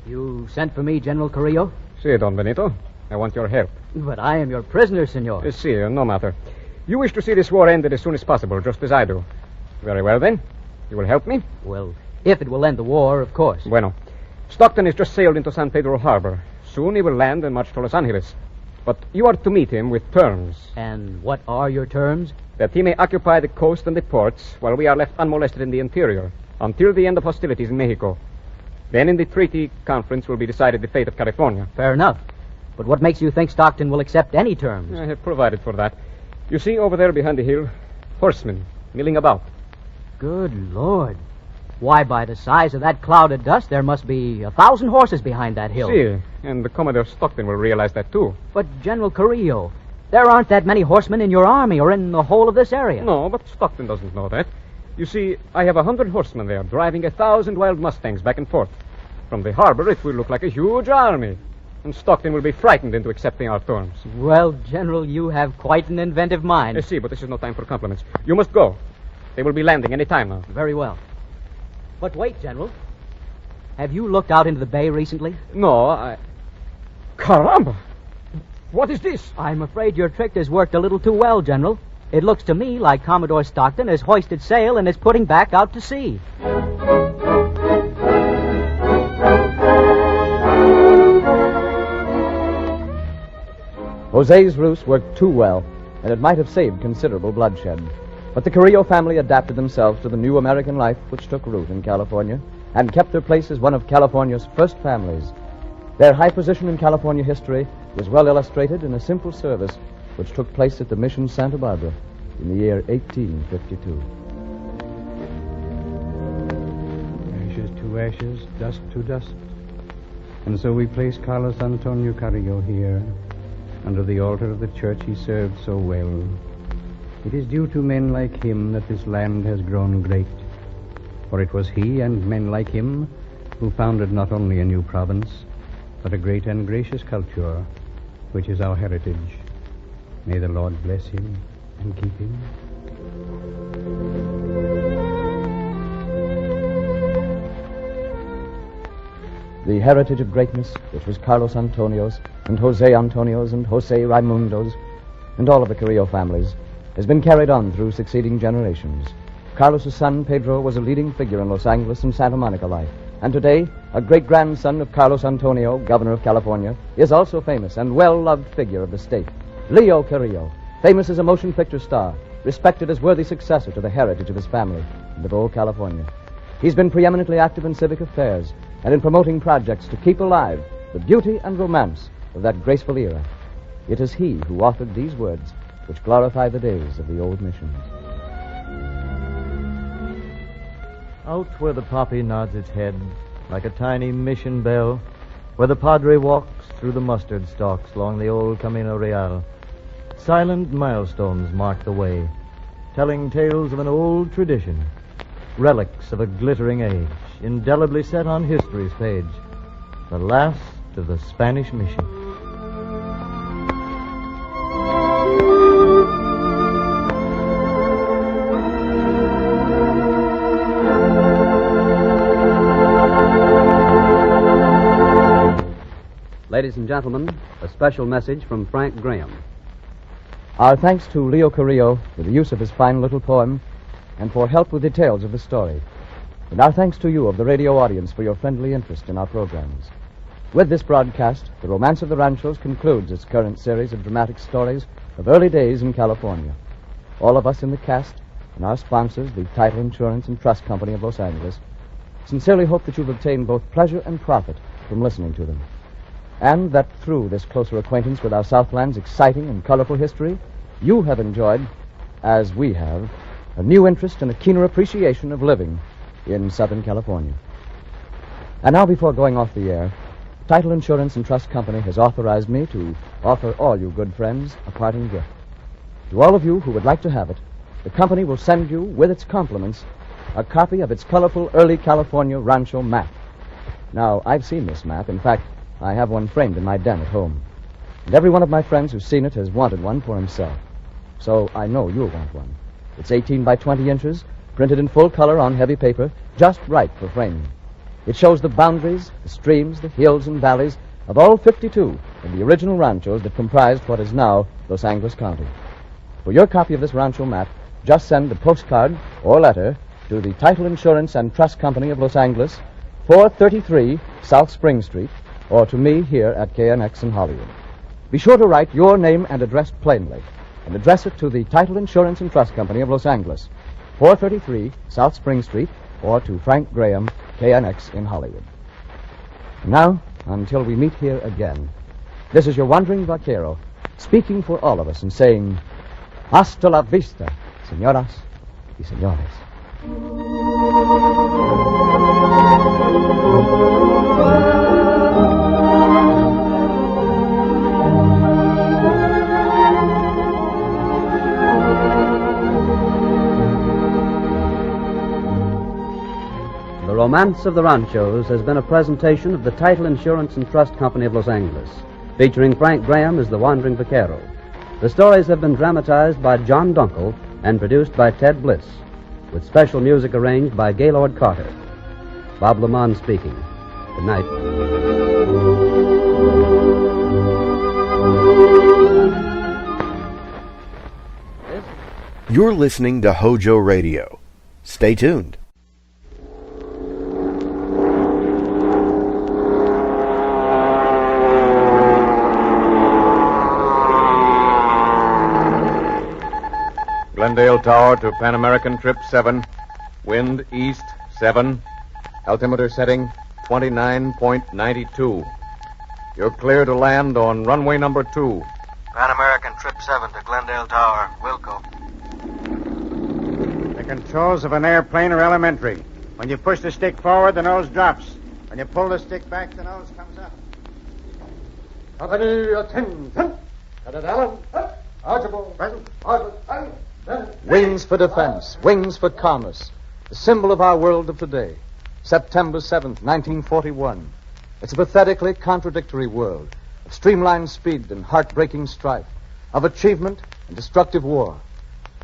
You sent for me, General Carrillo? Si, Don Benito. I want your help. But I am your prisoner, senor. Si, no matter. You wish to see this war ended as soon as possible, just as I do. Very well, then. You will help me? Well, if it will end the war, of course. Bueno. Stockton has just sailed into San Pedro Harbor. Soon he will land and march to Los Angeles. But you are to meet him with terms. And what are your terms? That he may occupy the coast and the ports while we are left unmolested in the interior until the end of hostilities in Mexico. Then in the treaty conference will be decided the fate of California. Fair enough. But what makes you think Stockton will accept any terms? I have provided for that. You see over there behind the hill, horsemen milling about. Good Lord. Why, by the size of that cloud of dust, there must be 1,000 horses behind that hill. Si, and the Commodore Stockton will realize that, too. But, General Carrillo, there aren't that many horsemen in your army or in the whole of this area. No, but Stockton doesn't know that. You see, I have 100 horsemen there, driving 1,000 wild mustangs back and forth. From the harbor, it will look like a huge army. And Stockton will be frightened into accepting our terms. Well, General, you have quite an inventive mind. I see, but this is no time for compliments. You must go. They will be landing any time now. Very well. But wait, General. Have you looked out into the bay recently? No, Caramba! What is this? I'm afraid your trick has worked a little too well, General. It looks to me like Commodore Stockton has hoisted sail and is putting back out to sea. Jose's ruse worked too well, and it might have saved considerable bloodshed. But the Carrillo family adapted themselves to the new American life which took root in California and kept their place as one of California's first families. Their high position in California history was well illustrated in a simple service which took place at the Mission Santa Barbara in the year 1852. Ashes to ashes, dust to dust. And so we place Carlos Antonio Carrillo here, under the altar of the church he served so well. It is due to men like him that this land has grown great. For it was he and men like him who founded not only a new province, but a great and gracious culture, which is our heritage. May the Lord bless him and keep him. The heritage of greatness, which was Carlos Antonio's, and Jose Antonio's, and Jose Raimundo's, and all of the Carrillo families, has been carried on through succeeding generations. Carlos's son, Pedro, was a leading figure in Los Angeles and Santa Monica life. And today, a great-grandson of Carlos Antonio, governor of California, is also famous and well-loved figure of the state. Leo Carrillo, famous as a motion picture star, respected as worthy successor to the heritage of his family and of old California. He's been preeminently active in civic affairs and in promoting projects to keep alive the beauty and romance of that graceful era. It is he who authored these words which glorify the days of the old missions. Out where the poppy nods its head like a tiny mission bell, where the padre walks through the mustard stalks along the old Camino Real, silent milestones mark the way, telling tales of an old tradition, relics of a glittering age, indelibly set on history's page, the last of the Spanish mission. Ladies and gentlemen, a special message from Frank Graham. Our thanks to Leo Carrillo for the use of his fine little poem and for help with details of the story. And our thanks to you of the radio audience for your friendly interest in our programs. With this broadcast, The Romance of the Ranchos concludes its current series of dramatic stories of early days in California. All of us in the cast and our sponsors, the Title Insurance and Trust Company of Los Angeles, sincerely hope that you've obtained both pleasure and profit from listening to them, and that through this closer acquaintance with our Southland's exciting and colorful history, you have enjoyed, as we have, a new interest and a keener appreciation of living in Southern California. And now, before going off the air, Title Insurance and Trust Company has authorized me to offer all you good friends a parting gift. To all of you who would like to have it, the company will send you, with its compliments, a copy of its colorful early California Rancho map. Now, I've seen this map. In fact, I have one framed in my den at home. And every one of my friends who's seen it has wanted one for himself. So I know you'll want one. It's 18 by 20 inches, printed in full color on heavy paper, just right for framing. It shows the boundaries, the streams, the hills and valleys of all 52 of the original ranchos that comprised what is now Los Angeles County. For your copy of this rancho map, just send a postcard or letter to the Title Insurance and Trust Company of Los Angeles, 433 South Spring Street, or to me here at KNX in Hollywood. Be sure to write your name and address plainly, and address it to the Title Insurance and Trust Company of Los Angeles, 433 South Spring Street, or to Frank Graham, KNX in Hollywood. And now, until we meet here again, this is your wandering vaquero, speaking for all of us and saying, hasta la vista, señoras y señores. The Romance of the Ranchos has been a presentation of the Title Insurance and Trust Company of Los Angeles, featuring Frank Graham as the Wandering Vaquero. The stories have been dramatized by John Dunkel and produced by Ted Bliss, with special music arranged by Gaylord Carter. Bob Lamont speaking. Good night. You're listening to HOJO Radio. Stay tuned. Glendale Tower to Pan American Trip 7. Wind east 7. Altimeter setting 29.92. You're clear to land on runway number 2. Pan American Trip 7 to Glendale Tower, Wilco. The controls of an airplane are elementary. When you push the stick forward, the nose drops. When you pull the stick back, the nose comes up. Company, attention! Cadet Allen, Archibald, present, Archibald, Wings for defense, wings for commerce, the symbol of our world of today. September 7th, 1941. It's a pathetically contradictory world of streamlined speed and heartbreaking strife, of achievement and destructive war.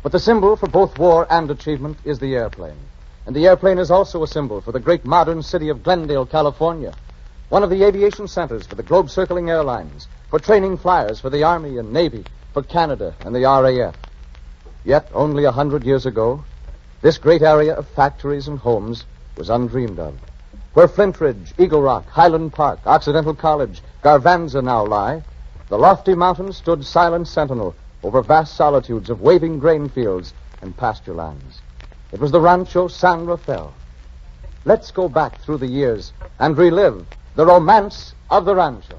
But the symbol for both war and achievement is the airplane. And the airplane is also a symbol for the great modern city of Glendale, California, one of the aviation centers for the globe-circling airlines, for training flyers for the Army and Navy, for Canada and the RAF. Yet, only 100 years ago, this great area of factories and homes was undreamed of. Where Flint Ridge, Eagle Rock, Highland Park, Occidental College, Garvanza now lie, the lofty mountains stood silent sentinel over vast solitudes of waving grain fields and pasture lands. It was the Rancho San Rafael. Let's go back through the years and relive the romance of the ranchos.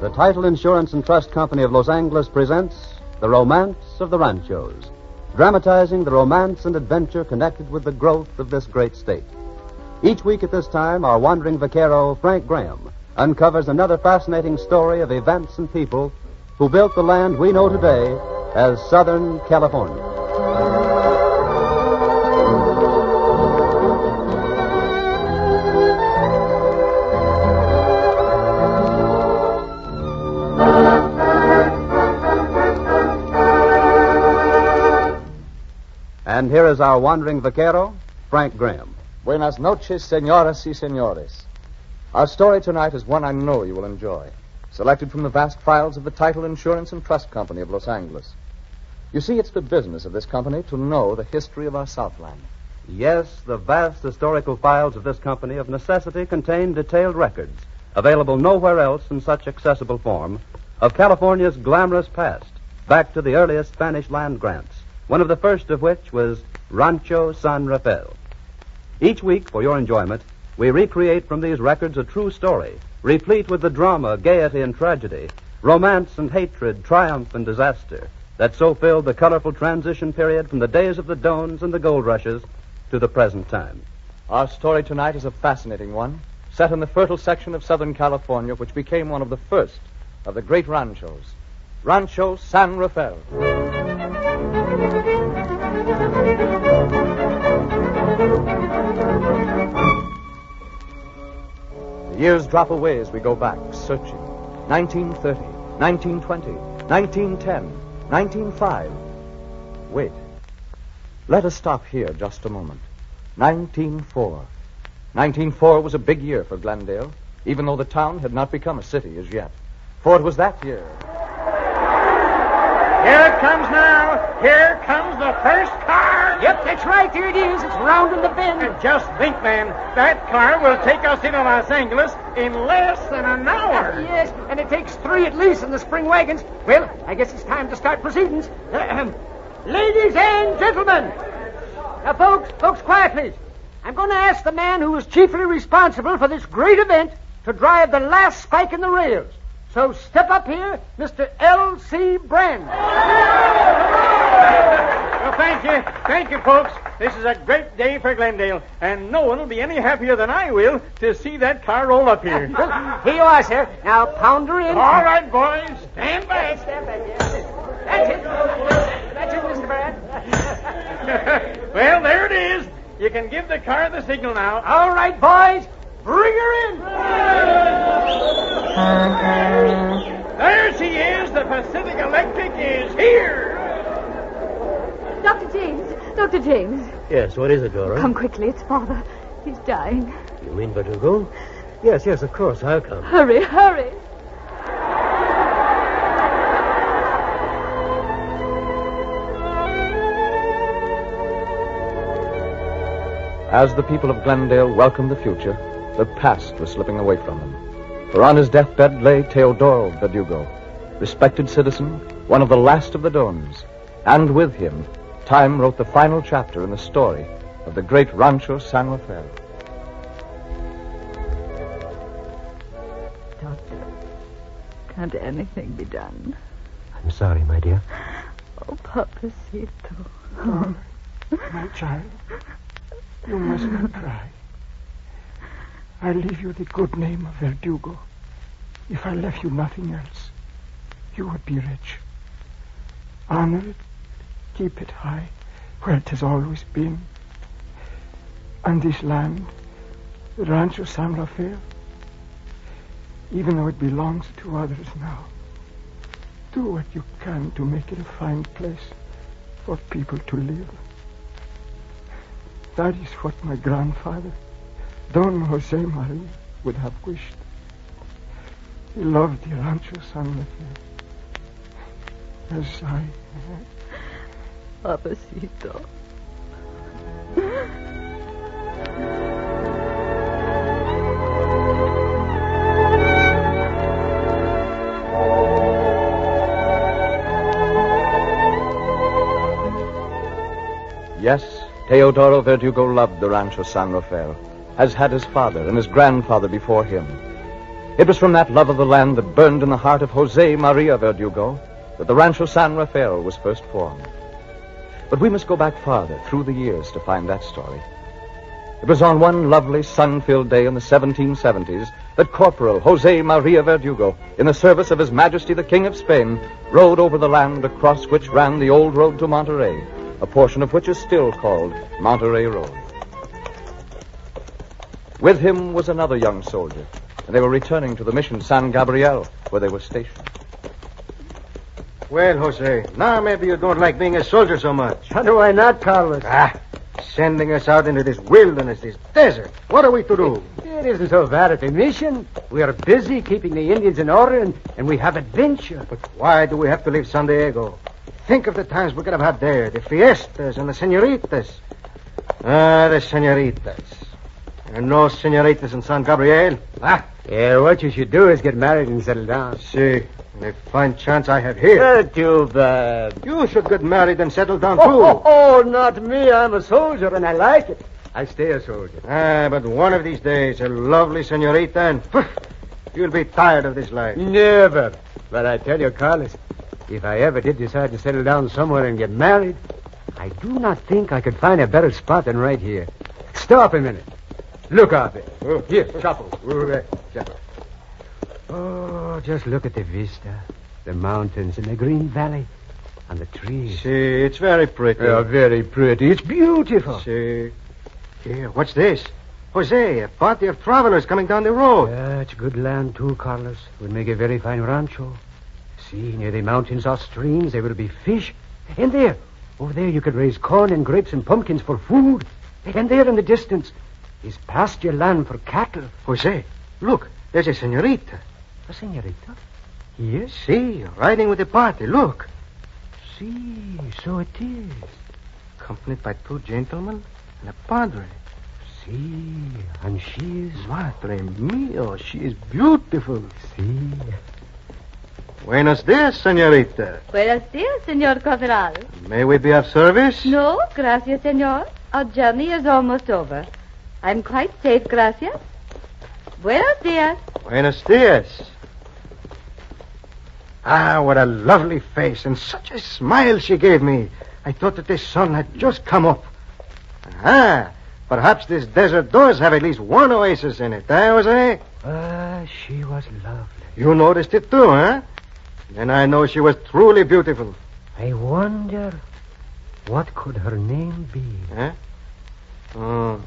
The Title Insurance and Trust Company of Los Angeles presents The Romance of the Ranchos, dramatizing the romance and adventure connected with the growth of this great state. Each week at this time, our wandering vaquero, Frank Graham, uncovers another fascinating story of events and people who built the land we know today as Southern California. And here is our wandering vaquero, Frank Graham. Buenas noches, señoras y señores. Our story tonight is one I know you will enjoy, selected from the vast files of the Title Insurance and Trust Company of Los Angeles. You see, it's the business of this company to know the history of our Southland. Yes, the vast historical files of this company of necessity contain detailed records, available nowhere else in such accessible form, of California's glamorous past, back to the earliest Spanish land grants, one of the first of which was Rancho San Rafael. Each week, for your enjoyment, we recreate from these records a true story, replete with the drama, gaiety, and tragedy, romance and hatred, triumph and disaster, that so filled the colorful transition period from the days of the Dones and the gold rushes to the present time. Our story tonight is a fascinating one, set in the fertile section of Southern California, which became one of the first of the great ranchos, Rancho San Rafael. The years drop away as we go back, searching. 1930, 1920, 1910, 1905. Wait. Let us stop here just a moment. 1904. 1904 was a big year for Glendale, even though the town had not become a city as yet. For it was that year. Here it comes now. Here comes the first car. Yep, that's right. Here it is. It's rounding the bend. And just think, man, that car will take us into Los Angeles in less than an hour. Yes, and it takes 3 at least in the spring wagons. Well, I guess it's time to start proceedings. Ladies and gentlemen. Now, folks, quiet, please. I'm going to ask the man who is chiefly responsible for this great event to drive the last spike in the rails. So step up here, Mr. L.C. Brand. Well, thank you, folks. This is a great day for Glendale, and no one will be any happier than I will to see that car roll up here. Well, here you are, sir. Now pound her in. All right, boys, stand back. Yes. That's it, Mr. Brand. Well, there it is. You can give the car the signal now. All right, boys. Bring her in. There she is. The Pacific Electric is here. Dr. James. Yes, what is it, Dora? Come quickly. It's Father. He's dying. You mean Verdugo? Yes, of course. I'll come. Hurry. As the people of Glendale welcomed the future, the past was slipping away from them. For on his deathbed lay Teodoro Verdugo, respected citizen, one of the last of the Dones. And with him, time wrote the final chapter in the story of the great Rancho San Rafael. Doctor, can't anything be done? I'm sorry, my dear. Oh, Papacito. Oh, my child, you must not cry. I leave you the good name of Verdugo. If I left you nothing else, you would be rich. Honor it, keep it high, where it has always been. And this land, the Rancho San Rafael, even though it belongs to others now, do what you can to make it a fine place for people to live. That is what my grandfather, Don Jose Maria, would have wished. He loved the Rancho San Rafael. As I... Papacito. Yes, Teodoro Verdugo loved the Rancho San Rafael, as had his father and his grandfather before him. It was from that love of the land that burned in the heart of Jose Maria Verdugo that the Rancho San Rafael was first formed. But we must go back farther through the years to find that story. It was on one lovely sun-filled day in the 1770s that Corporal Jose Maria Verdugo, in the service of His Majesty the King of Spain, rode over the land across which ran the old road to Monterey, a portion of which is still called Monterey Road. With him was another young soldier, and they were returning to the mission San Gabriel, where they were stationed. Well, Jose, now maybe you don't like being a soldier so much. How do I not, Carlos? Sending us out into this wilderness, this desert. What are we to do? It isn't so bad at a mission. We are busy keeping the Indians in order, and we have adventure. But why do we have to leave San Diego? Think of the times we could have had there, the fiestas and the senoritas. The senoritas. There are no senoritas in San Gabriel. Yeah, what you should do is get married and settle down. See, the fine chance I have here. Too bad. You should get married and settle down, too. Oh, not me. I'm a soldier, and I like it. I stay a soldier. But one of these days, a lovely senorita, and you'll be tired of this life. Never. But I tell you, Carlos, if I ever did decide to settle down somewhere and get married, I do not think I could find a better spot than right here. Stop a minute. Look out there. Here, Chapo. Chapo. Oh, just look at the vista. The mountains and the green valley and the trees. See, it's very pretty. Oh, very pretty. It's beautiful. See. Here, what's this? Jose, a party of travelers coming down the road. Yeah, it's good land, too, Carlos. We'll make a very fine rancho. See, near the mountains are streams. There will be fish. And there, over there, you could raise corn and grapes and pumpkins for food. And there in the distance is pasture land for cattle. Jose, look, there's a senorita. A senorita? Yes? See, riding with the party, look. See, so it is. Accompanied by two gentlemen and a padre. See, and she is... Madre mia, she is beautiful. See. Buenos dias, senorita. Buenos dias, Senor Corporal. May we be of service? No, gracias, senor. Our journey is almost over. I'm quite safe, gracias. Buenos dias. Buenos dias. What a lovely face, and such a smile she gave me. I thought that the sun had just come up. Perhaps this desert does have at least one oasis in it, Jose? She was lovely. You noticed it too, huh? Then I know she was truly beautiful. I wonder what could her name be? Oh.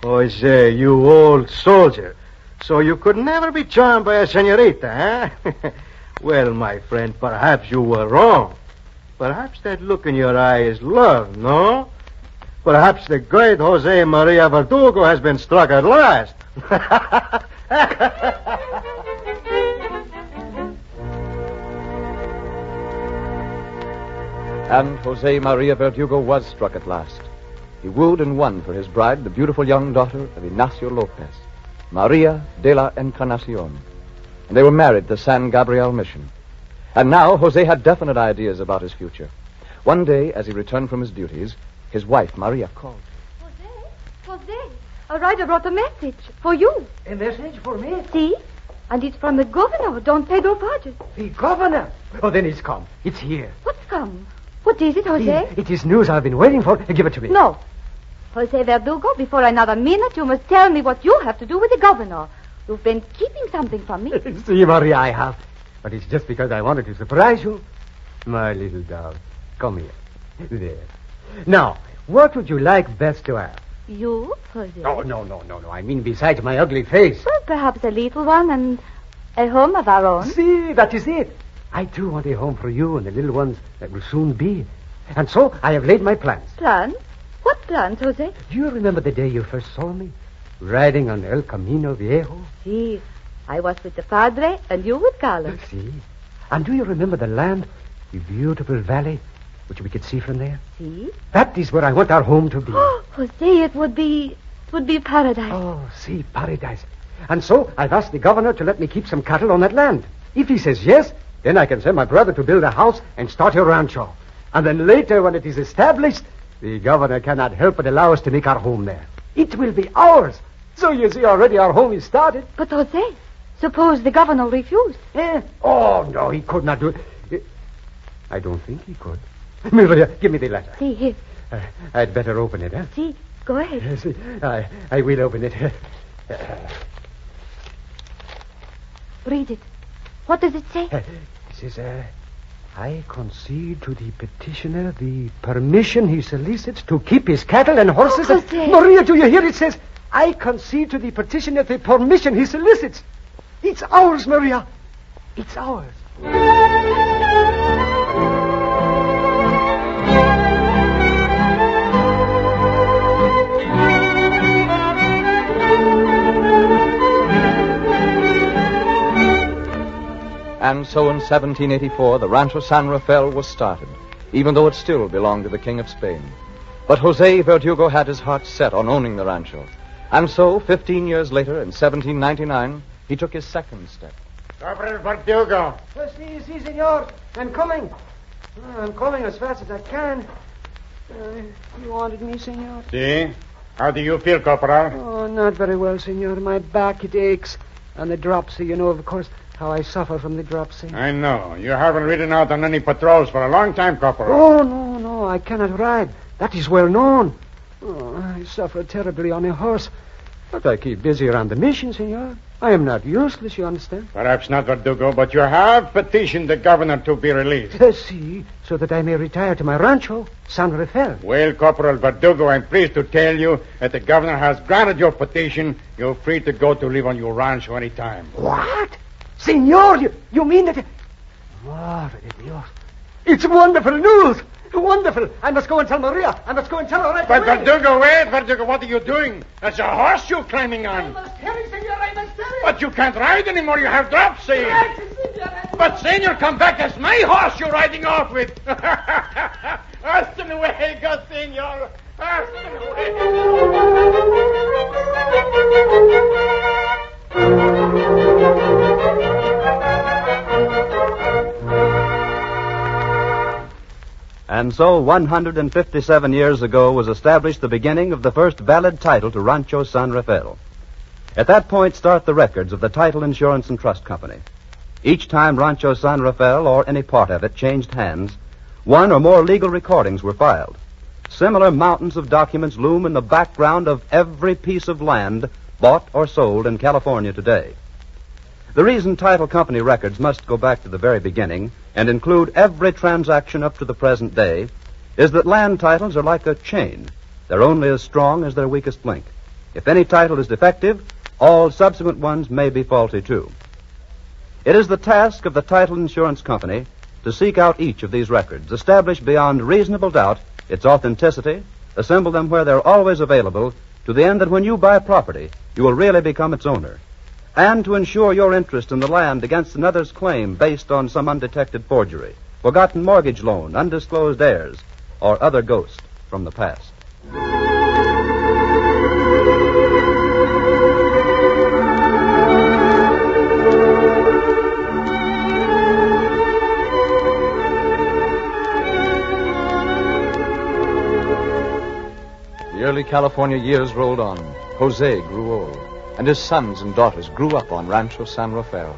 Jose, you old soldier. So you could never be charmed by a senorita, huh? Well, my friend, perhaps you were wrong. Perhaps that look in your eye is love, no? Perhaps the great Jose Maria Verdugo has been struck at last. And Jose Maria Verdugo was struck at last. He wooed and won for his bride the beautiful young daughter of Ignacio Lopez, Maria de la Encarnacion. And they were married to San Gabriel Mission. And now Jose had definite ideas about his future. One day, as he returned from his duties, his wife, Maria, called. Jose, a rider brought a message for you. A message for me? See? And it's from the governor, Don Pedro Pages. The governor? Oh, then it's come. It's here. What's come? What is it, Jose? It is news I've been waiting for. Give it to me. No. Jose Verdugo, before another minute, you must tell me what you have to do with the governor. You've been keeping something from me. See, Maria, I have. But it's just because I wanted to surprise you. My little dove. Come here. There. Now, what would you like best to have? You, Jose? Oh, no. I mean besides my ugly face. Well, perhaps a little one and a home of our own. See, that is it. I, too, want a home for you and the little ones that will soon be. And so I have laid my plans. Plans? What plans, Jose? Do you remember the day you first saw me? Riding on El Camino Viejo? Si. I was with the Padre and you with Carlos. Si. And do you remember the land, the beautiful valley, which we could see from there? Si. That is where I want our home to be. Oh, Jose, it would be paradise. Oh, see, paradise. And so I've asked the governor to let me keep some cattle on that land. If he says yes, then I can send my brother to build a house and start a rancho. And then later, when it is established, the governor cannot help but allow us to make our home there. It will be ours. So you see, already our home is started. But Jose, suppose the governor refused. Oh, no, he could not do it. I don't think he could. Maria, give me the letter. See, here. I'd better open it, huh? See, go ahead. See, I will open it. Read it. What does it say? It says, I concede to the petitioner the permission he solicits to keep his cattle and horses. Oh, Jose. Maria, do you hear? It says, I concede to the petitioner the permission he solicits. It's ours, Maria. It's ours. And so in 1784, the Rancho San Rafael was started, even though it still belonged to the King of Spain. But Jose Verdugo had his heart set on owning the rancho. And so, 15 years later, in 1799, he took his second step. Corporal Verdugo. Si, senor. I'm coming. I'm coming as fast as I can. You wanted me, senor? See? How do you feel, Corporal? Oh, not very well, senor. My back, it aches. And the dropsy, you know, of course, how I suffer from the dropsy. I know. You haven't ridden out on any patrols for a long time, Corporal. Oh, no. I cannot ride. That is well known. Oh, I suffer terribly on a horse. But I keep busy around the mission, senor. I am not useless, you understand? Perhaps not, Verdugo, but you have petitioned the governor to be released. See, so that I may retire to my rancho, San Rafael. Well, Corporal Verdugo, I'm pleased to tell you that the governor has granted your petition. You're free to go to live on your rancho any time. What? Senor, you mean that... Madre de Dios. It's wonderful news. Wonderful. I must go and tell Maria. I must go and tell her right But away. Verdugo, wait, Verdugo, what are you doing? That's a horse you're climbing on. I must hurry, senor, I must hurry. But you can't ride anymore. You have dropsy. But, senor, come back. That's my horse you're riding off with. Hasta luego, senor. Hasta And so 157 years ago was established the beginning of the first valid title to Rancho San Rafael. At that point start the records of the Title Insurance and Trust Company. Each time Rancho San Rafael or any part of it changed hands, one or more legal recordings were filed. Similar mountains of documents loom in the background of every piece of land bought or sold in California today. The reason title company records must go back to the very beginning and include every transaction up to the present day is that land titles are like a chain. They're only as strong as their weakest link. If any title is defective, all subsequent ones may be faulty too. It is the task of the title insurance company to seek out each of these records, establish beyond reasonable doubt its authenticity, assemble them where they're always available, to the end that when you buy property, you will really become its owner, and to ensure your interest in the land against another's claim based on some undetected forgery, forgotten mortgage loan, undisclosed heirs, or other ghost from the past. The early California years rolled on. Jose grew old, and his sons and daughters grew up on Rancho San Rafael.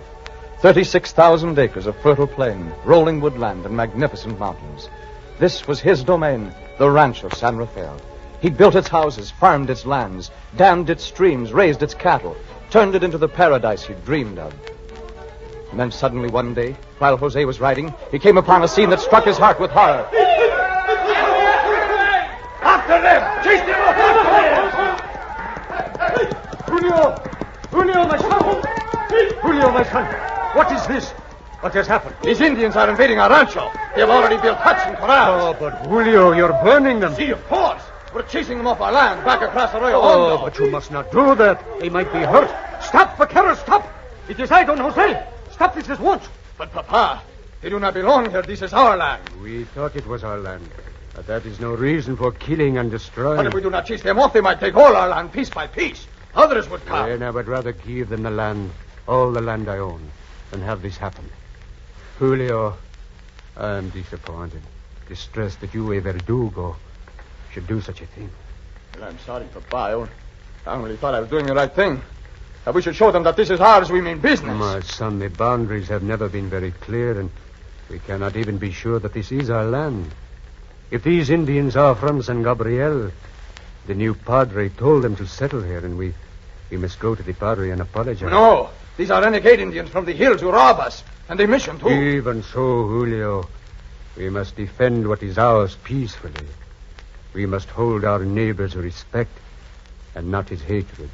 36,000 acres of fertile plain, rolling woodland, and magnificent mountains. This was his domain, the Rancho San Rafael. He built its houses, farmed its lands, dammed its streams, raised its cattle, turned it into the paradise he dreamed of. And then suddenly one day, while Jose was riding, he came upon a scene that struck his heart with horror. After them! Chase them off! After them! Julio! Julio, my son! Julio, my son! What is this? What has happened? These Indians are invading our rancho. They have already built huts and corrals. Oh, but Julio, you're burning them. See, of course. We're chasing them off our land, back across Arroyo Oh, Hondo. but you must not do that. They might be hurt. Stop, vaqueros, stop! It is I, Don Jose. Stop this at once. But, Papa, they do not belong here. This is our land. We thought it was our land. But that is no reason for killing and destroying. But if we do not chase them off, they might take all our land piece by piece. Others would come. Then I would rather give them the land, all the land I own, than have this happen. Julio, I am disappointed, distressed that you, a Verdugo, should do such a thing. Well, I'm sorry, Papa. I only thought I was doing the right thing. That we should show them that this is ours. We mean business. My son, the boundaries have never been very clear, and we cannot even be sure that this is our land. If these Indians are from San Gabriel, the new padre told them to settle here, and we must go to the padre and apologize. No, these are renegade Indians from the hills who rob us, and they mission too. Even so, Julio, we must defend what is ours peacefully. We must hold our neighbor's respect and not his hatred.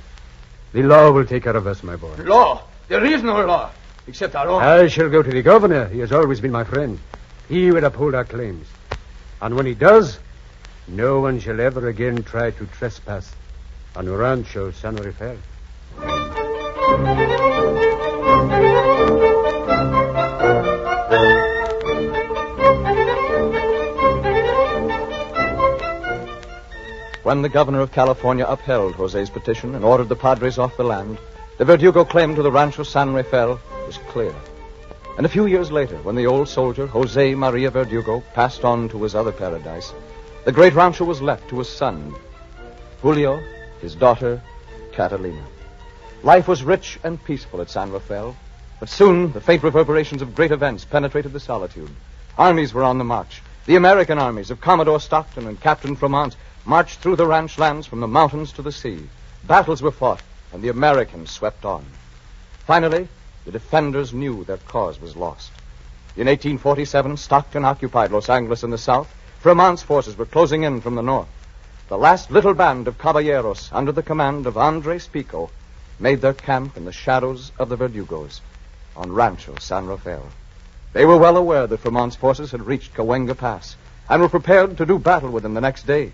The law will take care of us, my boy. Law? There is no law, except our own. I shall go to the governor. He has always been my friend. He will uphold our claims. And when he does, no one shall ever again try to trespass on Rancho San Rafael. When the governor of California upheld Jose's petition and ordered the padres off the land, the Verdugo claim to the Rancho San Rafael was clear. And a few years later, when the old soldier, Jose Maria Verdugo, passed on to his other paradise, the great rancho was left to his son, Julio, his daughter, Catalina. Life was rich and peaceful at San Rafael, but soon the faint reverberations of great events penetrated the solitude. Armies were on the march. The American armies of Commodore Stockton and Captain Fremont marched through the ranch lands from the mountains to the sea. Battles were fought, and the Americans swept on. Finally, the defenders knew their cause was lost. In 1847, Stockton occupied Los Angeles in the south. Fremont's forces were closing in from the north. The last little band of caballeros, under the command of Andres Pico, made their camp in the shadows of the Verdugos on Rancho San Rafael. They were well aware that Fremont's forces had reached Cahuenga Pass and were prepared to do battle with them the next day.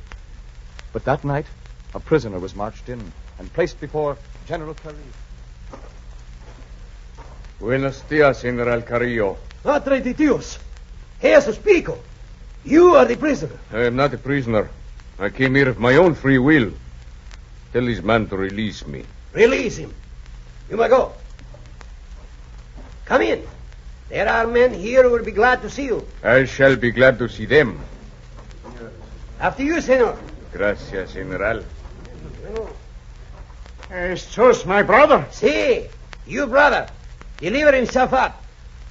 But that night, a prisoner was marched in and placed before General Carrillo. Buenos dias, General Carrillo. Padre de Dios. Jesus Pico. You are the prisoner. I am not a prisoner. I came here of my own free will. Tell this man to release me. Release him. You may go. Come in. There are men here who will be glad to see you. I shall be glad to see them. After you, senor. Gracias, General. Jesus, my brother. See, you brother. Deliver himself up.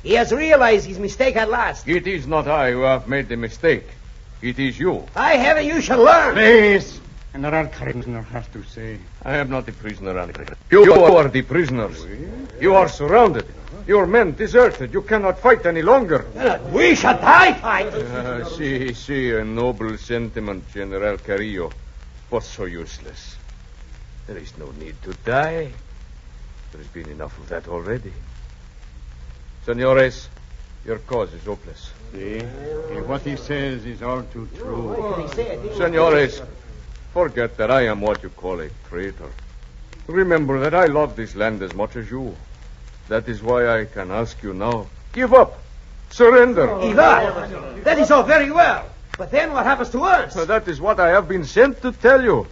He has realized his mistake at last. It is not I who have made the mistake. It is you. By heaven, you shall learn. Please. General Carrillo has to say. I am not the prisoner, Andre. You are the prisoners. You are surrounded. Your men deserted. You cannot fight any longer. We shall die fight. See, a noble sentiment, General Carrillo, but so useless. There is no need to die. There has been enough of that already. Senores, your cause is hopeless. See? What he says is all too true. Senores, forget that I am what you call a traitor. Remember that I love this land as much as you. That is why I can ask you now. Give up. Surrender. Give up? That is all very well. But then what happens to us? That is what I have been sent to tell you.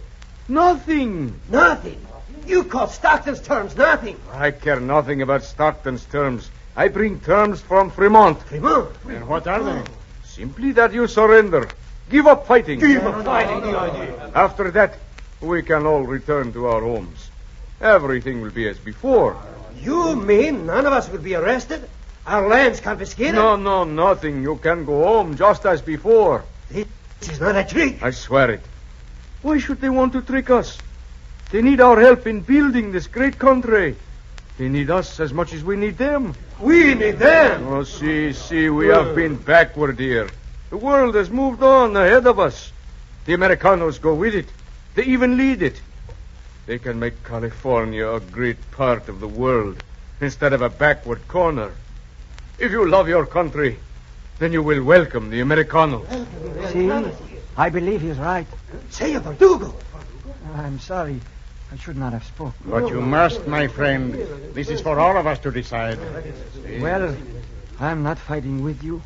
Nothing. Nothing? You call Stockton's terms nothing. I care nothing about Stockton's terms. I bring terms from Fremont. Fremont? And what are they? Simply that you surrender. Give up fighting. Give up fighting. After that, we can all return to our homes. Everything will be as before. You mean none of us will be arrested? Our land's confiscated? No, nothing. You can go home just as before. This is not a trick. I swear it. Why should they want to trick us? They need our help in building this great country. They need us as much as we need them. We need them? Oh, see, we have been backward here. The world has moved on ahead of us. The Americanos go with it. They even lead it. They can make California a great part of the world instead of a backward corner. If you love your country, then you will welcome the Americanos. See, I believe he's right. Say, Verdugo. I'm sorry. I should not have spoken. But you must, my friend. This is for all of us to decide. Well, I'm not fighting with you,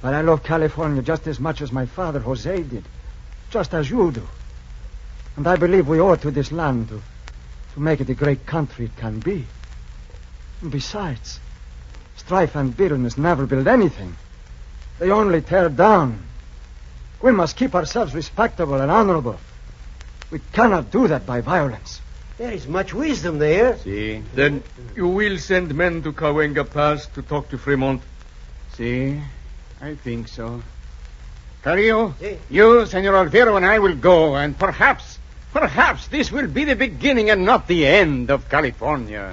but I love California just as much as my father, Jose, did. Just as you do. And I believe we owe it to this land to make it the great country it can be. And besides, strife and bitterness never build anything. They only tear down. We must keep ourselves respectable and honorable. We cannot do that by violence. There is much wisdom there. See? Then you will send men to Cahuenga Pass to talk to Fremont? See, I think so. Carrillo, you, Senor Olvero, and I will go, and perhaps this will be the beginning and not the end of California.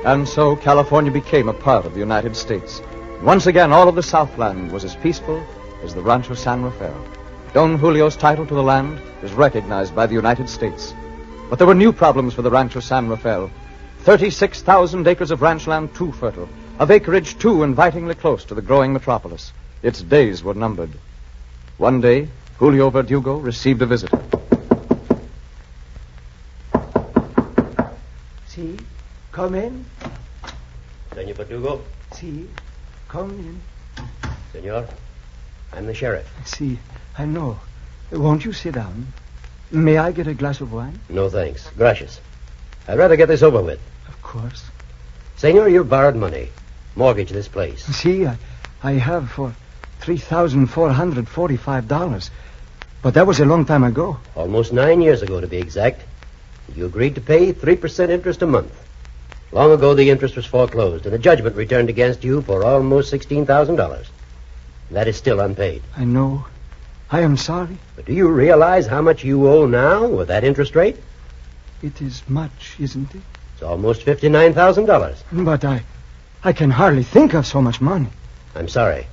And so California became a part of the United States. Once again, all of the Southland was as peaceful as the Rancho San Rafael. Don Julio's title to the land is recognized by the United States. But there were new problems for the Rancho San Rafael. 36,000 acres of ranch land too fertile, of acreage too invitingly close to the growing metropolis. Its days were numbered. One day, Julio Verdugo received a visitor. See? Come in. Senor Verdugo. See? Come in. Senor, I'm the sheriff. See, I know. Won't you sit down? May I get a glass of wine? No, thanks. Gracias. I'd rather get this over with. Of course. Senor, you borrowed money. Mortgage this place. See, I have for $3,445. But that was a long time ago. Almost 9 years ago, to be exact. You agreed to pay 3% interest a month. Long ago, the interest was foreclosed, and a judgment returned against you for almost $16,000. That is still unpaid. I know. I am sorry. But do you realize how much you owe now with that interest rate? It is much, isn't it? It's almost $59,000. But I can hardly think of so much money. I'm sorry.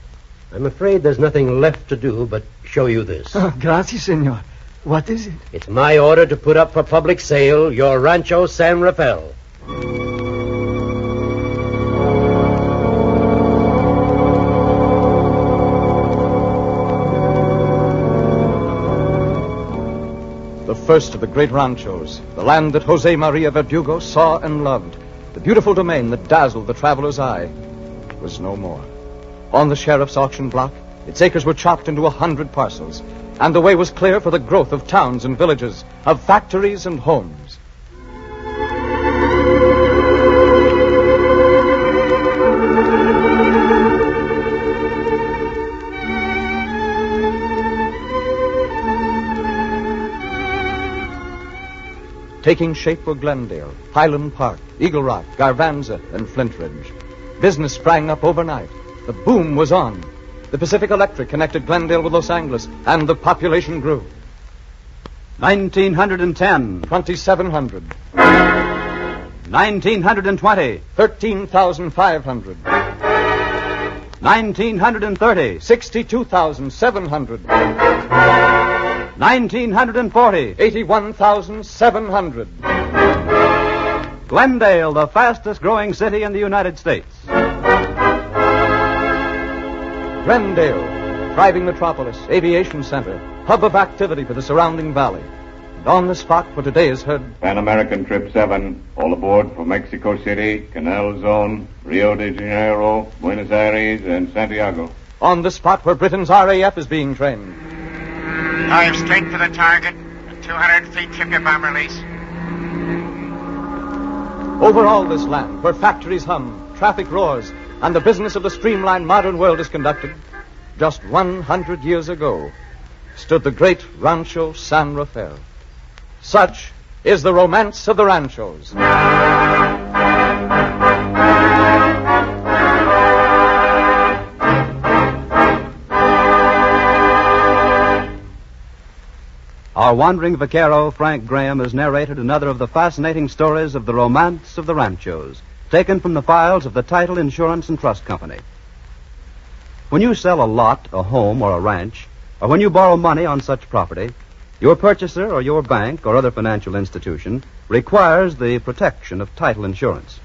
I'm afraid there's nothing left to do but show you this. Oh, gracias, senor. What is it? It's my order to put up for public sale your Rancho San Rafael. The first of the great ranchos, the land that Jose Maria Verdugo saw and loved, the beautiful domain that dazzled the traveler's eye, was no more. On the sheriff's auction block, its acres were chopped into 100 parcels, and the way was clear for the growth of towns and villages, of factories and homes. Taking shape were Glendale, Highland Park, Eagle Rock, Garvanza, and Flint Ridge. Business sprang up overnight. The boom was on. The Pacific Electric connected Glendale with Los Angeles, and the population grew. 1910. 2,700. 1920. 13,500. 1930. 62,700. 1940. 81,700. Glendale, the fastest growing city in the United States. Glendale, thriving metropolis, aviation center, hub of activity for the surrounding valley. And on the spot where today is heard Pan American Trip 7, all aboard for Mexico City, Canal Zone, Rio de Janeiro, Buenos Aires, and Santiago. On the spot where Britain's RAF is being trained. Dive straight for the target. At 200 feet, tip your bomb release. Over all this land, where factories hum, traffic roars, and the business of the streamlined modern world is conducted, just 100 years ago, stood the great Rancho San Rafael. Such is the romance of the ranchos. our wandering vaquero, Frank Graham, has narrated another of the fascinating stories of the romance of the ranchos, taken from the files of the Title Insurance and Trust Company. When you sell a lot, a home, or a ranch, or when you borrow money on such property, your purchaser or your bank or other financial institution requires the protection of title insurance.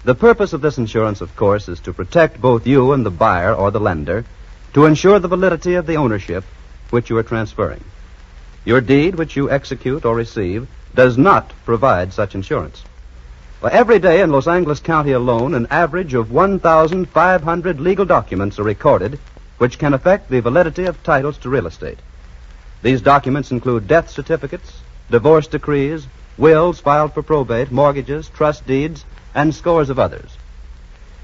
The purpose of this insurance, of course, is to protect both you and the buyer or the lender, to ensure the validity of the ownership which you are transferring. Your deed, which you execute or receive, does not provide such insurance. Well, every day in Los Angeles County alone, an average of 1,500 legal documents are recorded which can affect the validity of titles to real estate. These documents include death certificates, divorce decrees, wills filed for probate, mortgages, trust deeds, and scores of others.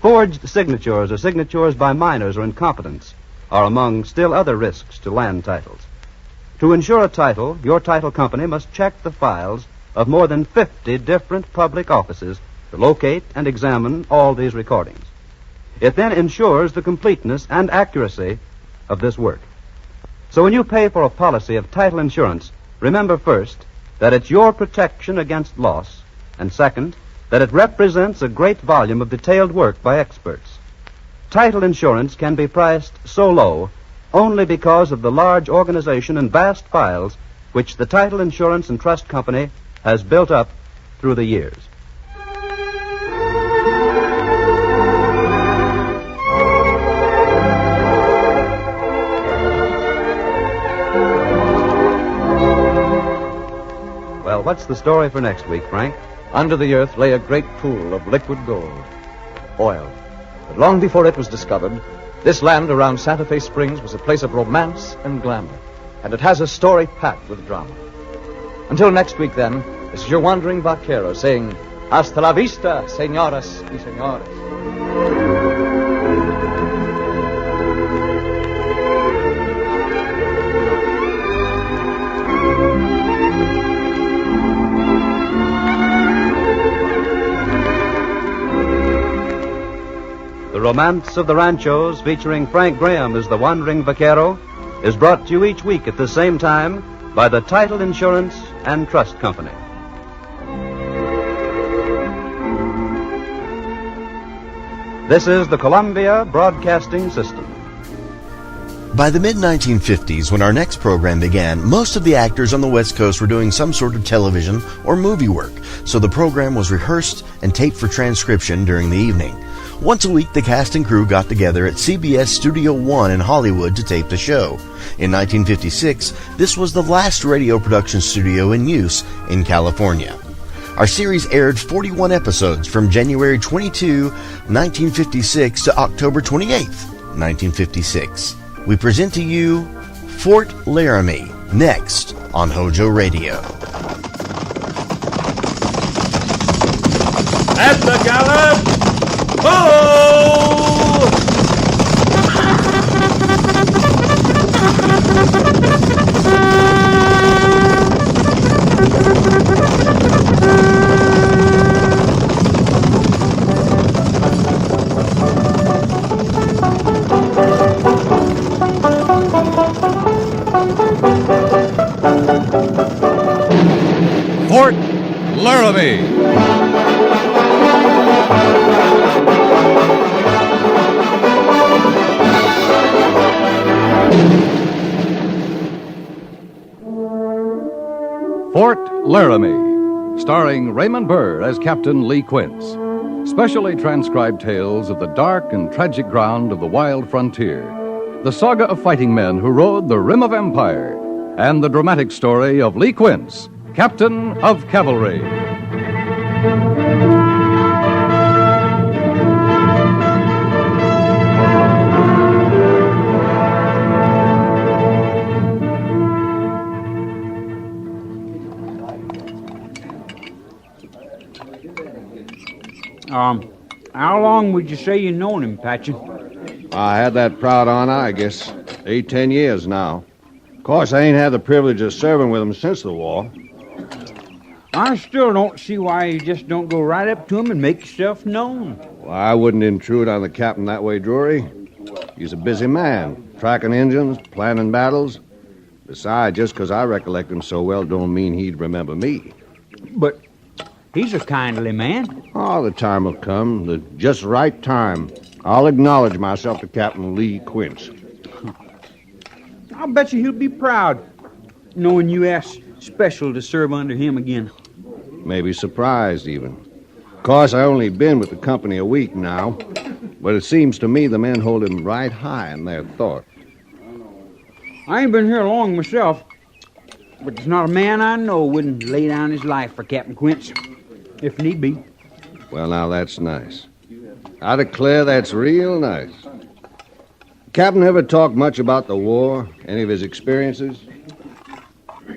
Forged signatures or signatures by minors or incompetents are among still other risks to land titles. To insure a title, your title company must check the files of more than 50 different public offices to locate and examine all these recordings. It then ensures the completeness and accuracy of this work. So when you pay for a policy of title insurance, remember first that it's your protection against loss, and second, that it represents a great volume of detailed work by experts. Title insurance can be priced so low only because of the large organization and vast files which the Title Insurance and Trust Company has built up through the years. Well, what's the story for next week, Frank? Under the earth lay a great pool of liquid gold, oil. But long before it was discovered, this land around Santa Fe Springs was a place of romance and glamour, and it has a story packed with drama. Until next week, then, this is your wandering vaquero saying, hasta la vista, señoras y señores. The Romance of the Ranchos, featuring Frank Graham as the wandering vaquero, is brought to you each week at the same time by the Title Insurance and Trust Company. This is the Columbia Broadcasting System. By the mid-1950s, when our next program began, most of the actors on the West Coast were doing some sort of television or movie work, so the program was rehearsed and taped for transcription during the evening. Once a week, the cast and crew got together at CBS Studio One in Hollywood to tape the show. In 1956, this was the last radio production studio in use in California. Our series aired 41 episodes from January 22, 1956 to October 28, 1956. We present to you Fort Laramie, next on HOJO Radio. At the gallop! Ho! Fort Laramie. Fort Laramie, starring Raymond Burr as Captain Lee Quince. Specially transcribed tales of the dark and tragic ground of the wild frontier. The saga of fighting men who rode the rim of empire. And the dramatic story of Lee Quince, Captain of Cavalry. How long would you say you known him, Patchen? I had that proud honor, I guess, 8-10 years now. Of course, I ain't had the privilege of serving with him since the war. I still don't see why you just don't go right up to him and make yourself known. Well, I wouldn't intrude on the captain that way, Drury. He's a busy man, tracking engines, planning battles. Besides, just 'cause I recollect him so well don't mean he'd remember me. But he's a kindly man. Oh, the time will come, the just right time. I'll acknowledge myself to Captain Lee Quince. I'll bet you he'll be proud, knowing you asked special to serve under him again. Maybe surprised, even. Of course, I only been with the company a week now, but it seems to me the men hold him right high in their thought. I ain't been here long myself, but there's not a man I know wouldn't lay down his life for Captain Quince, if need be. Well, now, that's nice. I declare that's real nice. Captain ever talk much about the war? Any of his experiences?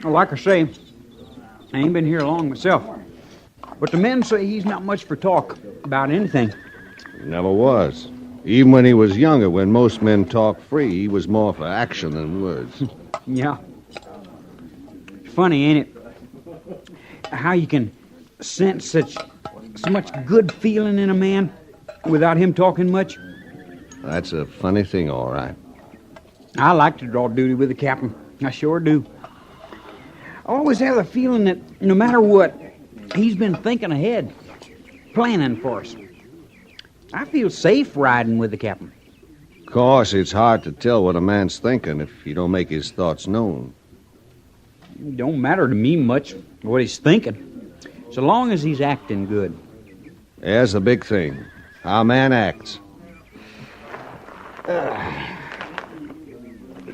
Like I say, I ain't been here long myself. But the men say he's not much for talk about anything. He never was. Even when he was younger, when most men talk free, he was more for action than words. Yeah. It's funny, ain't it? How you can sense so much good feeling in a man without him talking much. That's a funny thing, all right. I like to draw duty with the captain. I sure do. I always have the feeling that no matter what, he's been thinking ahead, planning for us. I feel safe riding with the captain. Of course, it's hard to tell what a man's thinking if you don't make his thoughts known. It don't matter to me much what he's thinking, so long as he's acting good. There's the big thing. How a man acts.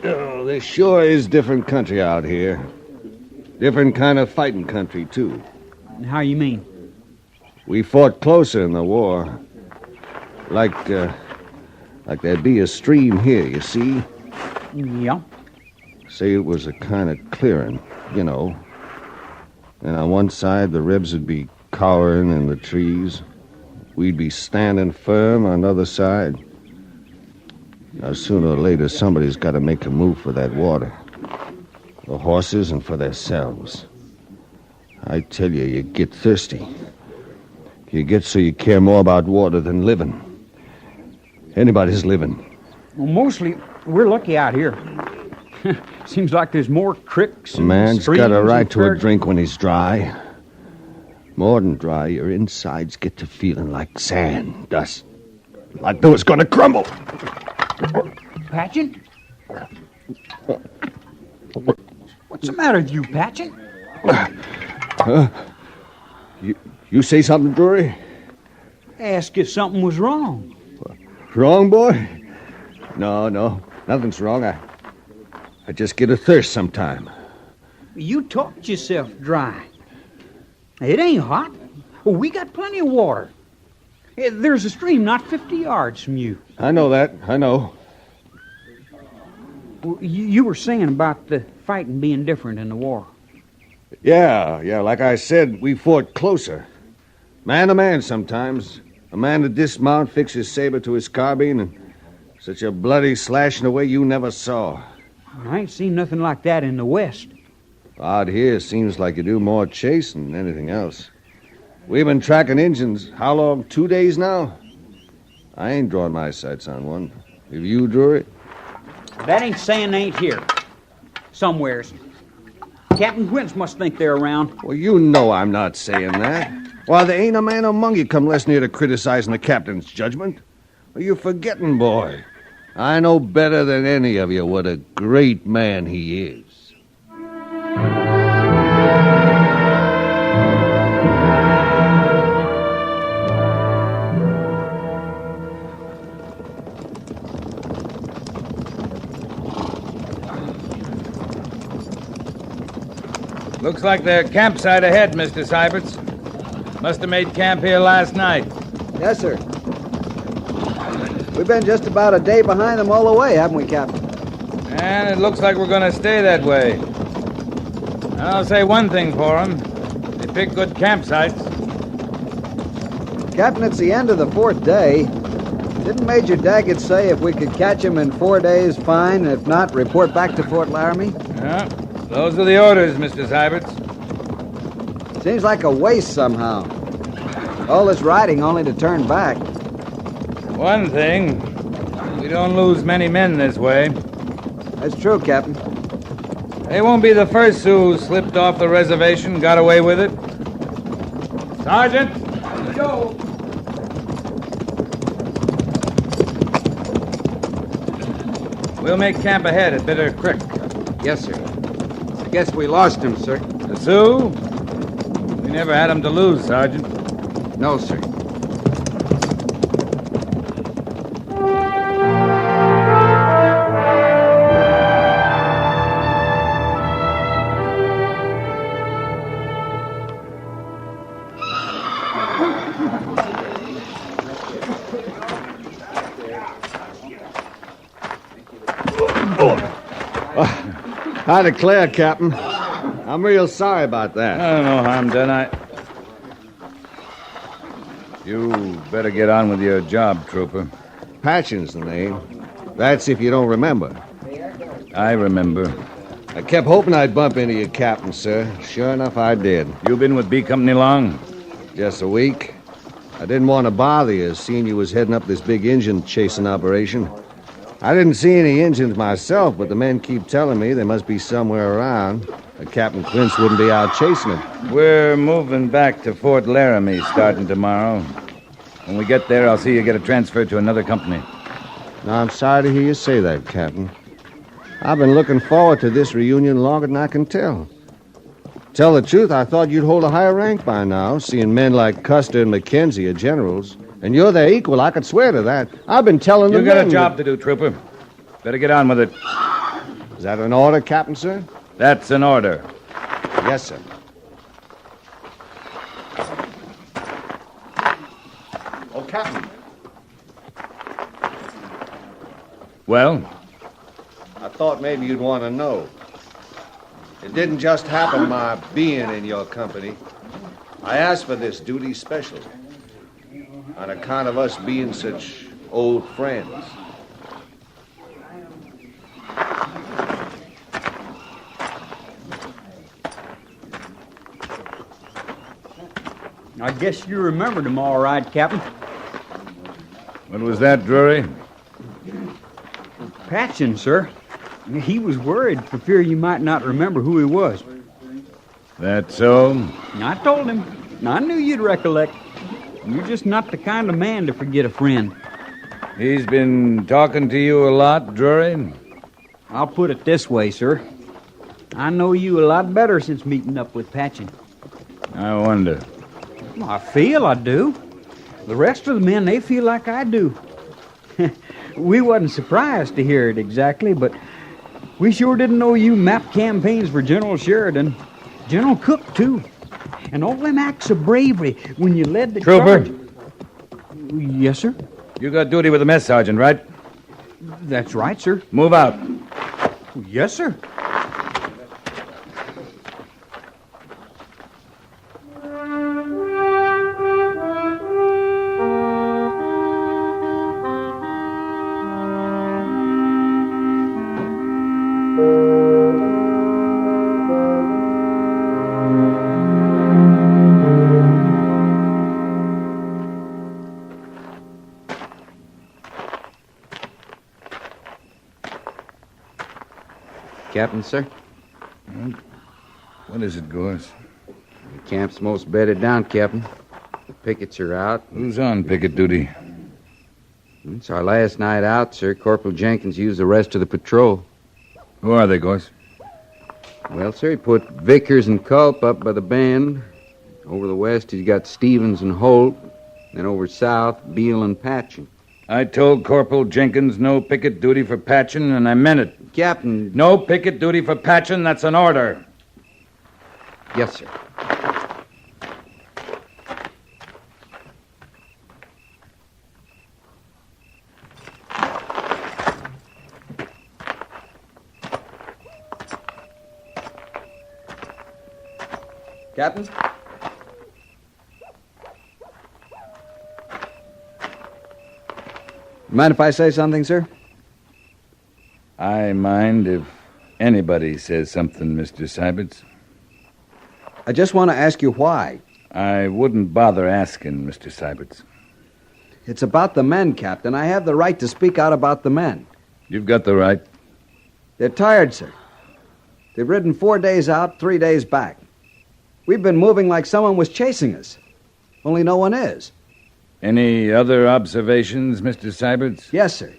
Oh, this sure is different country out here. Different kind of fighting country, too. How you mean? We fought closer in the war. Like there'd be a stream here, you see? Yeah. Say it was a kind of clearing, you know. And on one side, the Rebs would be cowering in the trees. We'd be standing firm on the other side. Now, sooner or later, somebody's got to make a move for that water. The horses and for themselves. I tell you, you get thirsty. You get so you care more about water than living. Anybody's living. Well, mostly, we're lucky out here. Seems like there's more creeks and A man's streams got a right and to a prairies. drink when he's dry. More than dry, your insides get to feeling like sand, dust. Like though it's gonna crumble. Patchen? What's the matter with you, Patchen? Huh? You say something, Drury? Ask if something was wrong. Wrong, boy? No, nothing's wrong. I just get a thirst sometime. You talked yourself dry. It ain't hot. We got plenty of water. There's a stream not 50 yards from you. I know that. I know. You were saying about the fighting being different in the war. Yeah, like I said, we fought closer. Man to man sometimes. A man to dismount, fix his saber to his carbine, and such a bloody slashing away you never saw. I ain't seen nothing like that in the West. Out here, seems like you do more chasing than anything else. We've been tracking Injuns, how long, 2 days now? I ain't drawn my sights on one. Have you, Drury? That ain't saying they ain't here. Somewheres. Captain Quince must think they're around. Well, you know I'm not saying that. Why, there ain't a man among you come less near to criticizing the captain's judgment. Well, you're forgetting, boy. I know better than any of you what a great man he is. Looks like their campsite ahead, Mr. Syberts. Must have made camp here last night. Yes, sir. We've been just about a day behind them all the way, haven't we, Captain? And it looks like we're going to stay that way. I'll say one thing for them. They pick good campsites. Captain, it's the end of the 4th day. Didn't Major Daggett say if we could catch him in 4 days, fine. If not, report back to Fort Laramie? Yeah, those are the orders, Mr. Syberts. Seems like a waste somehow. All this riding only to turn back. One thing, we don't lose many men this way. That's true, Captain. They won't be the first who slipped off the reservation, got away with it. Sergeant! Joe! We'll make camp ahead at Bitter Creek. Yes, sir. I guess we lost him, sir. The Sioux? We never had them to lose, Sergeant. No, sir. I declare, Captain, I'm real sorry about that. No harm done. You better get on with your job, Trooper. Patchen's the name. That's if you don't remember. I remember. I kept hoping I'd bump into you, Captain, sir. Sure enough, I did. You been with B Company long? Just a week. I didn't want to bother you, seeing you was heading up this big engine chasing operation. I didn't see any engines myself, but the men keep telling me they must be somewhere around. Captain Quince wouldn't be out chasing them. We're moving back to Fort Laramie starting tomorrow. When we get there, I'll see you get a transfer to another company. Now, I'm sorry to hear you say that, Captain. I've been looking forward to this reunion longer than I can tell. Tell the truth, I thought you'd hold a higher rank by now, seeing men like Custer and McKenzie are generals. And you're their equal, I could swear to that. I've been telling them... You got a job to do, Trooper. Better get on with it. Is that an order, Captain, sir? That's an order. Yes, sir. Oh, Captain. Well? I thought maybe you'd want to know. It didn't just happen my being in your company. I asked for this duty special. On account of us being such old friends. I guess you remembered him all right, Captain. What was that, Drury? Patchen, sir. He was worried for fear you might not remember who he was. That so? I told him. I knew you'd recollect. You're just not the kind of man to forget a friend. He's been talking to you a lot, Drury? I'll put it this way, sir. I know you a lot better since meeting up with Patchen. I wonder. Well, I feel I do. The rest of the men, they feel like I do. We wasn't surprised to hear it exactly, but we sure didn't know you mapped campaigns for General Sheridan. General Cook, too. And all them acts of bravery when you led the Trooper. charge. Yes, sir? You got duty with the mess sergeant, right? That's right, sir. Move out. Yes, sir. Captain, sir? What is it, Gorse? The camp's most bedded down, Captain. The pickets are out. Who's on picket duty? It's our last night out, sir. Corporal Jenkins used the rest of the patrol. Who are they, Gorse? Well, sir, he put Vickers and Culp up by the bend. Over the west, he's got Stevens and Holt. Then over south, Beale and Patchen. I told Corporal Jenkins no picket duty for Patchen, and I meant it. Captain... No picket duty for Patchen, that's an order. Yes, sir. Captain? Mind if I say something, sir? I mind if anybody says something, Mr. Syberts. I just want to ask you why. I wouldn't bother asking, Mr. Syberts. It's about the men, Captain. I have the right to speak out about the men. You've got the right. They're tired, sir. They've ridden 4 days out, 3 days back. We've been moving like someone was chasing us. Only no one is. Any other observations, Mr. Syberts? Yes, sir.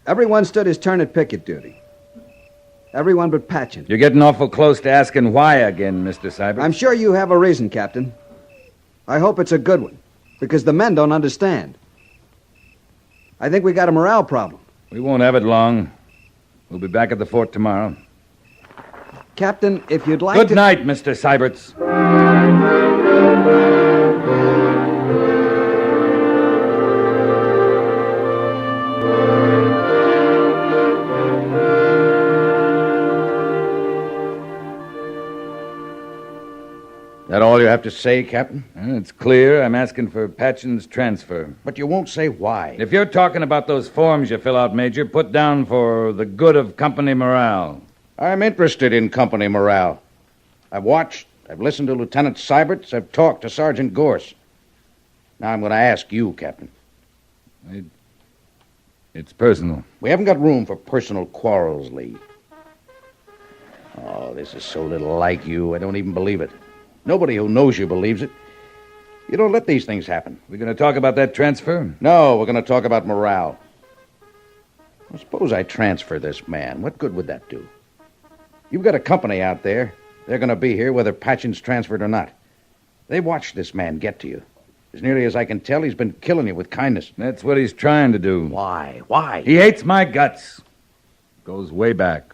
Everyone stood his turn at picket duty. Everyone but Patchen. You're getting awful close to asking why again, Mr. Syberts. I'm sure you have a reason, Captain. I hope it's a good one, because the men don't understand. I think we got a morale problem. We won't have it long. We'll be back at the fort tomorrow. Captain, if you'd like Good night, Mr. Syberts. That all you have to say, Captain? It's clear. I'm asking for Patchen's transfer. But you won't say why. If you're talking about those forms you fill out, Major, put down for the good of company morale. I'm interested in company morale. I've watched, I've listened to Lieutenant Syberts, I've talked to Sergeant Gorse. Now I'm going to ask you, Captain. It's personal. We haven't got room for personal quarrels, Lee. Oh, this is so little like you, I don't even believe it. Nobody who knows you believes it. You don't let these things happen. We're going to talk about that transfer? No, we're going to talk about morale. Well, suppose I transfer this man. What good would that do? You've got a company out there. They're going to be here whether Patchen's transferred or not. They've watched this man get to you. As nearly as I can tell, he's been killing you with kindness. That's what he's trying to do. Why? Why? He hates my guts. Goes way back.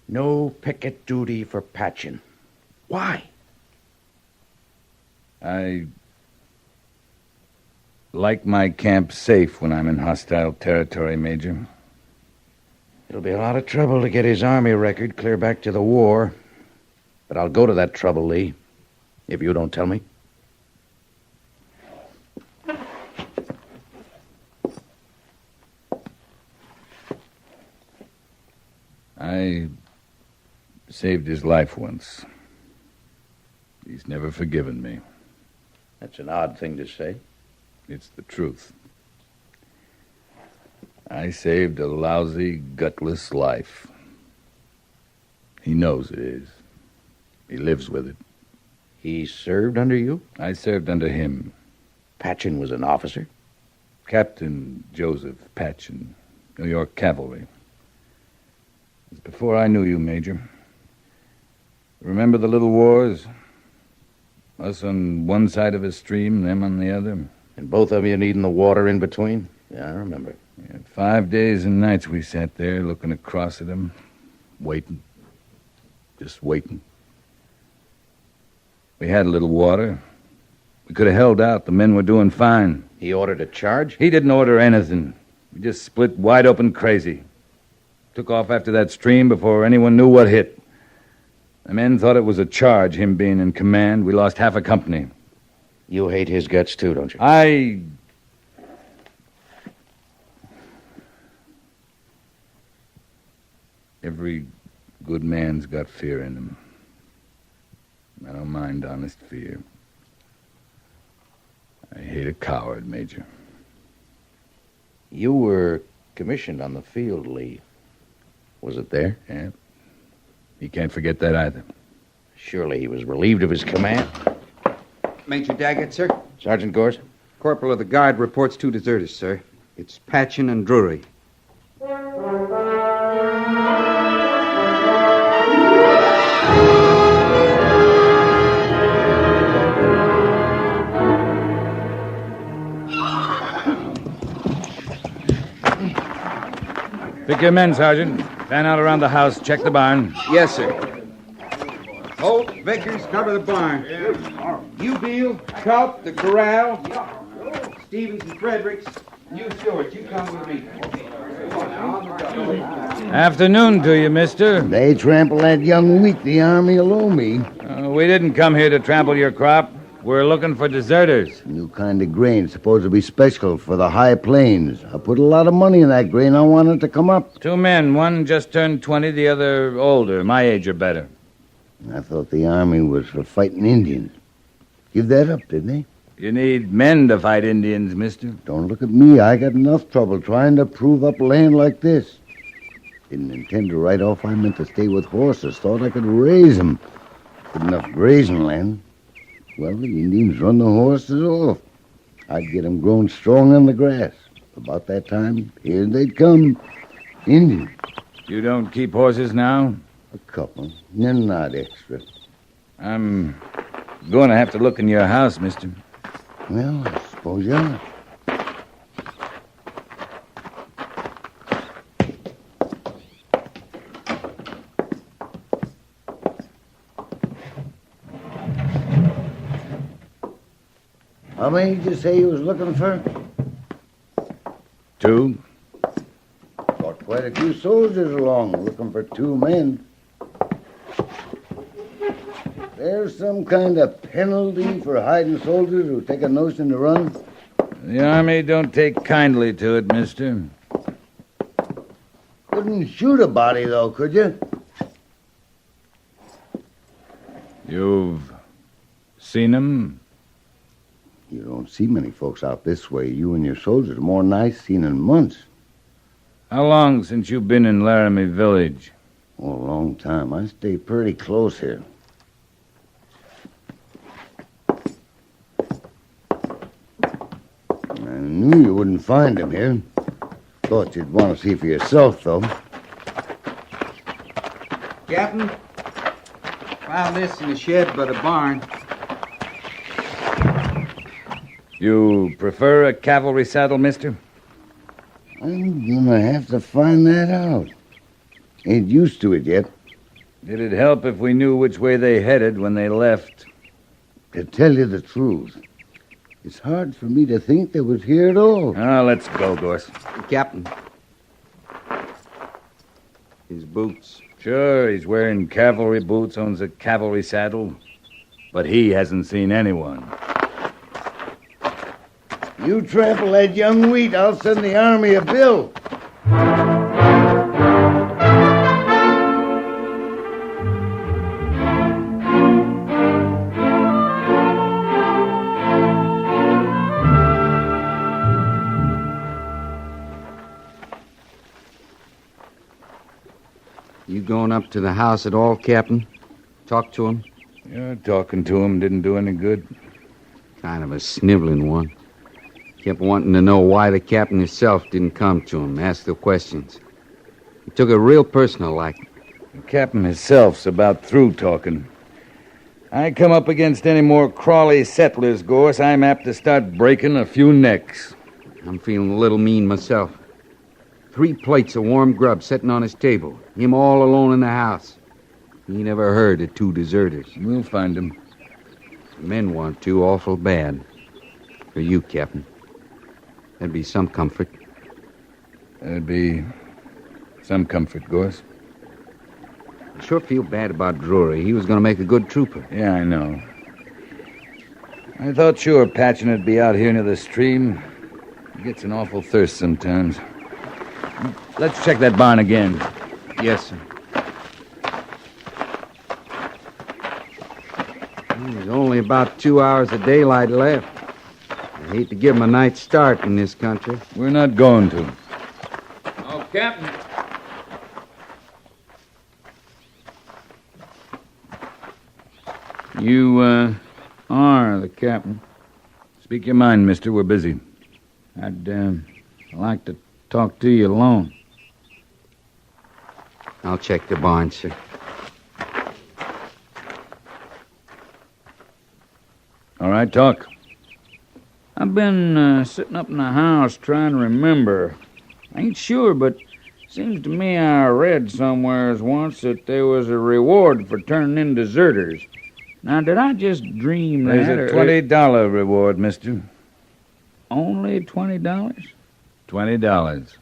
No picket duty for Patchen. Why? I like my camp safe when I'm in hostile territory, Major. It'll be a lot of trouble to get his army record clear back to the war. But I'll go to that trouble, Lee, if you don't tell me. I saved his life once. He's never forgiven me. That's an odd thing to say. It's the truth. I saved a lousy, gutless life. He knows it is. He lives with it. He served under you? I served under him. Patchen was an officer? Captain Joseph Patchen, New York Cavalry. It was before I knew you, Major. Remember the little wars? Us on one side of a stream, them on the other. And both of you needing the water in between? Yeah, I remember. 5 days and nights we sat there looking across at them, waiting. Just waiting. We had a little water. We could have held out. The men were doing fine. He ordered a charge? He didn't order anything. We just split wide open crazy. Took off after that stream before anyone knew what hit. The men thought it was a charge, him being in command. We lost half a company. You hate his guts, too, don't you? Every good man's got fear in him. I don't mind honest fear. I hate a coward, Major. You were commissioned on the field, Lee. Was it there? Yeah. You can't forget that either. Surely he was relieved of his command. Major Daggett, sir. Sergeant Gorse? Corporal of the Guard reports 2 deserters, sir. It's Patchen and Drury. Pick your men, Sergeant. Fan out around the house. Check the barn. Yes, sir. Holt, Vickers, cover the barn. You, Beal, Culp, the corral. Stevens and Fredericks. You, Stewart, you come with me. Afternoon to you, mister. They trample that young wheat the army will owe me. We didn't come here to trample your crop. We're looking for deserters. New kind of grain, supposed to be special for the high plains. I put a lot of money in that grain. I want it to come up. 2 men. One just turned 20, the other older. My age or better. I thought the army was for fighting Indians. Give that up, didn't they? You need men to fight Indians, mister. Don't look at me. I got enough trouble trying to prove up land like this. Didn't intend to ride off. I meant to stay with horses. Thought I could raise 'em. Good enough grazing land. Well, the Indians run the horses off. I'd get 'em grown strong on the grass. About that time, here they'd come. Indians. You don't keep horses now? A couple. They're not extra. I'm going to have to look in your house, mister. Well, I suppose you are. How many did you say you was looking for? 2. Got quite a few soldiers along looking for 2 men. There's some kind of penalty for hiding soldiers who take a notion to run? The Army don't take kindly to it, mister. Couldn't shoot a body, though, could you? You've seen him? You don't see many folks out this way. You and your soldiers are more than I've seen in months. How long since you've been in Laramie Village? Oh, a long time. I stay pretty close here. I knew you wouldn't find him here. Thought you'd want to see for yourself, though. Captain, found this in the shed by the barn. You prefer a cavalry saddle, mister? I'm gonna have to find that out. Ain't used to it yet. Did it help if we knew which way they headed when they left? To tell you the truth, it's hard for me to think they was here at all. Ah, let's go, Gorse. Captain. His boots. Sure, he's wearing cavalry boots, owns a cavalry saddle. But he hasn't seen anyone. You trample that young wheat, I'll send the Army a bill. You going up to the house at all, Captain? Talk to him? Yeah, talking to him didn't do any good. Kind of a sniveling one. Kept wanting to know why the captain himself didn't come to him, ask the questions. He took it real personal like. The captain himself's about through talking. I come up against any more crawly settlers, Gorse, I'm apt to start breaking a few necks. I'm feeling a little mean myself. 3 plates of warm grub sitting on his table. Him all alone in the house. He never heard of 2 deserters. We'll find him. The men want to awful bad. For you, Captain. That'd be some comfort. That'd be some comfort, Gorse. I sure feel bad about Drury. He was going to make a good trooper. Yeah, I know. I thought sure Patchen would be out here near the stream. He gets an awful thirst sometimes. Let's check that barn again. Yes, sir. There's only about 2 hours of daylight left. I hate to give him a night's start in this country. We're not going to. Oh, Captain. You, are the captain. Speak your mind, mister. We're busy. I'd, like to talk to you alone. I'll check the barn, sir. All right, talk. I've been sitting up in the house trying to remember. I ain't sure, but seems to me I read somewheres once that there was a reward for turning in deserters. Now, did I just dream that? There's a $20 reward, mister. Only $20? $20.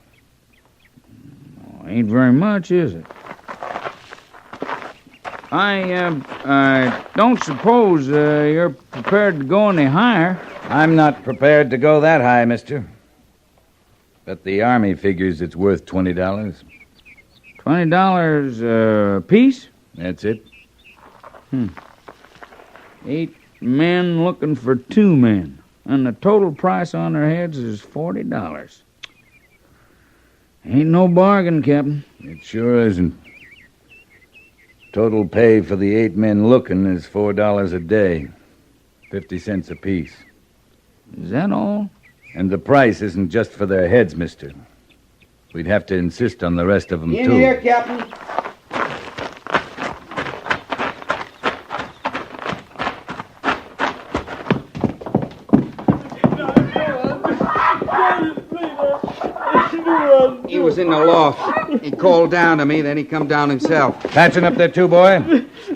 Ain't very much, is it? I don't suppose you're prepared to go any higher. I'm not prepared to go that high, mister. But the Army figures it's worth $20. $20 a piece? That's it. 8 men looking for 2 men. And the total price on their heads is $40. Ain't no bargain, Captain. It sure isn't. Total pay for the 8 men looking is $4 a day, 50 cents apiece. Is that all? And the price isn't just for their heads, mister. We'd have to insist on the rest of them, In too. here, Captain. He was in the loft. He called down to me, then he come down himself. Patching up there, too, boy?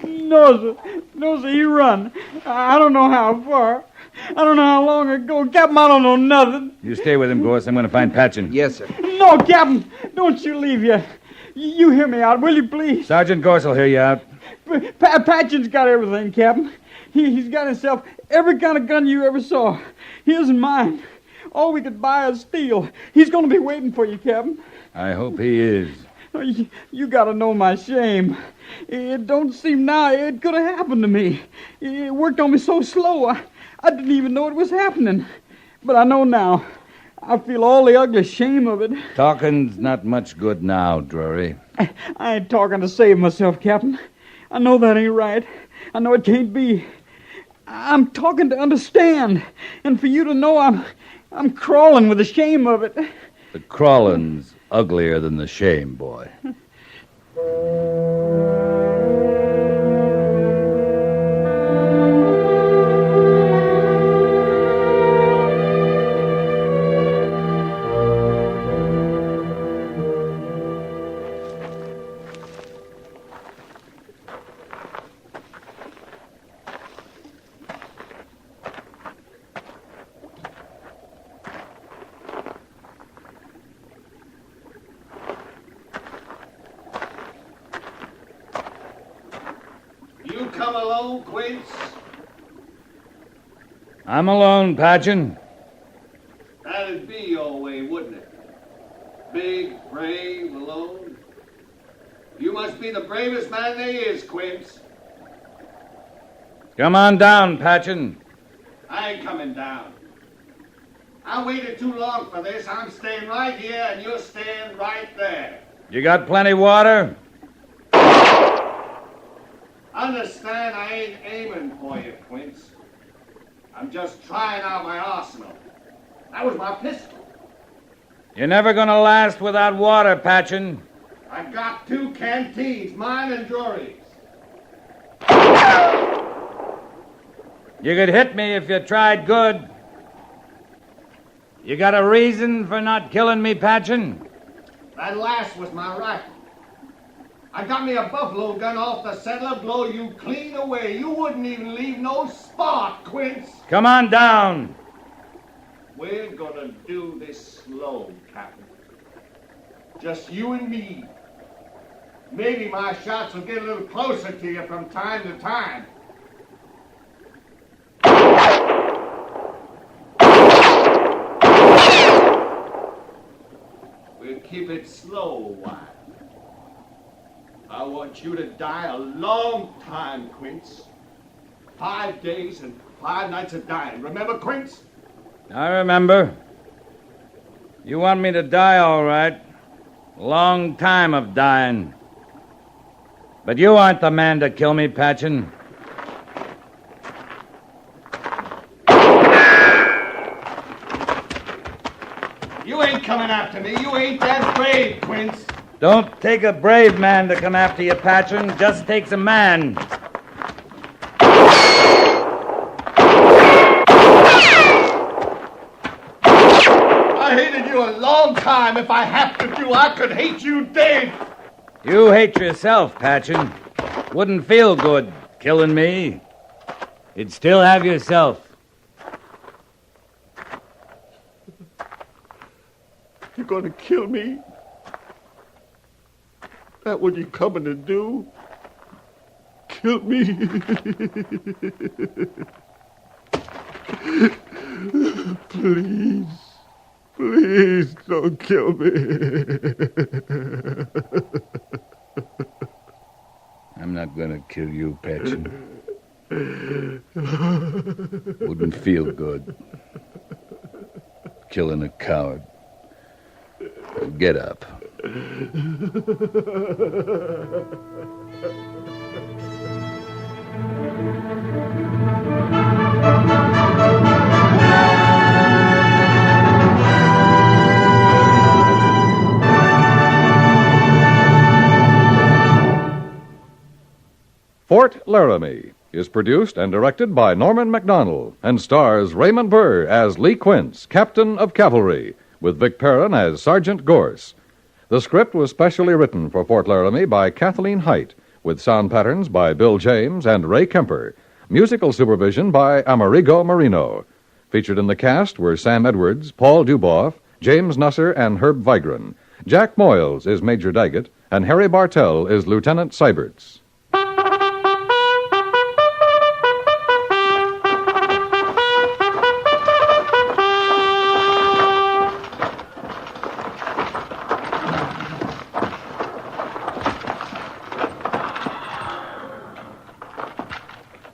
No, sir. No, sir, he run. I don't know how far. I don't know how long ago. Captain, I don't know nothing. You stay with him, Gorse. I'm going to find Patchen. Yes, sir. No, Captain, don't you leave yet. You hear me out, will you, please? Sergeant Gorse will hear you out. Patchen's got everything, Captain. He's got himself every kind of gun you ever saw. His and mine. All we could buy is steel. He's going to be waiting for you, Captain. I hope he is. You got to know my shame. It don't seem now it could have happened to me. It worked on me so slow, I didn't even know it was happening. But I know now. I feel all the ugly shame of it. Talking's not much good now, Drury. I ain't talking to save myself, Captain. I know that ain't right. I know it can't be. I'm talking to understand. And for you to know I'm crawling with the shame of it. The crawling's uglier than the shame, boy. You come alone, Quince? I'm alone, Patchen. That'd be your way, wouldn't it? Big, brave, alone. You must be the bravest man there is, Quince. Come on down, Patchen. I ain't coming down. I waited too long for this. I'm staying right here, and you're staying right there. You got plenty water? Understand, I ain't aiming for you, Quince. I'm just trying out my arsenal. That was my pistol. You're never gonna last without water, Patchen. I've got 2 canteens, mine and Drury's. You could hit me if you tried good. You got a reason for not killing me, Patchen? That last was my rifle. I got me a buffalo gun off the settler, blow you clean away. You wouldn't even leave no spot, Quince. Come on down. We're gonna do this slow, Captain. Just you and me. Maybe my shots will get a little closer to you from time to time. We'll keep it slow a while. I want you to die a long time, Quince. 5 days and 5 nights of dying. Remember, Quince? I remember. You want me to die, all right. Long time of dying. But you aren't the man to kill me, Patchen. You ain't coming after me. You ain't that brave, Quince. Don't take a brave man to come after you, Patchen. Just takes a man. I hated you a long time. If I have to I could hate you dead. You hate yourself, Patchen. Wouldn't feel good killing me. You'd still have yourself. You're gonna kill me? That what you coming to do? Kill me? Please. Please don't kill me. I'm not gonna kill you, Patchen. Wouldn't feel good. Killing a coward. Get up. Fort Laramie is produced and directed by Norman MacDonald and stars Raymond Burr as Lee Quince, Captain of Cavalry, with Vic Perrin as Sergeant Gorse. The script was specially written for Fort Laramie by Kathleen Height, with sound patterns by Bill James and Ray Kemper. Musical supervision by Amerigo Marino. Featured in the cast were Sam Edwards, Paul Duboff, James Nusser, and Herb Vigran. Jack Moyles is Major Daggett, and Harry Bartell is Lieutenant Seiberts.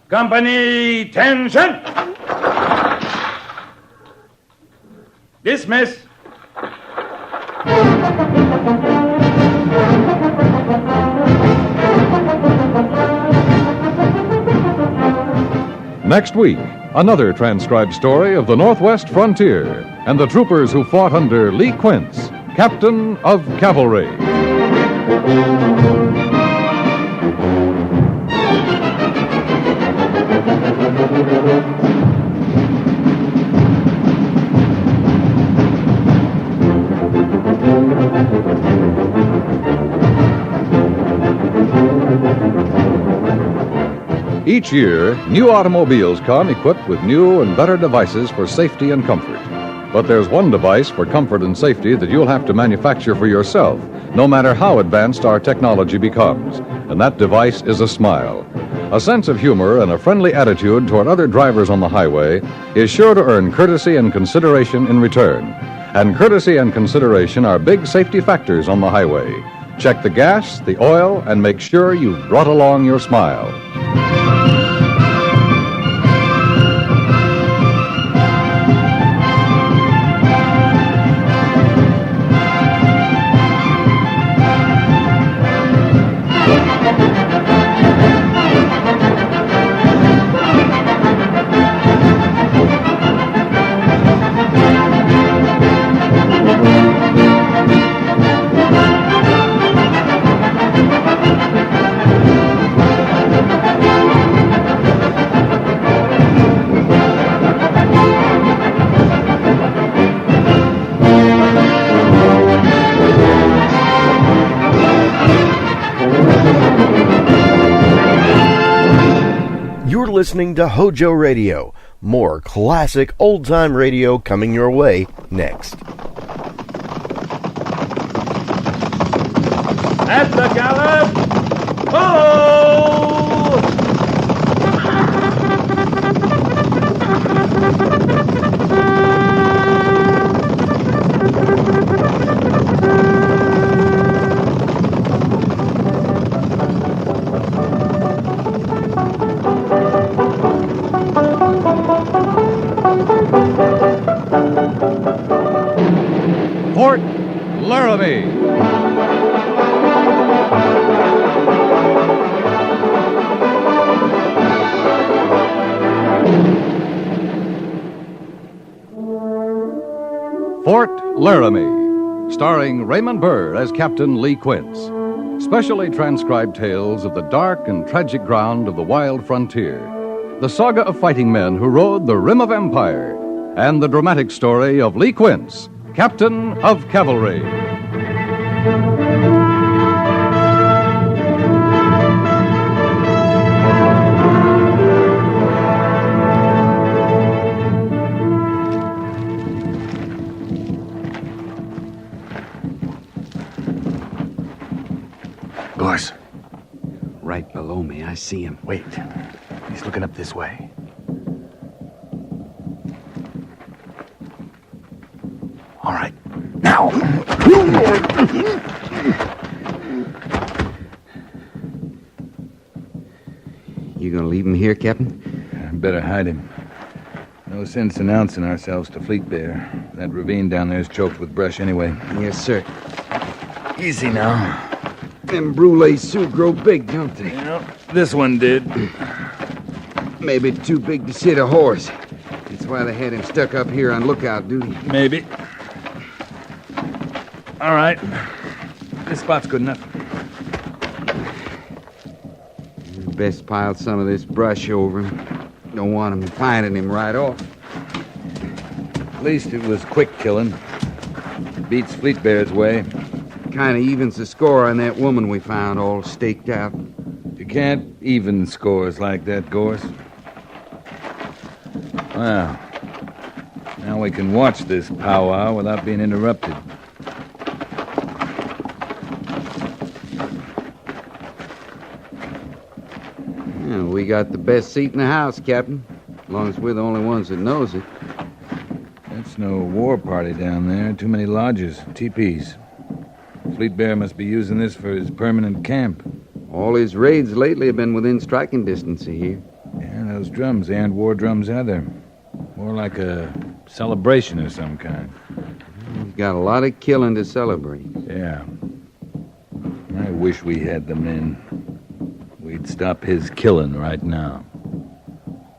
Company, tension! Dismiss. Next week, another transcribed story of the Northwest frontier and the troopers who fought under Lee Quince, Captain of Cavalry. Each year, new automobiles come equipped with new and better devices for safety and comfort. But there's one device for comfort and safety that you'll have to manufacture for yourself, no matter how advanced our technology becomes. And that device is a smile. A sense of humor and a friendly attitude toward other drivers on the highway is sure to earn courtesy and consideration in return. And courtesy and consideration are big safety factors on the highway. Check the gas, the oil, and make sure you've brought along your smile. Listening to HOJO Radio. More classic old-time radio coming your way next. At the gallop! Ho! Fort Laramie. Fort Laramie, starring Raymond Burr as Captain Lee Quince. Specially transcribed tales of the dark and tragic ground of the wild frontier. The saga of fighting men who rode the rim of empire. And the dramatic story of Lee Quince, Captain of Cavalry. Gorse. Right below me, I see him. Wait. He's looking up this way. All right. Now. You gonna leave him here, Captain? Better hide him. No sense announcing ourselves to Fleet Bear. That ravine down there is choked with brush anyway. Yes, sir. Easy now. Them brulee Sioux grow big, don't they? This one did. Maybe too big to sit a horse. That's why they had him stuck up here on lookout duty. Maybe. All right. This spot's good enough. Best pile some of this brush over him. Don't want him finding him right off. At least it was quick killing. Beats Fleet Bear's way. Kind of evens the score on that woman we found all staked out. You can't even scores like that, Gorse. Well, now we can watch this powwow without being interrupted. Yeah, we got the best seat in the house, Captain. As long as we're the only ones that knows it. That's no war party down there. Too many lodges, teepees. Fleet Bear must be using this for his permanent camp. All his raids lately have been within striking distance of here. Yeah, those drums, they aren't war drums either. More like a celebration of some kind. He's got a lot of killing to celebrate. Yeah. I wish we had the men. We'd stop his killing right now.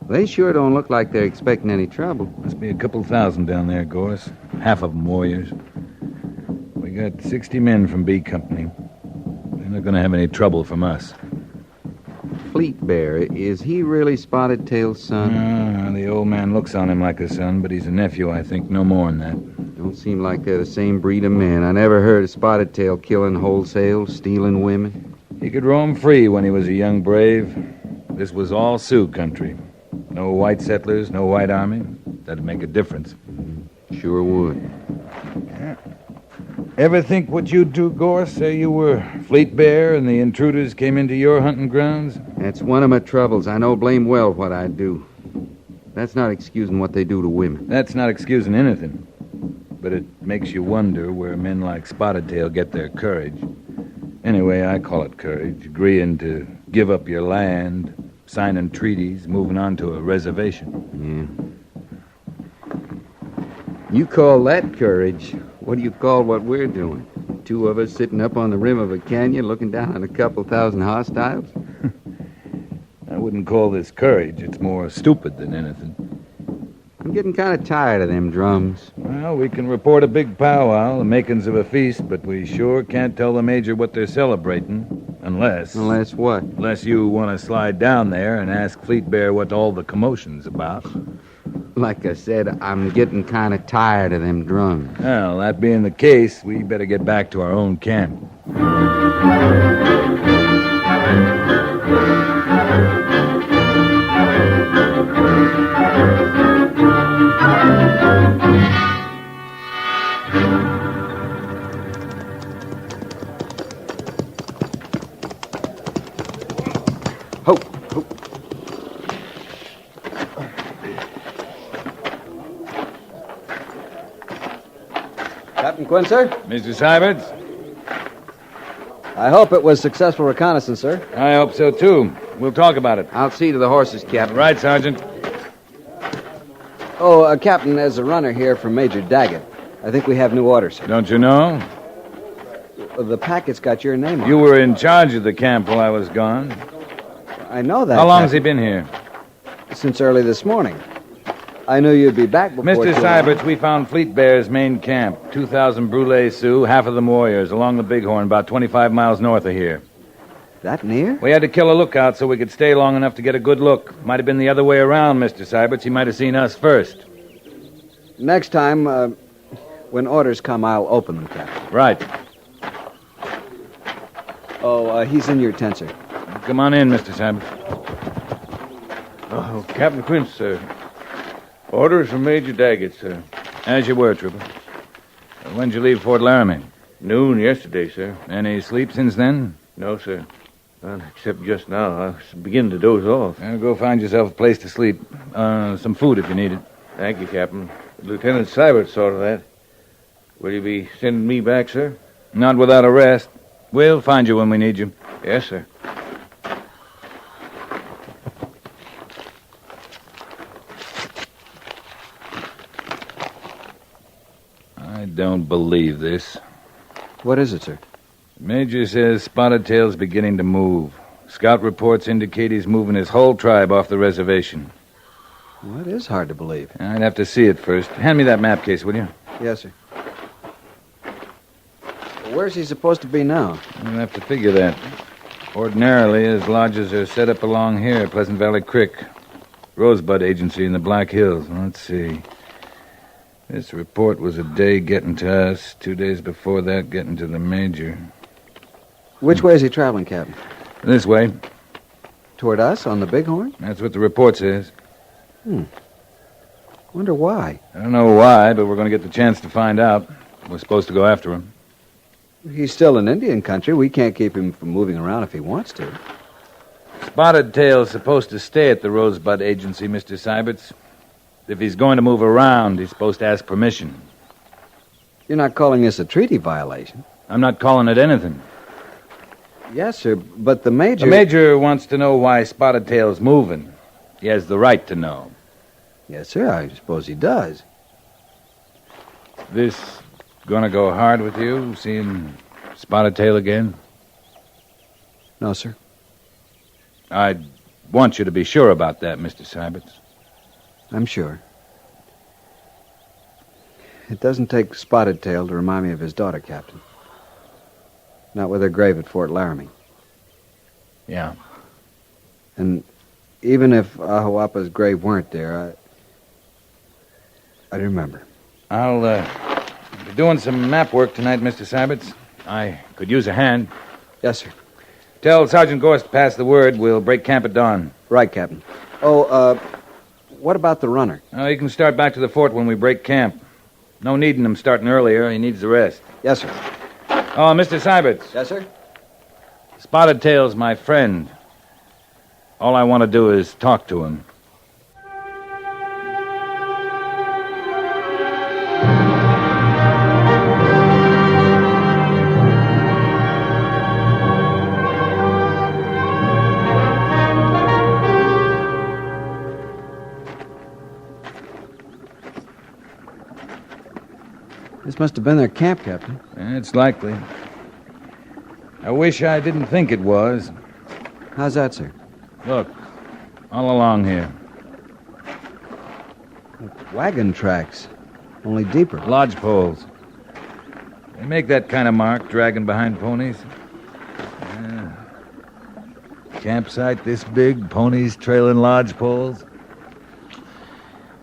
They sure don't look like they're expecting any trouble. Must be a couple thousand down there, Gorse. Half of them warriors. We got 60 men from B Company. They're not going to have any trouble from us. Fleet Bear, is he really Spotted Tail's son? The old man looks on him like a son, but he's a nephew, I think, no more than that. Don't seem like they're the same breed of men. I never heard of Spotted Tail killing wholesale, stealing women. He could roam free when he was a young brave. This was all Sioux country. No white settlers, no white army. That'd make a difference. Sure would. Yeah. Ever think what you'd do, Gorse? Say you were Fleet Bear and the intruders came into your hunting grounds? That's one of my troubles. I know blame well what I'd do. That's not excusing what they do to women. That's not excusing anything. But it makes you wonder where men like Spotted Tail get their courage. Anyway, I call it courage. Agreeing to give up your land, signing treaties, moving on to a reservation. Yeah. You call that courage. What do you call what we're doing? Two of us sitting up on the rim of a canyon looking down on a couple thousand hostiles? I wouldn't call this courage. It's more stupid than anything. I'm getting kind of tired of them drums. Well, we can report a big powwow, the makings of a feast, but we sure can't tell the Major what they're celebrating, unless... Unless what? Unless you want to slide down there and ask Fleet Bear what all the commotion's about. Like I said, I'm getting kind of tired of them drums. Well, that being the case, we better get back to our own camp. Captain Quinn, sir? Mr. Syberts? I hope it was successful reconnaissance, sir. I hope so, too. We'll talk about it. I'll see to the horses, Captain. Right, Sergeant. Oh, Captain, there's a runner here from Major Daggett. I think we have new orders. Don't you know? The packet's got your name on it. You were in charge of the camp while I was gone. I know that, How long has he been here? Since early this morning. I knew you'd be back before... Mr. Syberts, we found Fleet Bear's main camp. 2,000 Brule Sioux, half of them warriors, along the Bighorn, about 25 miles north of here. That near? We had to kill a lookout so we could stay long enough to get a good look. Might have been the other way around, Mr. Syberts. He might have seen us first. Next time, when orders come, I'll open them, Captain. Right. Oh, he's in your tent, sir. Come on in, Mr. Syberts. Oh, Captain Quince, sir. Orders from Major Daggett, sir. As you were, Trooper. When'd you leave Fort Laramie? Noon yesterday, sir. Any sleep since then? No, sir. None, except just now. I was beginning to doze off. Well, go find yourself a place to sleep. Some food if you need it. Thank you, Captain. Lieutenant Syberts saw to that. Will you be sending me back, sir? Not without a rest. We'll find you when we need you. Yes, sir. I don't believe this. What is it, sir? Major says Spotted Tail's beginning to move. Scout reports indicate he's moving his whole tribe off the reservation. Well, it is hard to believe. I'd have to see it first. Hand me that map case, will you? Yes, sir. Where's he supposed to be now? You'll have to figure that. Ordinarily, his lodges are set up along here, Pleasant Valley Creek. Rosebud Agency in the Black Hills. Let's see. This report was a day getting to us. 2 days before that, getting to the major. Which way is he traveling, Captain? This way. Toward us, on the Bighorn? That's what the report says. Wonder why. I don't know why, but we're going to get the chance to find out. We're supposed to go after him. He's still in Indian country. We can't keep him from moving around if he wants to. Spotted Tail's supposed to stay at the Rosebud Agency, Mr. Syberts. If he's going to move around, he's supposed to ask permission. You're not calling this a treaty violation? I'm not calling it anything. Yes, sir, but the major... The major wants to know why Spotted Tail's moving. He has the right to know. Yes, sir, I suppose he does. This gonna go hard with you, seeing Spotted Tail again? No, sir. I want you to be sure about that, Mr. Syberts. I'm sure. It doesn't take Spotted Tail to remind me of his daughter, Captain. Not with her grave at Fort Laramie. Yeah. And even if Ahuapa's grave weren't there, I'd remember. I'll be doing some map work tonight, Mr. Syberts. I could use a hand. Yes, sir. Tell Sergeant Gorst to pass the word. We'll break camp at dawn. Right, Captain. Oh, what about the runner? He can start back to the fort when we break camp. No need in him starting earlier. He needs the rest. Yes, sir. Oh, Mr. Syberts. Yes, sir? Spotted Tail's my friend. All I want to do is talk to him. This must have been their camp, Captain. It's likely. I wish I didn't think it was. How's that, sir? Look, all along here. Wagon tracks, only deeper. Lodge poles. They make that kind of mark, dragging behind ponies. Campsite this big, ponies trailing lodge poles.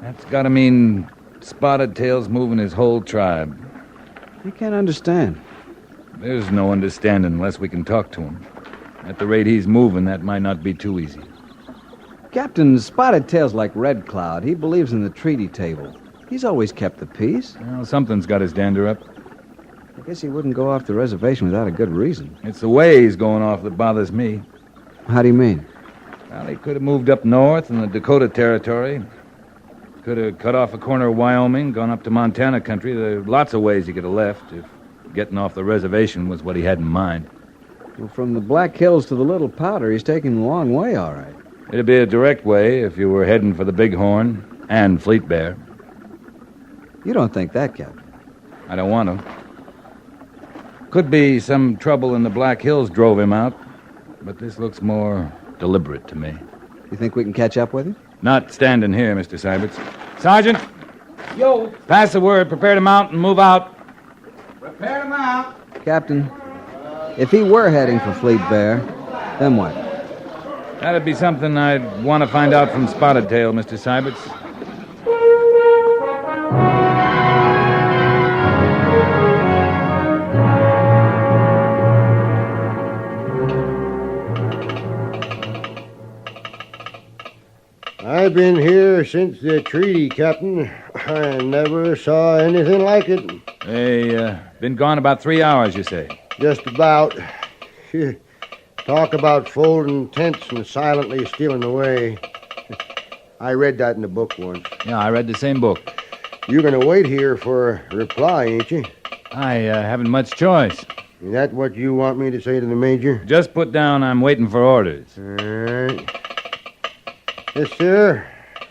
That's got to mean Spotted Tail's moving his whole tribe. You can't understand. There's no understanding unless we can talk to him. At the rate he's moving, that might not be too easy. Captain, Spotted Tail's like Red Cloud. He believes in the treaty table. He's always kept the peace. Well, something's got his dander up. I guess he wouldn't go off the reservation without a good reason. It's the way he's going off that bothers me. How do you mean? Well, he could have moved up north in the Dakota Territory. Could have cut off a corner of Wyoming, gone up to Montana country. There are lots of ways he could have left if getting off the reservation was what he had in mind. Well, from the Black Hills to the Little Powder, he's taking the long way, all right. It'd be a direct way if you were heading for the Bighorn and Fleet Bear. You don't think that, Captain? I don't want to. Could be some trouble in the Black Hills drove him out, but this looks more deliberate to me. You think we can catch up with him? Not standing here, Mr. Syberts. Sergeant! Yo! Pass the word. Prepare to mount and move out. Prepare to mount. Captain, if he were heading for Fleet Bear, then what? That'd be something I'd want to find out from Spotted Tail, Mr. Syberts. I've been here since the treaty, Captain. I never saw anything like it. Hey, been gone about 3 hours, you say? Just about. Talk about folding tents and silently stealing away. I read that in the book once. Yeah, I read the same book. You're going to wait here for a reply, ain't you? I haven't much choice. Is that what you want me to say to the Major? Just put down I'm waiting for orders. All right. Yes, sir.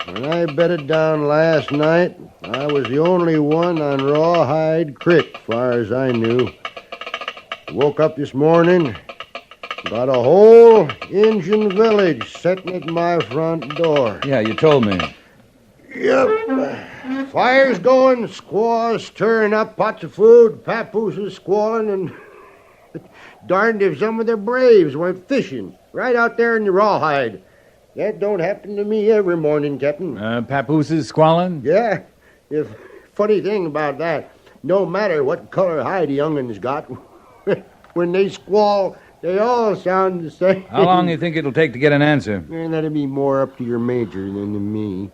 When I bedded down last night, I was the only one on Rawhide Creek, far as I knew. Woke up this morning, got a whole Indian village sitting at my front door. Yeah, you told me. Yep. Fires going, squaws stirring up pots of food, papooses squalling, and darned if some of the braves went fishing right out there in the rawhide. That don't happen to me every morning, Captain. Papooses squalling? Yeah. The funny thing about that, no matter what color hide the young'uns got, when they squall, they all sound the same. How long do you think it'll take to get an answer? That'll be more up to your major than to me.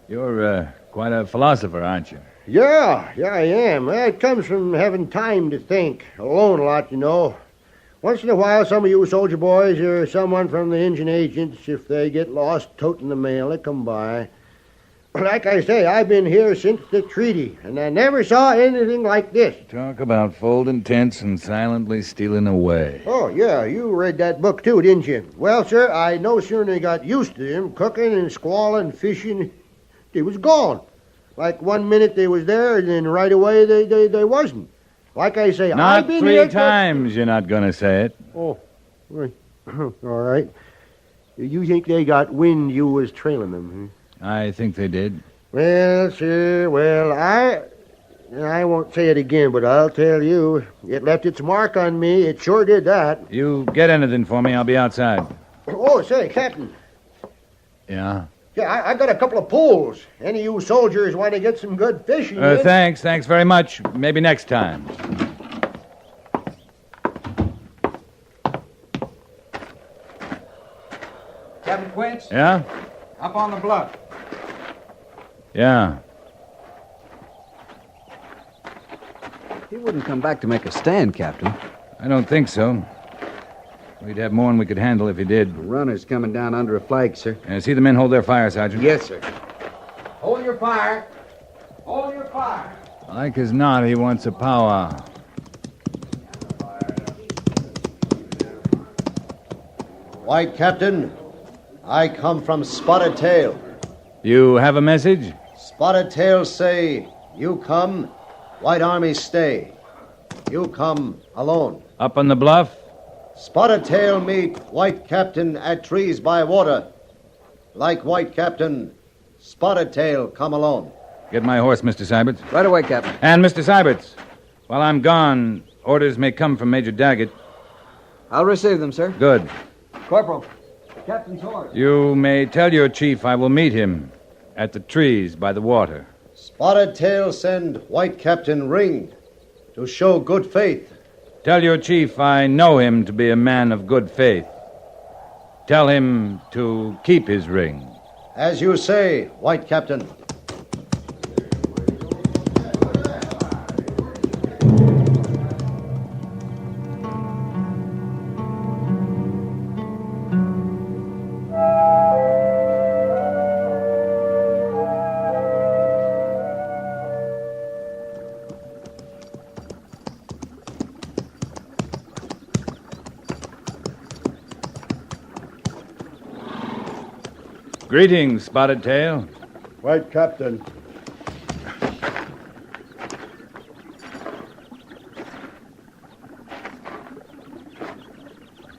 You're quite a philosopher, aren't you? Yeah, I am. It comes from having time to think. Alone a lot, you know. Once in a while, some of you soldier boys or someone from the engine agents, if they get lost toting the mail, they come by. Like I say, I've been here since the treaty, and I never saw anything like this. Talk about folding tents and silently stealing away. Oh, yeah, you read that book too, didn't you? Well, sir, I no sooner got used to them cooking and squalling, fishing, they was gone. Like 1 minute they was there, and then right away they wasn't. Like I say, I've been here... Not 3 times you're not going to say it. Oh, right. All right. You think they got wind you was trailing them, huh? I think they did. Well, sir, I won't say it again, but I'll tell you, it left its mark on me. It sure did that. You get anything for me, I'll be outside. Oh, say, Captain. Yeah? Yeah, I got a couple of poles. Any of you soldiers want to get some good fishing? Thanks very much. Maybe next time. Captain Quince? Yeah? Up on the bluff. Yeah. He wouldn't come back to make a stand, Captain. I don't think so. We'd have more than we could handle if he did. The runner's coming down under a flag, sir. See the men hold their fire, Sergeant? Yes, sir. Hold your fire. Hold your fire. Like as not, he wants a powwow. White Captain, I come from Spotted Tail. You have a message? Spotted Tail say, you come, White Army stay. You come alone. Up on the bluff? Spotted Tail meet White Captain at trees by water. Like White Captain, Spotted Tail come alone. Get my horse, Mr. Syberts. Right away, Captain. And, Mr. Syberts, while I'm gone, orders may come from Major Daggett. I'll receive them, sir. Good. Corporal, the captain's horse. You may tell your chief I will meet him at the trees by the water. Spotted Tail send White Captain ring to show good faith. Tell your chief I know him to be a man of good faith. Tell him to keep his ring. As you say, White Captain. Greetings, Spotted Tail. White Captain.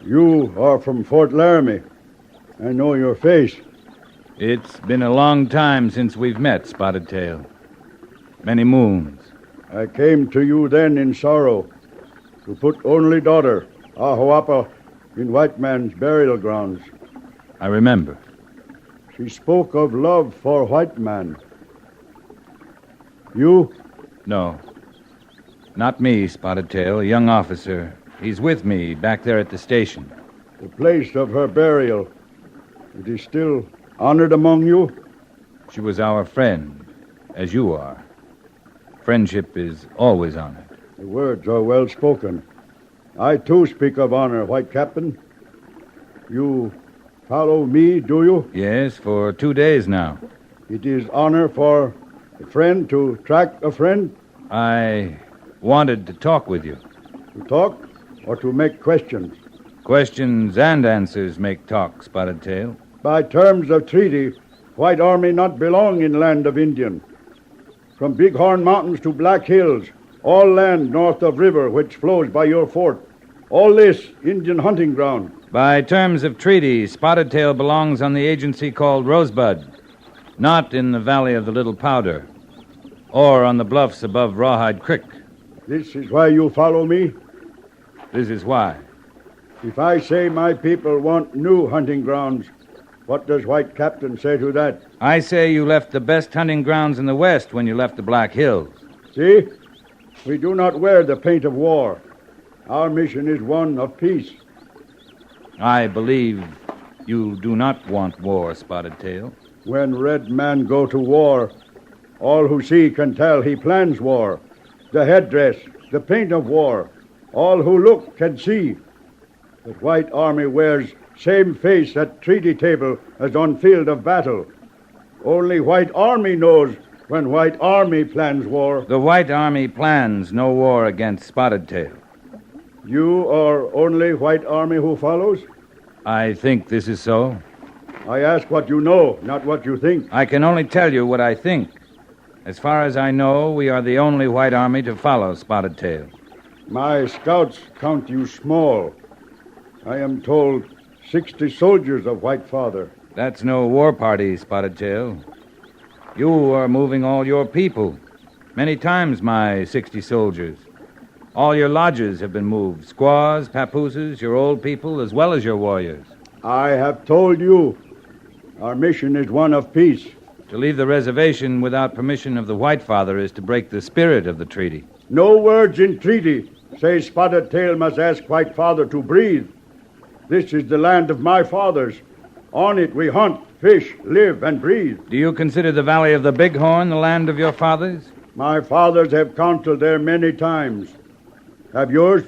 You are from Fort Laramie. I know your face. It's been a long time since we've met, Spotted Tail. Many moons. I came to you then in sorrow to put only daughter, Ahuapa, in white man's burial grounds. I remember. She spoke of love for white man. You? No. Not me, Spotted Tail, a young officer. He's with me back there at the station. The place of her burial. It is still honored among you? She was our friend, as you are. Friendship is always honored. The words are well spoken. I, too, speak of honor, White Captain. You follow me, do you? Yes, for 2 days now. It is honor for a friend to track a friend? I wanted to talk with you. To talk or to make questions? Questions and answers make talk, Spotted Tail. By terms of treaty, White Army not belong in land of Indian. From Bighorn Mountains to Black Hills, All land north of river which flows by your fort. All this Indian hunting ground. By terms of treaty, Spotted Tail belongs on the agency called Rosebud, not in the valley of the Little Powder, or on the bluffs above Rawhide Creek. This is why you follow me? This is why. If I say my people want new hunting grounds, what does White Captain say to that? I say you left the best hunting grounds in the West when you left the Black Hills. See? We do not wear the paint of war. Our mission is one of peace. I believe you do not want war, Spotted Tail. When red men go to war, all who see can tell he plans war. The headdress, the paint of war, all who look can see. The White Army wears same face at treaty table as on field of battle. Only White Army knows when White Army plans war. The White Army plans no war against Spotted Tail. You are only White Army who follows? I think this is so. I ask what you know, not what you think. I can only tell you what I think. As far as I know, we are the only White Army to follow Spotted Tail. My scouts count you small. I am told 60 soldiers of White Father. That's no war party, Spotted Tail. You are moving all your people. Many times, my 60 soldiers. All your lodges have been moved. Squaws, papooses, your old people, as well as your warriors. I have told you, our mission is one of peace. To leave the reservation without permission of the White Father is to break the spirit of the treaty. No words in treaty say Spotted Tail must ask White Father to breathe. This is the land of my fathers. On it we hunt, fish, live, and breathe. Do you consider the Valley of the Bighorn the land of your fathers? My fathers have counseled there many times. Have yours?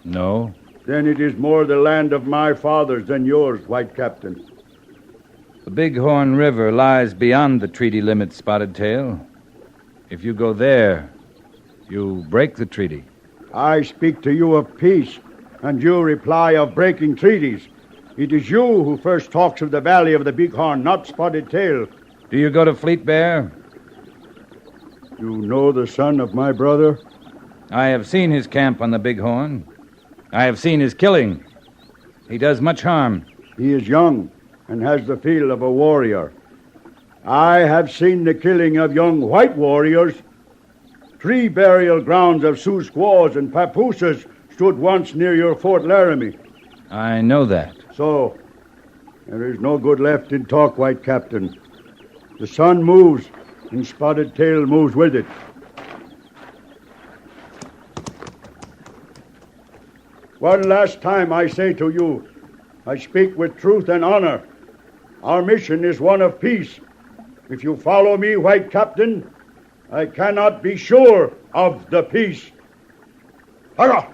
No. Then it is more the land of my fathers than yours, White Captain. The Bighorn River lies beyond the treaty limits, Spotted Tail. If you go there, you break the treaty. I speak to you of peace, and you reply of breaking treaties. It is you who first talks of the Valley of the Bighorn, not Spotted Tail. Do you go to Fleet Bear? You know the son of my brother? I have seen his camp on the Bighorn. I have seen his killing. He does much harm. He is young and has the feel of a warrior. I have seen the killing of young white warriors. 3 burial grounds of Sioux squaws and papooses stood once near your Fort Laramie. I know that. So, there is no good left in talk, White Captain. The sun moves, and Spotted Tail moves with it. One last time I say to you, I speak with truth and honor. Our mission is one of peace. If you follow me, White Captain, I cannot be sure of the peace. Hurrah!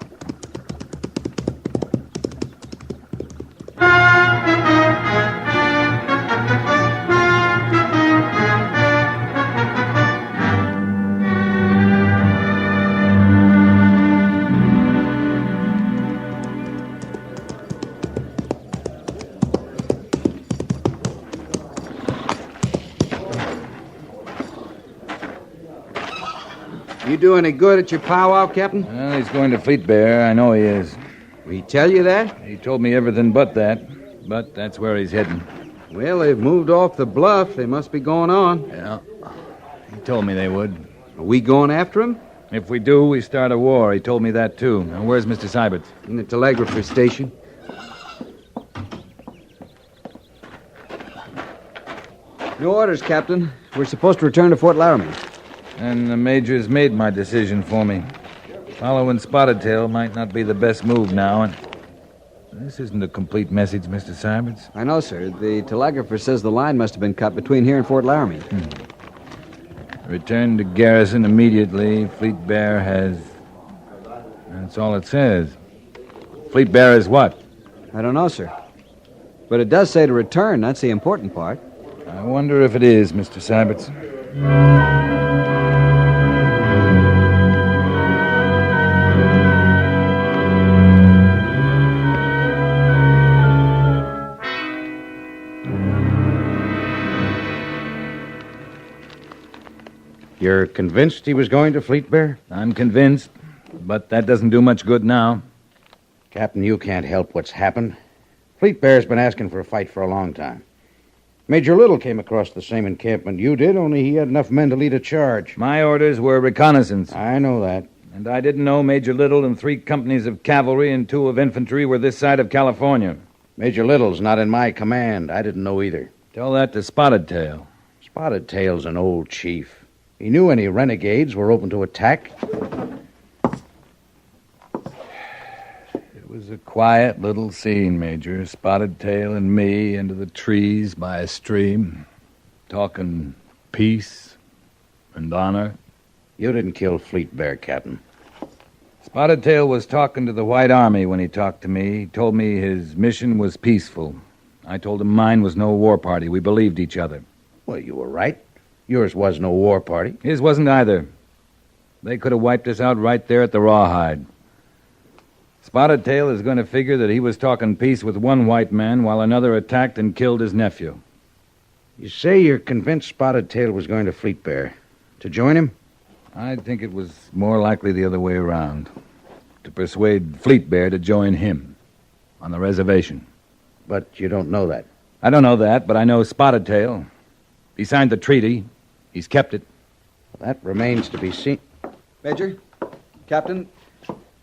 You do any good at your powwow, Captain? Well, he's going to Fleet Bear. I know he is. Will he tell you that? He told me everything but that. But that's where he's heading. Well, they've moved off the bluff. They must be going on. Yeah. He told me they would. Are we going after him? If we do, we start a war. He told me that, too. Now, where's Mr. Seiberts? In the telegrapher station. No orders, Captain. We're supposed to return to Fort Laramie. And the Major's made my decision for me. Following Spotted Tail might not be the best move now, and this isn't a complete message, Mr. Seiberts. I know, sir. The telegrapher says the line must have been cut between here and Fort Laramie. Return to garrison immediately. Fleet Bear has... That's all it says. Fleet Bear is what? I don't know, sir. But it does say to return. That's the important part. I wonder if it is, Mr. Seiberts. You're convinced he was going to Fleet Bear? I'm convinced, but that doesn't do much good now. Captain, you can't help what's happened. Fleet Bear's been asking for a fight for a long time. Major Little came across the same encampment you did, only he had enough men to lead a charge. My orders were reconnaissance. I know that. And I didn't know Major Little and 3 companies of cavalry and 2 of infantry were this side of California. Major Little's not in my command. I didn't know either. Tell that to Spotted Tail. Spotted Tail's an old chief. He knew any renegades were open to attack. It was a quiet little scene, Major. Spotted Tail and me into the trees by a stream, talking peace and honor. You didn't kill Fleet Bear, Captain. Spotted Tail was talking to the White Army when he talked to me. He told me his mission was peaceful. I told him mine was no war party. We believed each other. Well, you were right. Yours was no war party. His wasn't either. They could have wiped us out right there at the Rawhide. Spotted Tail is going to figure that he was talking peace with one white man while another attacked and killed his nephew. You say you're convinced Spotted Tail was going to Fleet Bear. To join him? I think it was more likely the other way around. To persuade Fleet Bear to join him on the reservation. But you don't know that. I don't know that, but I know Spotted Tail. He signed the treaty. He's kept it. That remains to be seen. Major, Captain,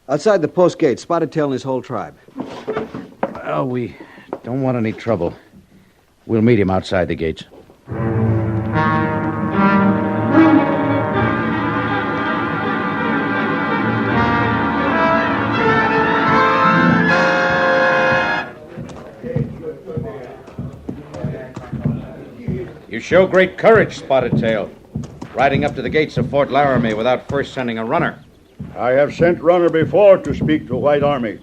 outside the post gate, Spotted Tail and his whole tribe. Well, we don't want any trouble. We'll meet him outside the gates. You show great courage, Spotted Tail, riding up to the gates of Fort Laramie without first sending a runner. I have sent runner before to speak to White Army.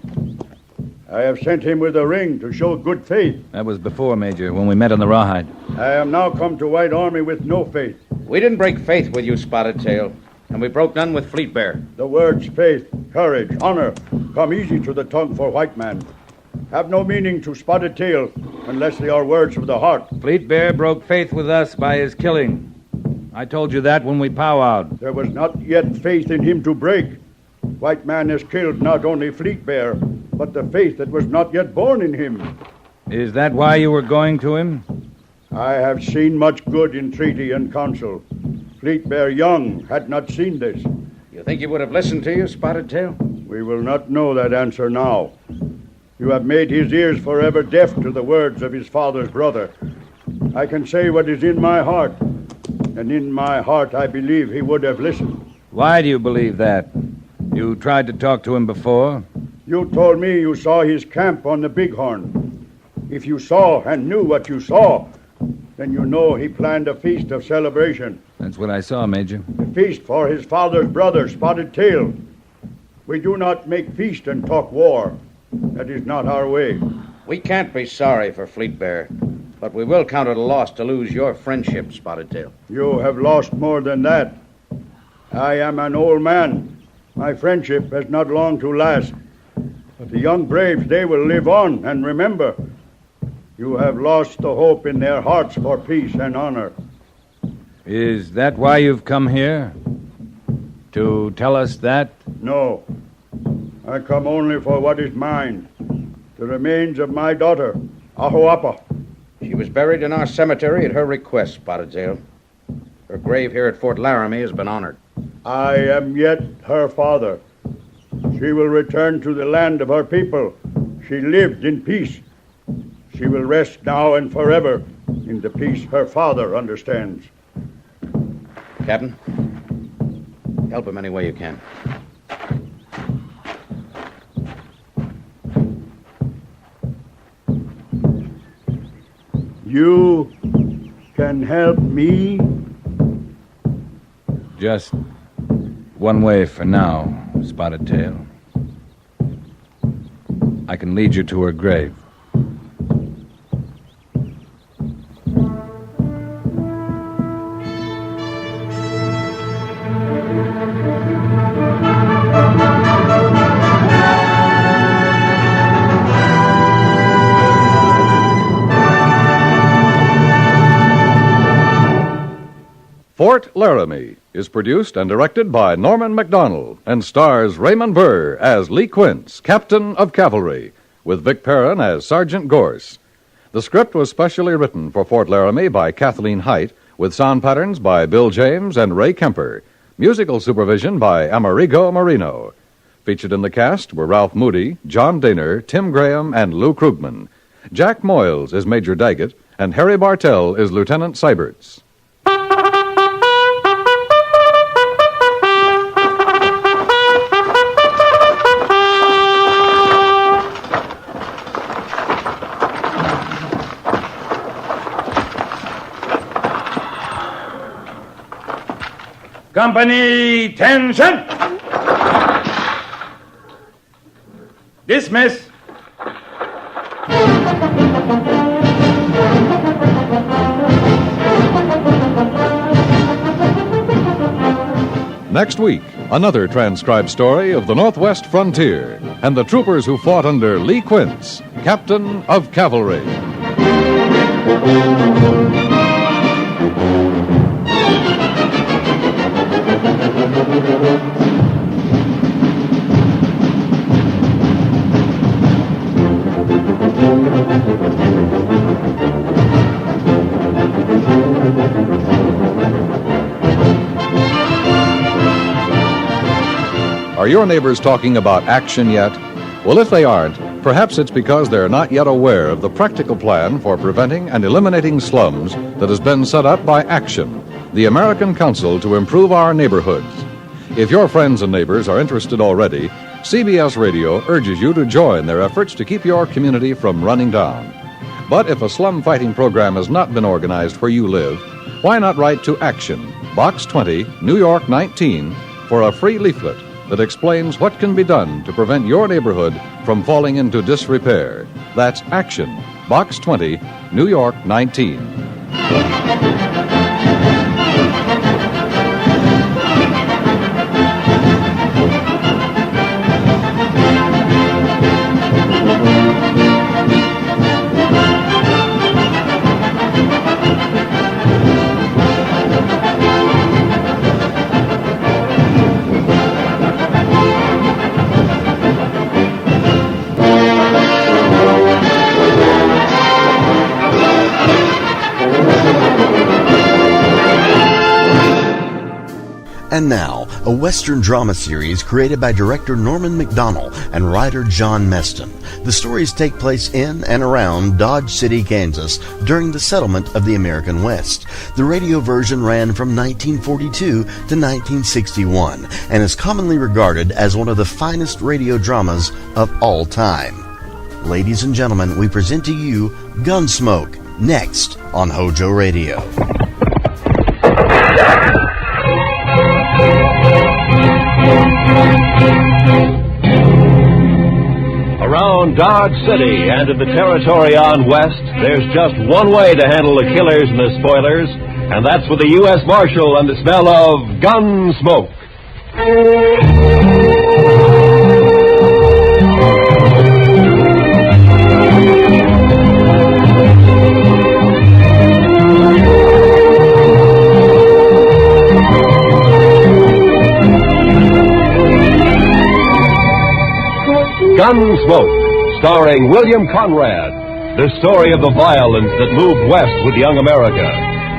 I have sent him with a ring to show good faith. That was before, Major, when we met on the Rawhide. I am now come to White Army with no faith. We didn't break faith with you, Spotted Tail, and we broke none with Fleet Bear. The words faith, courage, honor come easy to the tongue for white man. Have no meaning to Spotted Tail unless they are words of the heart. Fleet Bear broke faith with us by his killing. I told you that when we powwowed. There was not yet faith in him to break. White man has killed not only Fleet Bear, but the faith that was not yet born in him. Is that why you were going to him? I have seen much good in treaty and council. Fleet Bear Young had not seen this. You think he would have listened to you, Spotted Tail? We will not know that answer now. You have made his ears forever deaf to the words of his father's brother. I can say what is in my heart, and in my heart I believe he would have listened. Why do you believe that? You tried to talk to him before? You told me you saw his camp on the Bighorn. If you saw and knew what you saw, then you know he planned a feast of celebration. That's what I saw, Major. A feast for his father's brother, Spotted Tail. We do not make feast and talk war. That is not our way. We can't be sorry for Fleet Bear, but we will count it a loss to lose your friendship, Spotted Tail. You have lost more than that. I am an old man. My friendship has not long to last. But the young braves, they will live on and remember. You have lost the hope in their hearts for peace and honor. Is that why you've come here? To tell us that? No. I come only for what is mine. The remains of my daughter, Ahoapa. She was buried in our cemetery at her request, Spotted Tail. Her grave here at Fort Laramie has been honored. I am yet her father. She will return to the land of her people. She lived in peace. She will rest now and forever in the peace her father understands. Captain, help him any way you can. You can help me? Just one way for now, Spotted Tail. I can lead you to her grave. Fort Laramie, is produced and directed by Norman MacDonald and stars Raymond Burr as Lee Quince, Captain of Cavalry, with Vic Perrin as Sergeant Gorse. The script was specially written for Fort Laramie by Kathleen Height, with sound patterns by Bill James and Ray Kemper. Musical supervision by Amerigo Marino. Featured in the cast were Ralph Moody, John Daner, Tim Graham, and Lou Krugman. Jack Moyles is Major Daggett, and Harry Bartell is Lieutenant Seiberts. Company, attention! Dismiss. Next week, another transcribed story of the Northwest frontier and the troopers who fought under Lee Quince, Captain of Cavalry. Are your neighbors talking about action yet? Well, if they aren't, perhaps it's because they're not yet aware of the practical plan for preventing and eliminating slums that has been set up by Action, the American Council to Improve Our Neighborhoods. If your friends and neighbors are interested already, CBS Radio urges you to join their efforts to keep your community from running down. But if a slum fighting program has not been organized where you live, why not write to Action, Box 20, New York 19, for a free leaflet that explains what can be done to prevent your neighborhood from falling into disrepair. That's Action, Box 20, New York 19. And now, a Western drama series created by director Norman MacDonald and writer John Meston. The stories take place in and around Dodge City, Kansas, during the settlement of the American West. The radio version ran from 1942 to 1961 and is commonly regarded as one of the finest radio dramas of all time. Ladies and gentlemen, we present to you Gunsmoke, next on HOJO Radio. Around Dodge City and in the territory on west, there's just one way to handle the killers and the spoilers, and that's with the U.S. Marshal and the smell of gun smoke. Gunsmoke, starring William Conrad. The story of the violence that moved west with young America.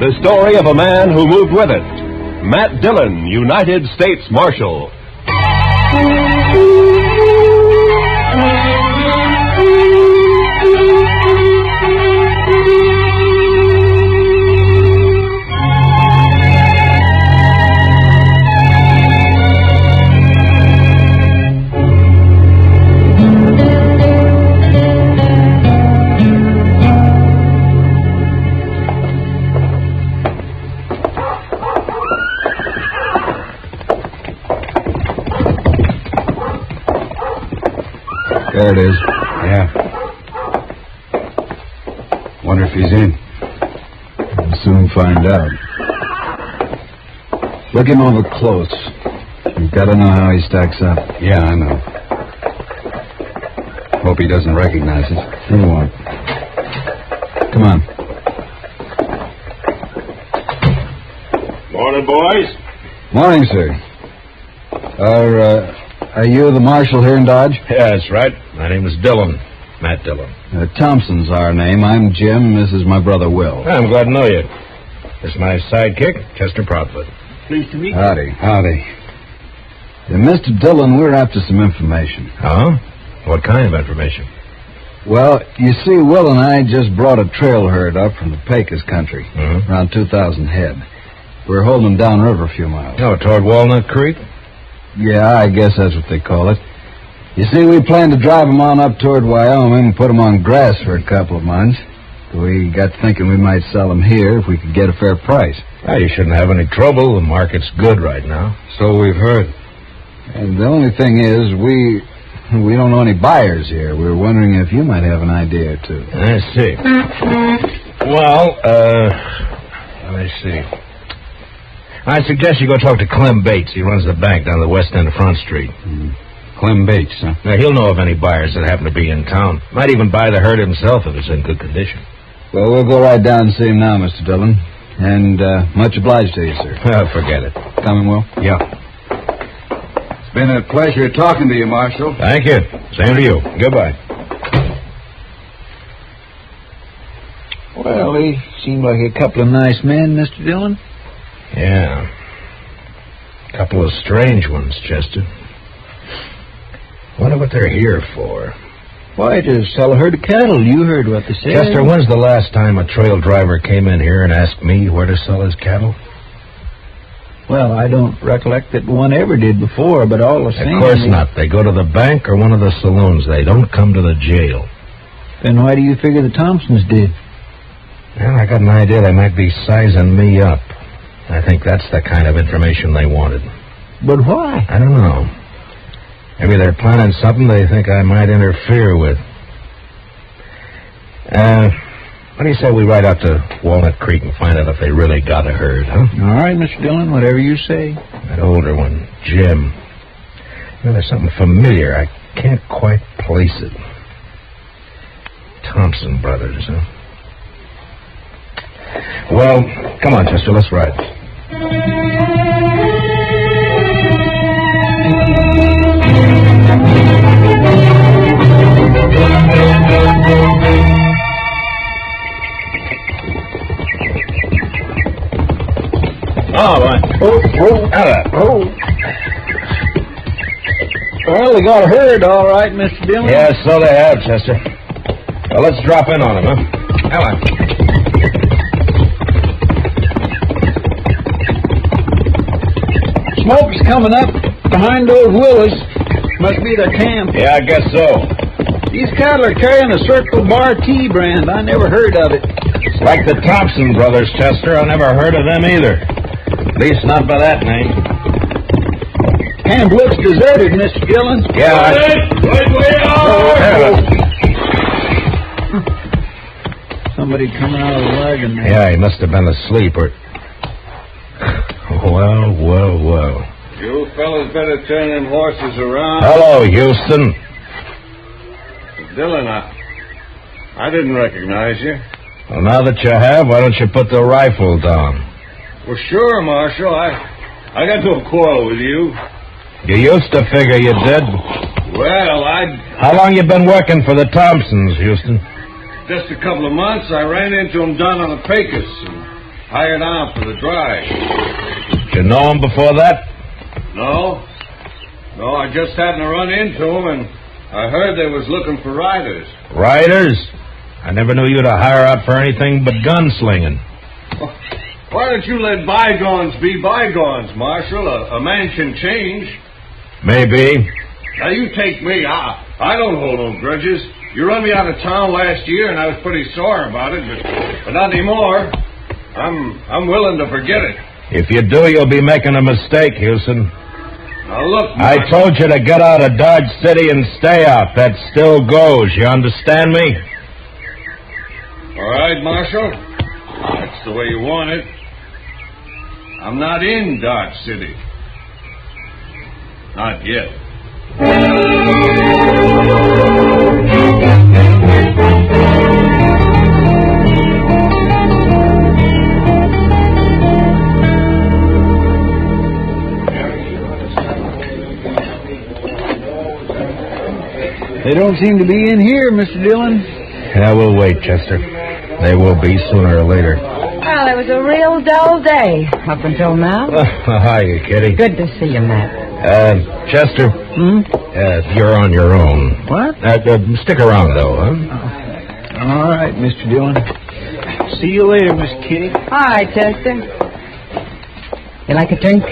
The story of a man who moved with it. Matt Dillon, United States Marshal. There it is. Yeah. Wonder if he's in. We'll soon find out. Look him over close. You've got to know how he stacks up. Yeah, I know. Hope he doesn't recognize us. He won't. Come on. Morning, boys. Morning, sir. Are you the marshal here in Dodge? Yeah, that's right. My name is Dillon. Matt Dillon. Thompson's our name. I'm Jim. This is my brother, Will. I'm glad to know you. This is my sidekick, Chester Proudfoot. Pleased to meet you. Howdy. Mr. Dillon, we're after some information. Oh? What kind of information? Well, you see, Will and I just brought a trail herd up from the Pecos country, around 2,000 head. We're holding them downriver a few miles. Oh, toward Walnut Creek? Yeah, I guess that's what they call it. You see, we plan to drive them on up toward Wyoming and put them on grass for a couple of months. We got thinking we might sell them here if we could get a fair price. Well, you shouldn't have any trouble. The market's good right now. So we've heard. And the only thing is, we don't know any buyers here. We were wondering if you might have an idea or two. I see. Well, let me see. I suggest you go talk to Clem Bates. He runs the bank down the west end of Front Street. Clem Bates, huh? Now, he'll know of any buyers that happen to be in town. Might even buy the herd himself if it's in good condition. Well, we'll go right down and see him now, Mr. Dillon. And much obliged to you, sir. Forget it. Coming, Will? Yeah. It's been a pleasure talking to you, Marshal. Thank you. Same to you. Goodbye. Well, they seem like a couple of nice men, Mr. Dillon. Yeah. A couple of strange ones, Chester. Wonder what they're here for. Why, to sell a herd of cattle. You heard what they said. Chester, when's the last time a trail driver came in here and asked me where to sell his cattle? Well, I don't recollect that one ever did before, but all the same... Of course not. They go to the bank or one of the saloons. They don't come to the jail. Then why do you figure the Thompsons did? Well, I got an idea they might be sizing me up. I think that's the kind of information they wanted. But why? I don't know. Maybe they're planning something they think I might interfere with. What do you say we ride out to Walnut Creek and find out if they really got a herd, huh? All right, Mr. Dillon, whatever you say. That older one, Jim. Well, there's something familiar. I can't quite place it. Thompson brothers, huh? Well, come on, Chester, let's ride. Oh, Well, they got a herd, all right, Mr. Dillon. Yes, so they have, Chester. Well, let's drop in on them, huh? Come on. Smoke's coming up behind those willows. Must be their camp. Yeah, I guess so. These cattle are carrying a Circle Bar Tea brand. I never heard of it. It's like the Thompson brothers, Chester. I never heard of them either. At least not by that name. Camp looks deserted, Mr. Dillon. Yeah. Right we are! Somebody coming out of the wagon there. Yeah, he must have been asleep or... Well. You fellas better turn them horses around. Hello, Houston. Dillon, I didn't recognize you. Well, now that you have, why don't you put the rifle down? Well, sure, Marshal. I got no quarrel with you. You used to figure you did. Well, How long you been working for the Thompsons, Houston? just a couple of months, I ran into them down on the Pecos and hired on for the drive. Did you know them before that? No, I just happened to run into them, and I heard they was looking for riders. Riders? I never knew you to hire out for anything but gunslinging. Why don't you let bygones be bygones, Marshal? A man can change. Maybe. Now, you take me. I don't hold no grudges. You run me out of town last year, and I was pretty sore about it, but not anymore. I'm willing to forget it. If you do, you'll be making a mistake, Houston. Now, look, I told you to get out of Dodge City and stay out. That still goes. You understand me? All right, Marshal. That's the way you want it. I'm not in Dodge City. Not yet. don't seem to be in here, Mr. Dillon. Yeah, we'll wait, Chester. They will be sooner or later. Well, it was a real dull day up until now. Hiya, Kitty. Good to see you, Matt. Chester. You're on your own. What? Stick around, though, huh? All right, Mr. Dillon. See you later, Miss Kitty. All right, Chester. You like a drink?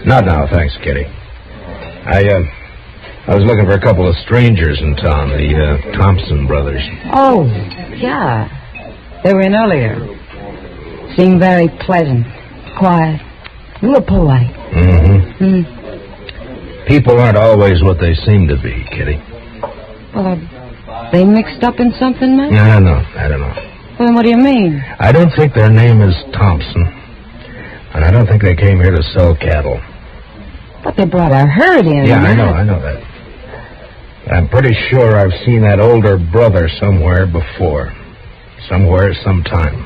Not now, thanks, Kitty. I was looking for a couple of strangers in town, the Thompson brothers. Oh, yeah. They were in earlier. Seemed very pleasant, quiet. You were polite. Mm-hmm. People aren't always what they seem to be, Kitty. Well, are they mixed up in something, Matt? I don't know. Well, then what do you mean? I don't think their name is Thompson. And I don't think they came here to sell cattle. But they brought a herd in. Yeah, Matt. I know that. I'm pretty sure I've seen that older brother somewhere before. Somewhere, sometime.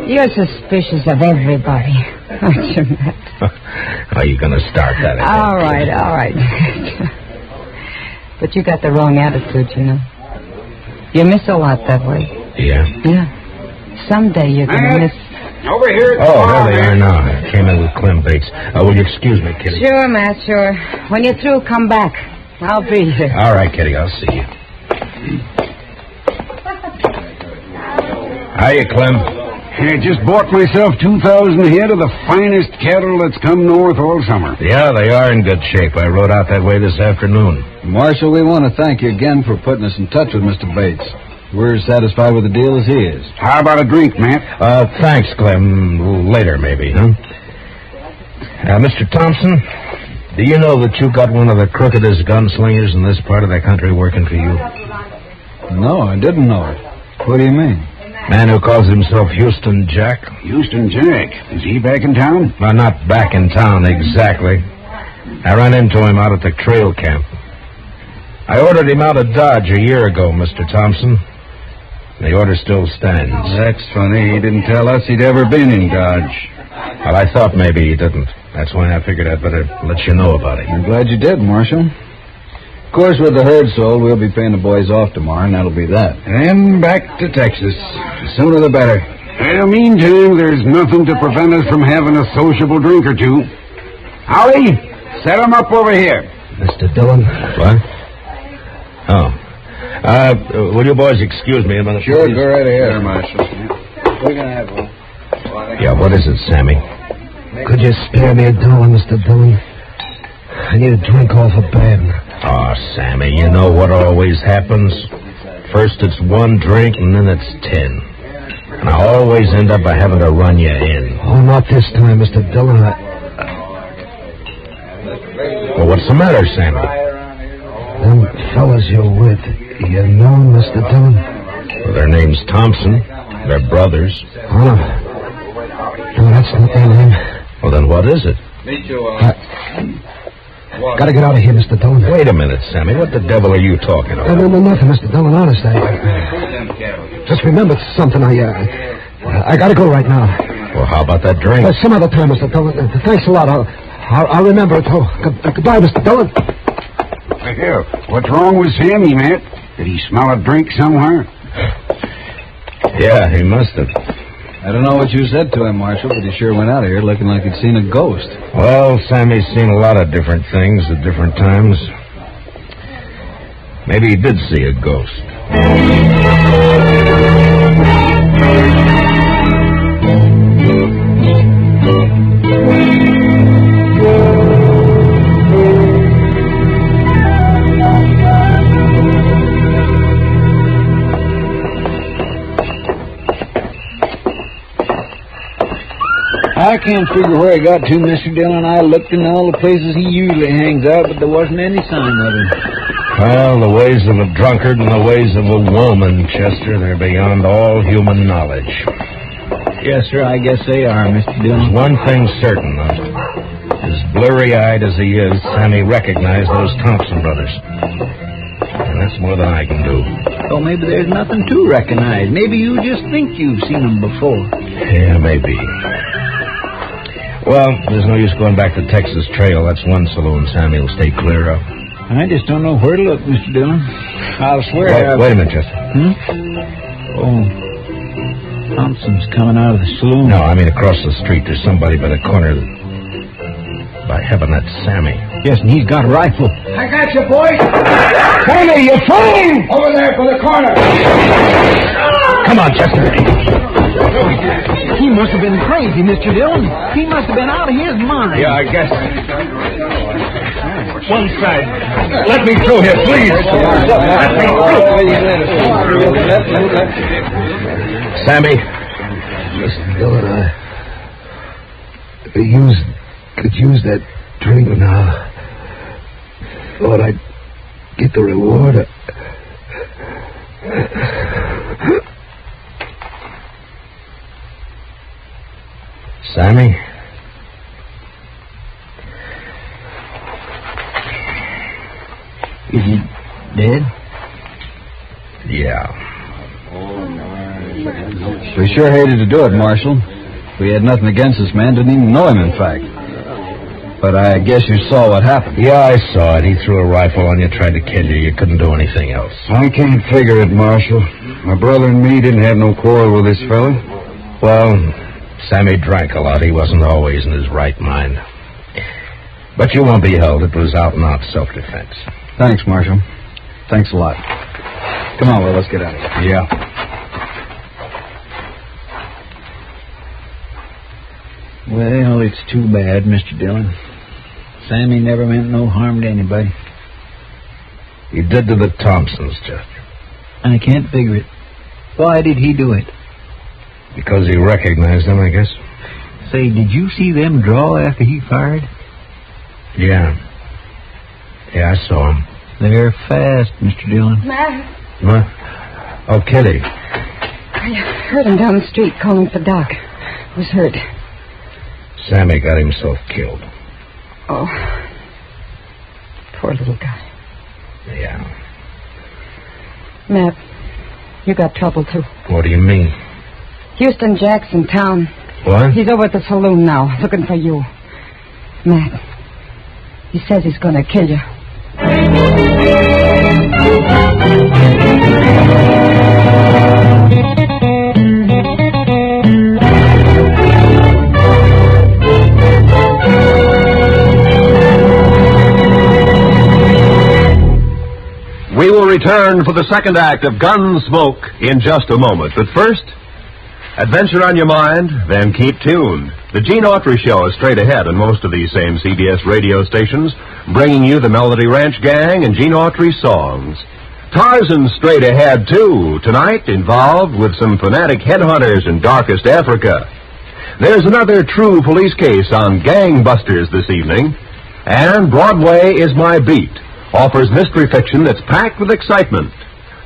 You're suspicious of everybody, aren't you, Matt? Are you going to start that again? All right. But you got the wrong attitude, you know. You miss a lot that way. Yeah? Yeah. Someday you're going to miss... Over here. Oh, there they are now. I came in with Clem Bates. Will you excuse me, Kitty? Sure, Matt, sure. When you're through, come back. I'll be here. All right, Kitty, I'll see you. Hiya, Clem. I just bought myself 2,000 head of the finest cattle that's come north all summer. Yeah, they are in good shape. I rode out that way this afternoon. Marshal, we want to thank you again for putting us in touch with Mr. Bates. We're as satisfied with the deal as he is. How about a drink, Matt? Thanks, Clem. Later, maybe, huh? Mr. Thompson, do you know that you got one of the crookedest gunslingers in this part of the country working for you? No, I didn't know it. What do you mean? Man who calls himself Houston Jack. Houston Jack? Is he back in town? Well, not back in town, exactly. I ran into him out at the trail camp. I ordered him out of Dodge a year ago, Mr. Thompson. The order still stands. That's funny. He didn't tell us he'd ever been in Dodge. Well, I thought maybe he didn't. That's why I figured I'd better let you know about it. I'm glad you did, Marshal. Of course, with the herd sold, we'll be paying the boys off tomorrow, and that'll be that. And back to Texas. The sooner the better. In the meantime, there's nothing to prevent us from having a sociable drink or two. Howie, set 'em up over here. Mr. Dillon? What? Oh. Will you boys excuse me a minute? Sure, please? go right ahead, Marshal. We're going to have one. Yeah, what is it, Sammy? Could you spare me $1, Mr. Dillon? I need a drink awful bad. Oh, Sammy, you know what always happens? First it's one drink, and then it's 10. And I always end up by having to run you in. Oh, not this time, Mr. Dillon. Well, what's the matter, Sammy? Them fellas you're with, you know, Mr. Dillon? Well, their name's Thompson. They're brothers. Oh, no, that's not their name. Well, then what is it? Gotta get out of here, Mr. Dillon. Wait a minute, Sammy. What the devil are you talking about? No, nothing, Mr. Dillon. Honest, I just remembered something. I gotta go right now. Well, how about that drink? Some other time, Mr. Dillon. Thanks a lot. I'll remember it. Oh, goodbye, Mr. Dillon. Here, what's wrong with Sammy, Matt? Did he smell a drink somewhere? Yeah, he must have. I don't know what you said to him, Marshal, but he sure went out of here looking like he'd seen a ghost. Well, Sammy's seen a lot of different things at different times. Maybe he did see a ghost. I can't figure where he got to, Mr. Dillon. I looked in all the places he usually hangs out, but there wasn't any sign of him. Well, the ways of a drunkard and the ways of a woman, Chester, they're beyond all human knowledge. Yes, sir, I guess they are, Mr. Dillon. There's one thing certain, though. As blurry-eyed as he is, Sammy recognized those Thompson brothers. And that's more than I can do. Oh, maybe there's nothing to recognize. Maybe you just think you've seen them before. Yeah, maybe. Well, there's no use going back to Texas Trail. That's one saloon Sammy will stay clear of. I just don't know where to look, Mr. Dillon. I'll swear. Wait a minute, Chester. Oh, Thompson's coming out of the saloon. No, I mean across the street. There's somebody by the corner. By heaven, that's Sammy. Yes, and he's got a rifle. I got you, boy. Sammy, you're fooling! Over there for the corner. Come on, Chester. He must have been crazy, Mr. Dillon. He must have been out of his mind. Yeah, I guess. One side. Let me through here, please. Let me through. Sammy. Listen, Dillon, could use that drink now. Thought I'd get the reward. Sammy? Is he dead? Yeah. We sure hated to do it, Marshal. We had nothing against this man, didn't even know him, in fact. But I guess you saw what happened. Yeah, I saw it. He threw a rifle on you, tried to kill you. You couldn't do anything else. I can't figure it, Marshal. My brother and me didn't have no quarrel with this fella. Well, Sammy drank a lot. He wasn't always in his right mind. But you won't be held. It was out and out self-defense. Thanks, Marshal. Thanks a lot. Come on, Will, let's get out of here. Yeah. Well, it's too bad, Mr. Dillon. Sammy never meant no harm to anybody. He did to the Thompsons, Chester. I can't figure it. Why did he do it? Because he recognized them, I guess. Say, did you see them draw after he fired? Yeah. Yeah, I saw him. They're fast, Mr. Dillon. Matt, What? Oh, Kitty. I heard him down the street calling for Doc. Was hurt. Sammy got himself killed. Oh. Poor little guy. Yeah. Matt, you got trouble, too. What do you mean? Houston Jack's in town. What? He's over at the saloon now, looking for you. Matt, he says he's going to kill you. We will return for the second act of Gunsmoke in just a moment. But first, adventure on your mind, then keep tuned. The Gene Autry Show is straight ahead on most of these same CBS radio stations, bringing you the Melody Ranch Gang and Gene Autry songs. Tarzan's straight ahead, too, tonight, involved with some fanatic headhunters in darkest Africa. There's another true police case on gangbusters this evening, and Broadway is My Beat offers mystery fiction that's packed with excitement.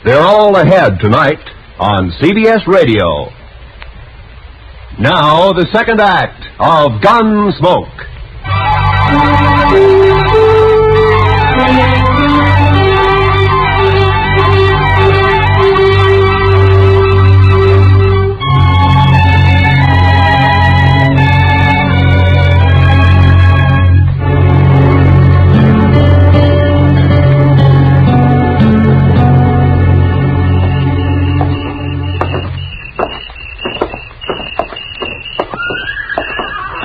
They're all ahead tonight on CBS Radio. Now, the second act of Gunsmoke.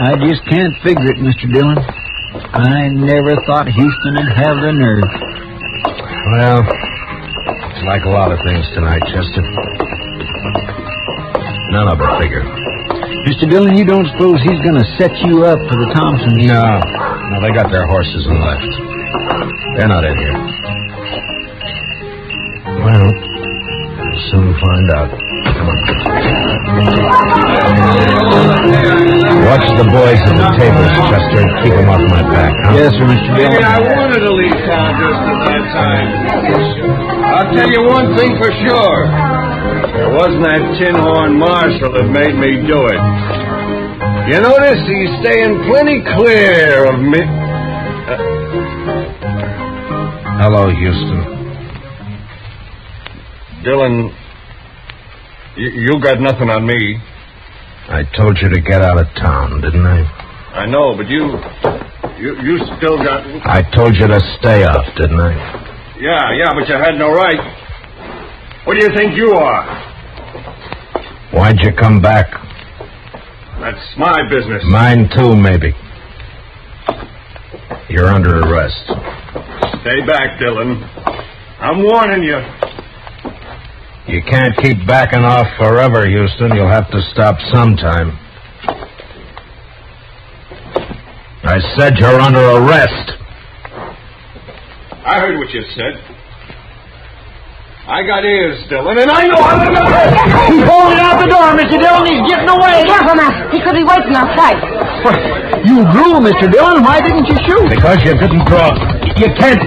I just can't figure it, Mr. Dillon. I never thought Houston would have the nerve. Well, it's like a lot of things tonight, Chester. None of it figure. Mr. Dillon, you don't suppose he's going to set you up for the Thompsons? No, they got their horses and left. They're not in here. Well, we'll soon find out. Watch the boys at the tables, Chester. Keep them off my back, huh? Yes, sir, Mr. Dillon. Maybe I wanted to leave town just at that time. I'll tell you one thing for sure. It wasn't that tin-horn marshal that made me do it. You notice he's staying plenty clear of me. Hello, Houston. Dillon, you got nothing on me. I told you to get out of town, didn't I? I know, but you You still got... I told you to stay off, didn't I? Yeah, but you had no right. What do you think you are? Why'd you come back? That's my business. Mine too, maybe. You're under arrest. Stay back, Dillon. I'm warning you. You can't keep backing off forever, Houston. You'll have to stop sometime. I said you're under arrest. I heard what you said. I got ears, Dillon, and I know how to... He's holding out the door, Mr. Dillon. He's getting away. Careful now. He could be waiting outside. You drew, Mr. Dillon. Why didn't you shoot? Because you didn't draw. You can't...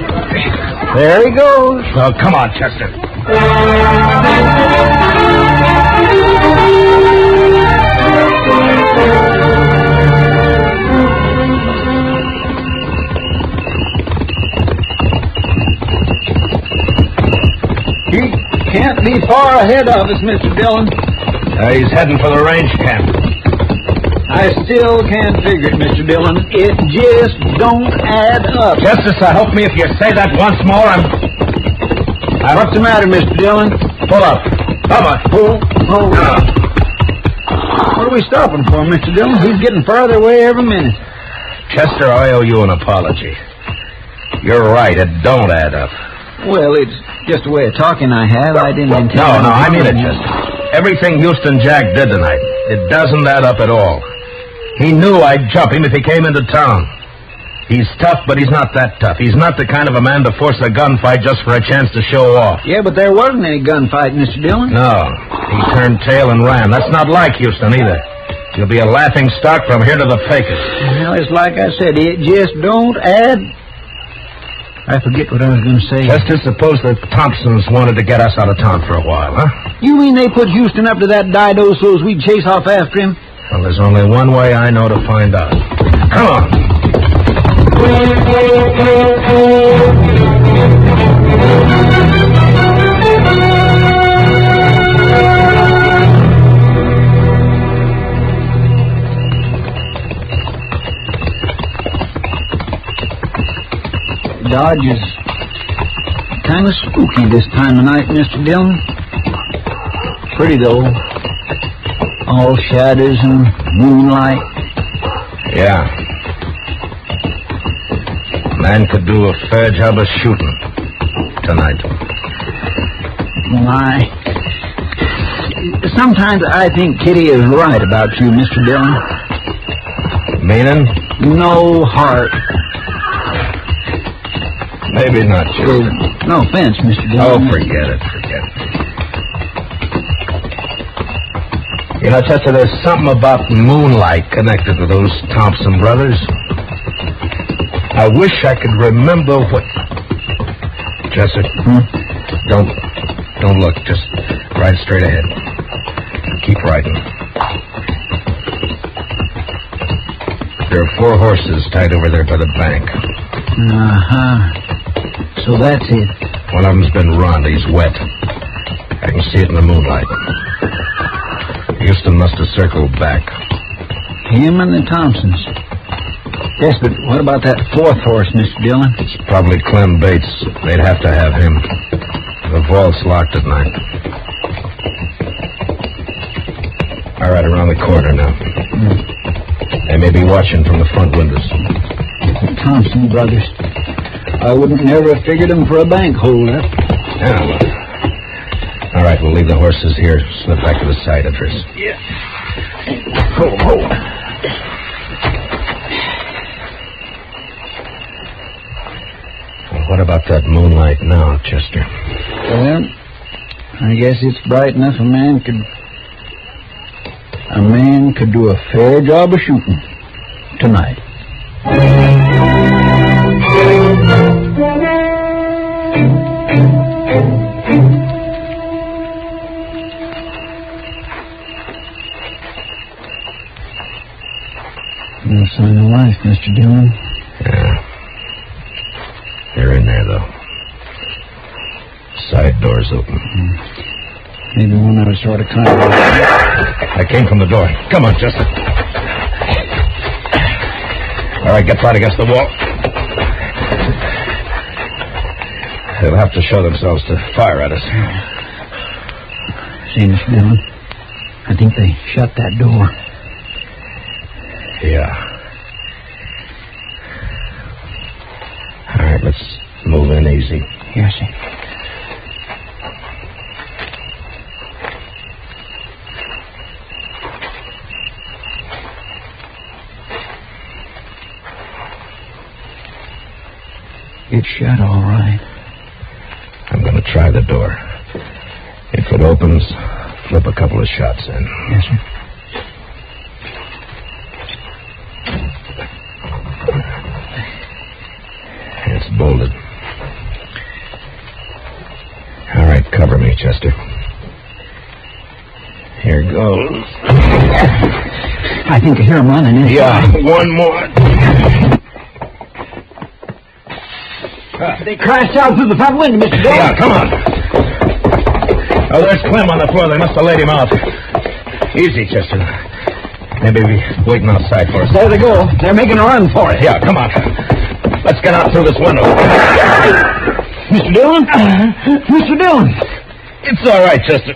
There he goes. Oh, come on, Chester. He can't be far ahead of us, Mr. Dillon. He's heading for the range camp. I still can't figure it, Mr. Dillon. It just don't add up. Justice, help me if you say that once more. What's the matter, Mr. Dillon? Pull up. Come on. Pull. What are we stopping for, Mr. Dillon? He's getting farther away every minute. Chester, I owe you an apology. You're right. It don't add up. Well, it's just a way of talking I have. I didn't intend... No, I mean it, Chester. Everything Houston Jack did tonight, it doesn't add up at all. He knew I'd jump him if he came into town. He's tough, but he's not that tough. He's not the kind of a man to force a gunfight just for a chance to show off. Yeah, but there wasn't any gunfight, Mr. Dillon. No. He turned tail and ran. That's not like Houston either. You'll be a laughing stock from here to the fakest. Well, it's like I said, it just don't add... I forget what I was going to say. Chester, suppose the Thompsons wanted to get us out of town for a while, huh? You mean they put Houston up to that dido so we'd chase off after him? Well, there's only one way I know to find out. Come on. Dodge is kind of spooky this time of night, Mr. Dillon. Pretty, though. All shadows and moonlight. Yeah. Man could do a fair job of shooting tonight. Why? Sometimes I think Kitty is right about you, Mr. Dillon. Meaning? No heart. Maybe not, Chester. No offense, Mr. Dillon. Oh, forget it. You know, Chester, there's something about moonlight connected to those Thompson brothers. I wish I could remember what... Chester, don't look. Just ride straight ahead. Keep riding. There are 4 horses tied over there by the bank. Uh-huh. So that's it. One of them's been run. He's wet. I can see it in the moonlight. Houston must have circled back. Him and the Thompsons. Yes, but what about that 4th horse, Mr. Dillon? It's probably Clem Bates. They'd have to have him. The vault's locked at night. All right, around the corner now. They may be watching from the front windows. The Thompson brothers. I wouldn't never have figured them for a bank holder. Yeah, well. All right, we'll leave the horses here. Slip back to the side entrance. Yeah. Ho. Well, what about that moonlight now, Chester? Well, I guess it's bright enough a man could do a fair job of shooting tonight. No sign of life, Mr. Dillon. Yeah. They're in there, though. Side door's open. Maybe one of us sort of kind of... I came from the door. Come on, Justin. All right, get right against the wall. They'll have to show themselves to fire at us. See, Mr. Dillon, I think they shut that door. Yeah. All right, let's move in easy. Yes, sir. It's shut all right. I'm going to try the door. If it opens, flip a couple of shots in. Yes, sir. It's bolted. All right, cover me, Chester. Here goes. I think I hear him running inside. Yeah, one more. They crashed out through the front window, Mr. Dillon. Yeah, come on. Oh, there's Clem on the floor. They must have laid him out. Easy, Chester. Maybe be waiting outside for us. There they go. They're making a run for it. Yeah, come on. Let's get out through this window. Mr. Dillon? Mr. Dillon! It's all right, Chester.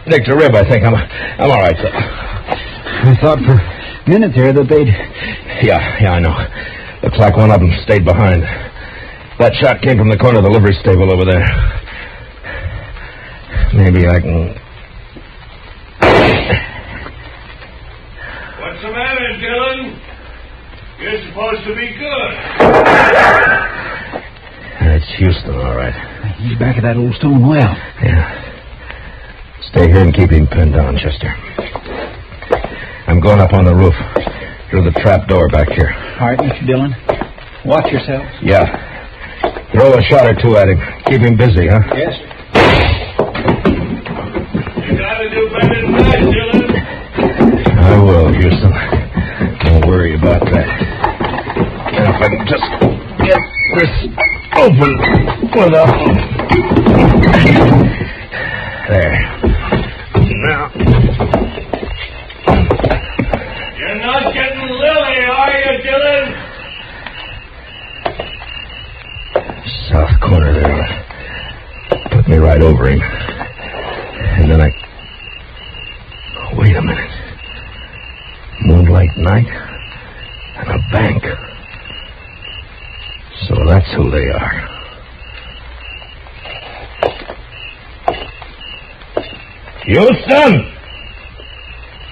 Nicked a rib, I think. I'm all right, sir. I thought for a minute there that they'd... Yeah, I know. Looks like one of them stayed behind. That shot came from the corner of the livery stable over there. Maybe I can... What's the matter, Dillon? You're supposed to be good. It's Houston, all right. He's back at that old stone well. Yeah. Stay here and keep him pinned down, Chester. I'm going up on the roof. Through the trap door back here. All right, Mr. Dillon. Watch yourself. Yeah. Throw a shot or two at him. Keep him busy, huh? Yes. You gotta do better than that, Dillon. I will, Houston. Don't worry about that. And if I can just get this open without... There. Now... You're not getting Lily, are you, Dillon? South corner there. Put me right over him. And then Wait a minute. Moonlight night and a bank. So that's who they are. Houston!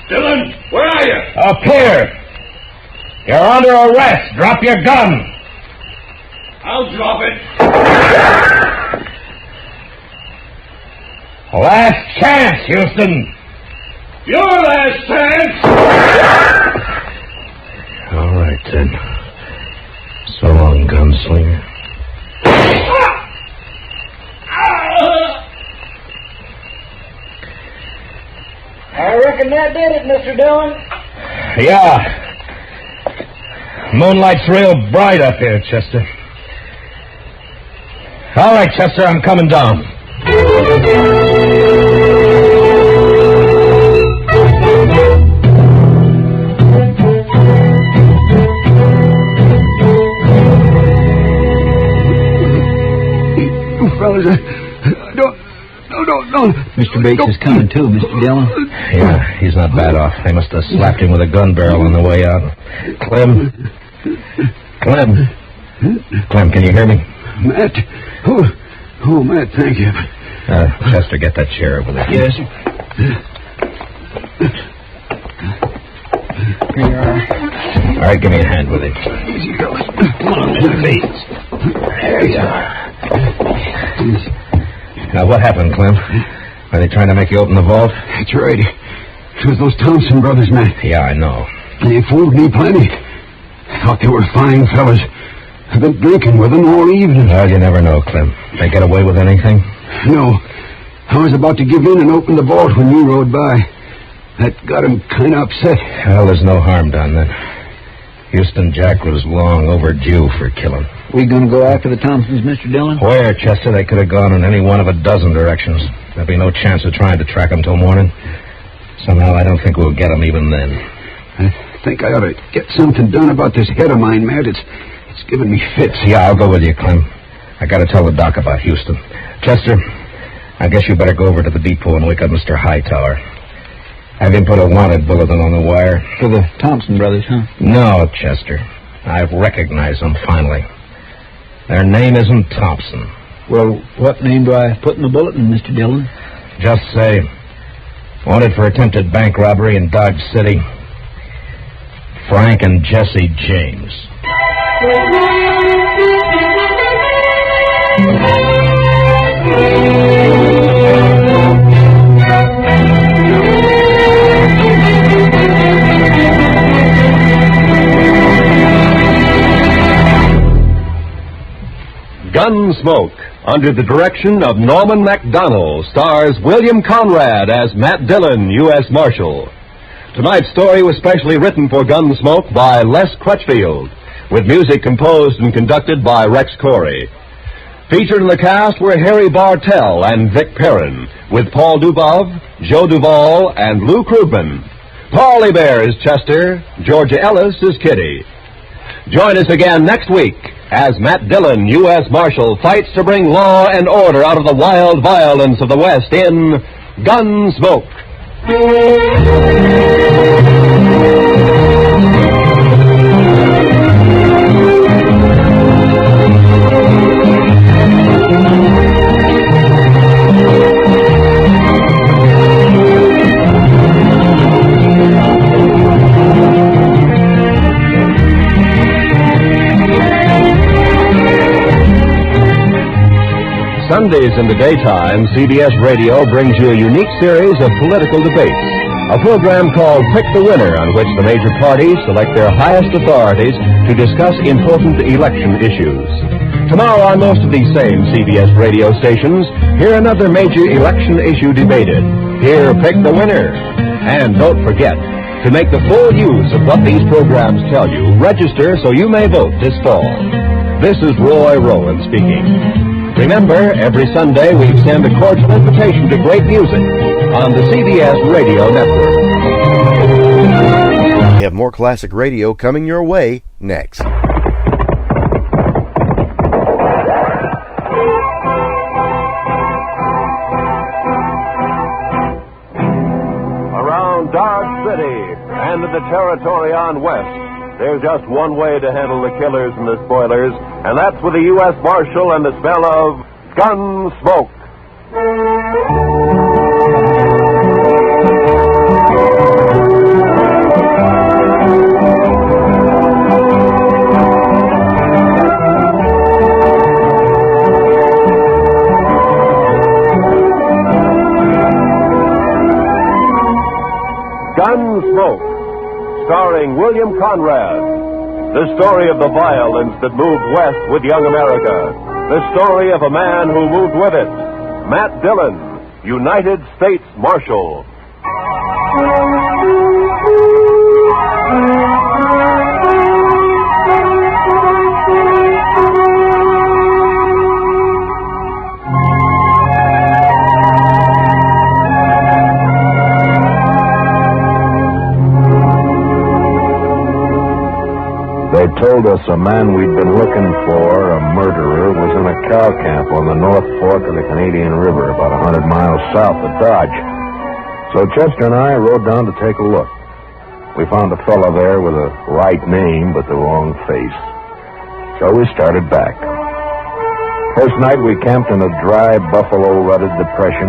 Dillon, where are you? Up here. You're under arrest. Drop your gun. I'll drop it. Last chance, Houston. Your last chance. All right, then. So long, gunslinger. I reckon that did it, Mr. Dillon. Yeah. Moonlight's real bright up here, Chester. All right, Chester, I'm coming down. Fellas, don't. Mr. Bates is coming too, Mr. Dillon. Yeah, he's not bad off. They must have slapped him with a gun barrel on the way out. Clem, can you hear me? Matt. Oh, Matt, thank you. Chester, get that chair over there. Yes, sir. Here you are. All right, give me a hand with it. Easy, fellas. Come on, Mr. Bates. There you are. Now, what happened, Clem? Are they trying to make you open the vault? That's right. It was those Thompson brothers, Matt. Yeah, I know. They fooled me plenty. Thought they were fine fellas. I've been drinking with them all evening. Well, you never know, Clem. They get away with anything? No. I was about to give in and open the vault when you rode by. That got him kind of upset. Well, there's no harm done then. Houston Jack was long overdue for killing. We gonna go after the Thompsons, Mr. Dillon? Where, Chester? They could have gone in any one of a dozen directions. There'll be no chance of trying to track them till morning. Somehow I don't think we'll get them even then. think I ought to get something done about this head of mine, Matt. It's giving me fits. Yeah, I'll go with you, Clem. I gotta tell the doc about Houston. Chester, I guess you better go over to the depot and wake up Mr. Hightower. Have him put a wanted bulletin on the wire. For the Thompson brothers, huh? No, Chester. I've recognized them finally. Their name isn't Thompson. Well, what name do I put in the bulletin, Mr. Dillon? Just say, wanted for attempted bank robbery in Dodge City, Frank and Jesse James. Gunsmoke, under the direction of Norman MacDonald, stars William Conrad as Matt Dillon, U.S. Marshal. Tonight's story was specially written for Gunsmoke by Les Crutchfield, with music composed and conducted by Rex Corey. Featured in the cast were Harry Bartell and Vic Perrin, with Paul Dubov, Joe Duvall, and Lou Krugman. Paul Hebert is Chester, Georgia Ellis is Kitty. Join us again next week as Matt Dillon, U.S. Marshal, fights to bring law and order out of the wild violence of the West in Gunsmoke. Sundays in the daytime, CBS Radio brings you a unique series of political debates. A program called Pick the Winner, on which the major parties select their highest authorities to discuss important election issues. Tomorrow on most of these same CBS radio stations, hear another major election issue debated. Hear Pick the Winner. And don't forget, to make the full use of what these programs tell you, register so you may vote this fall. This is Roy Rowan speaking. Remember, every Sunday we extend a cordial invitation to great music on the CBS Radio Network. We have more classic radio coming your way next. Around Dodge City and the territory on West, there's just one way to handle the killers and the spoilers, and that's with the U.S. Marshal and the smell of Gunsmoke. Gunsmoke, starring William Conrad. The story of the violence that moved west with young America. The story of a man who moved with it. Matt Dillon, United States Marshal. They told us a man we'd been looking for, a murderer, was in a cow camp on the North Fork of the Canadian River, about 100 miles south of Dodge. So Chester and I rode down to take a look. We found a fellow there with a right name, but the wrong face. So we started back. First night we camped in a dry, buffalo-rutted depression.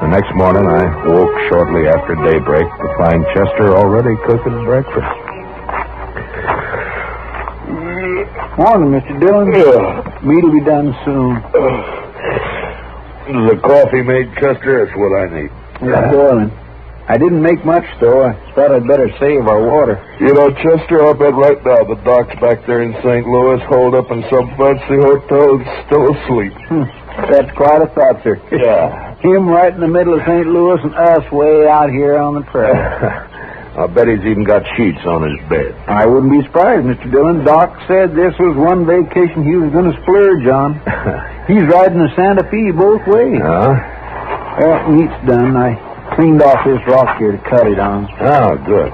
The next morning I woke shortly after daybreak to find Chester already cooking breakfast. Morning, Mr. Dillon. Yeah. Meat'll be done soon. The coffee made, Chester? That's what I need. It's boiling. I didn't make much, though. I thought I'd better save our water. You know, Chester, I'll bet right now the doc's back there in St. Louis, holed up in some fancy hotel, still asleep. That's quite a thought, sir. Yeah. Him right in the middle of St. Louis and us way out here on the prairie. I'll bet he's even got sheets on his bed. I wouldn't be surprised, Mr. Dillon. Doc said this was one vacation he was going to splurge on. He's riding the Santa Fe both ways. Well, meat's done. I cleaned off this rock here to cut it on. Oh, good.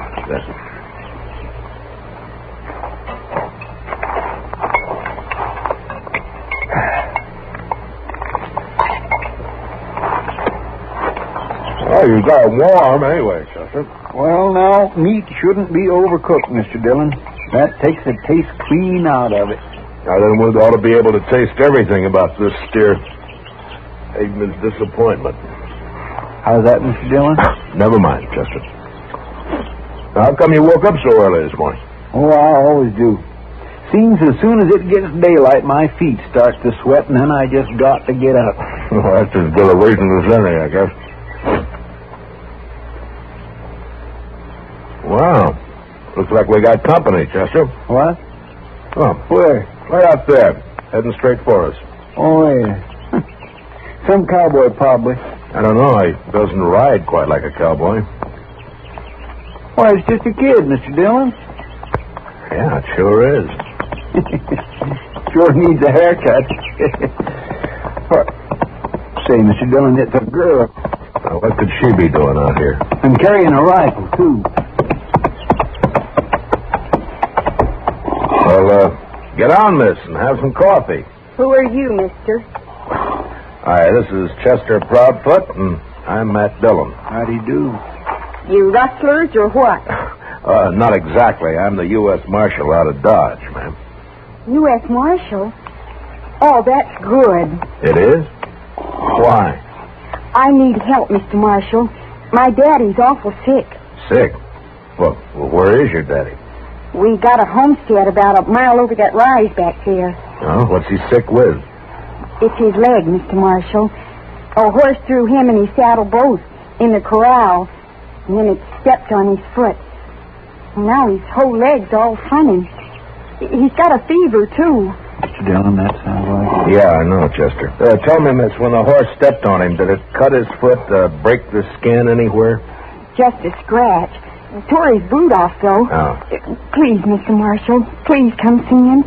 Well, you got it warm anyway, Chester. Well, now, meat shouldn't be overcooked, Mr. Dillon. That takes the taste clean out of it. Now, then we ought to be able to taste everything about this steer. Eggman's disappointment. How's that, Mr. Dillon? Never mind, Chester. How come you woke up so early this morning? Oh, I always do. Seems as soon as it gets daylight, my feet start to sweat, and then I just got to get up. Well, that's as good a reason as any, I guess. Wow. Looks like we got company, Chester. What? Oh, where? Right out there, heading straight for us. Oh, yeah. Some cowboy, probably. I don't know. He doesn't ride quite like a cowboy. Why, it's just a kid, Mr. Dillon. Yeah, it sure is. Sure needs a haircut. Say, Mr. Dillon, it's a girl. Now, what could she be doing out here? And carrying a rifle, too. Well, get on, miss, and have some coffee. Who are you, mister? Hi, this is Chester Proudfoot, and I'm Matt Dillon. Howdy do. You rustlers or what? Not exactly. I'm the U.S. Marshal out of Dodge, ma'am. U.S. Marshal? Oh, that's good. It is? Why? I need help, Mr. Marshal. My daddy's awful sick. Sick? Well, where is your daddy? We got a homestead about a mile over that rise back there. Oh, what's he sick with? It's his leg, Mr. Marshal. A horse threw him and his saddle both in the corral, and then it stepped on his foot. And now his whole leg's all funny. He's got a fever, too. Mr. Dillon, that sounds like... Yeah, I know, Chester. Tell me, miss, when the horse stepped on him, did it cut his foot, break the skin anywhere? Just a scratch. Tore his boot off, though. Oh. Please, Mr. Marshal, please come see him.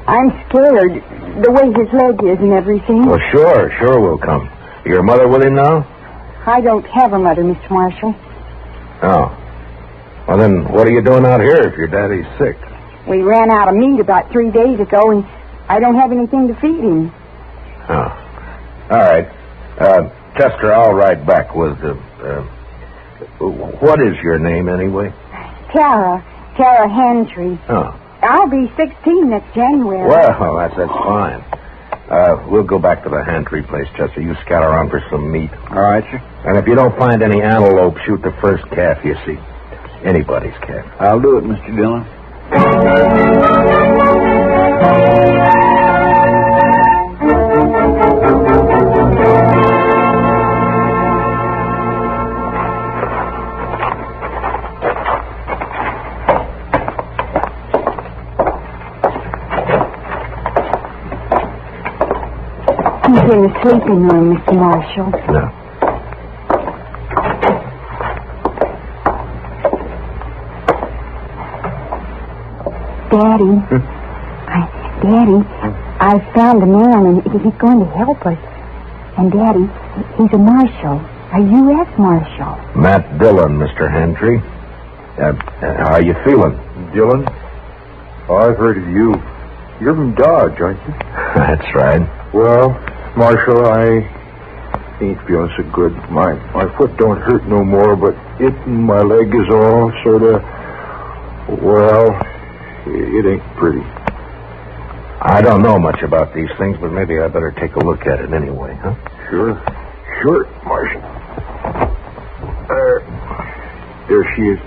I'm scared, the way his leg is and everything. Well, sure we'll come. Your mother with him now? I don't have a mother, Mr. Marshal. Oh. Well, then, what are you doing out here if your daddy's sick? We ran out of meat about 3 days ago, and I don't have anything to feed him. Oh. All right. Chester, I'll ride back with... what is your name, anyway? Tara Hantry. Oh. I'll be 16 next January. Well, that's fine. We'll go back to the Hantry place, Chester. You scout around for some meat. All right, sir. And if you don't find any antelope, shoot the first calf you see. Anybody's calf. I'll do it, Mr. Dillon. He's in the sleeping room, Mr. Marshal. No. Daddy. Daddy, I found a man, and he's going to help us. And, Daddy, he's a marshal, a U.S. Marshal. Matt Dillon, Mr. Hantry. How are you feeling? Dillon? I've heard of you. You're from Dodge, aren't you? That's right. Well, Marshal, I ain't feeling so good. My foot don't hurt no more, but my leg is all sort of, well, it ain't pretty. I don't know much about these things, but maybe I better take a look at it anyway, huh? Sure, Marshal. There she is.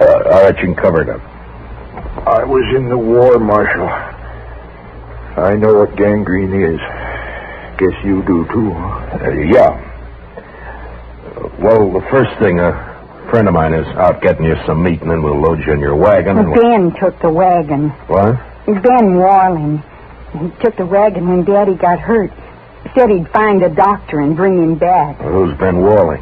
All right, you can cover it up. I was in the war, Marshal. I know what gangrene is. Guess you do, too, huh? Yeah. Well, the first thing, a friend of mine is out getting you some meat, and then we'll load you in your wagon. Well, Ben took the wagon. What? Ben Warling. He took the wagon when Daddy got hurt. Said he'd find a doctor and bring him back. Well, who's Ben Warling?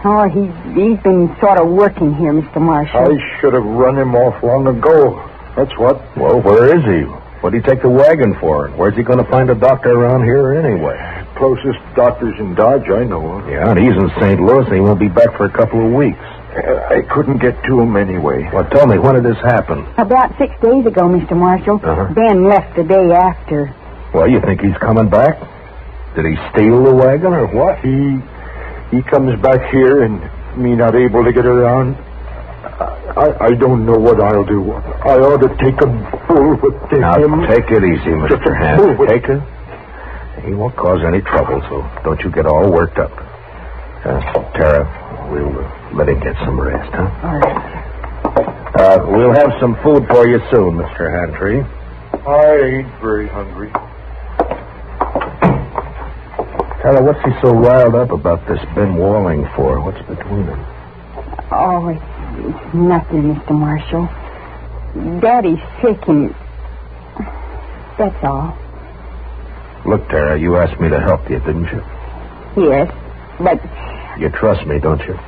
Oh, he's been sort of working here, Mr. Marshal. I should have run him off long ago. That's what. Well, where is he? What'd he take the wagon for? Where's he going to find a doctor around here anyway? Closest doctor's in Dodge, I know. Yeah, and he's in St. Louis, and he won't be back for a couple of weeks. I couldn't get to him anyway. Well, tell me, when did this happen? About 6 days ago, Mr. Marshal. Uh-huh. Ben left the day after. Well, you think he's coming back? Did he steal the wagon or what? He comes back here and me not able to get around. I don't know what I'll do. I ought to take a bull with him. Now, take it easy, Mr. Hand. Take it. He won't cause any trouble, so don't you get all worked up. Tara, we'll let him get some rest, huh? All right. We'll have some food for you soon, Mr. Hantry. I ain't very hungry. Tara, what's he so riled up about this Ben Walling for? What's between them? Oh, it's nothing, Mr. Marshall. Daddy's sick and... that's all. Look, Tara, you asked me to help you, didn't you? Yes, but... You trust me, don't you?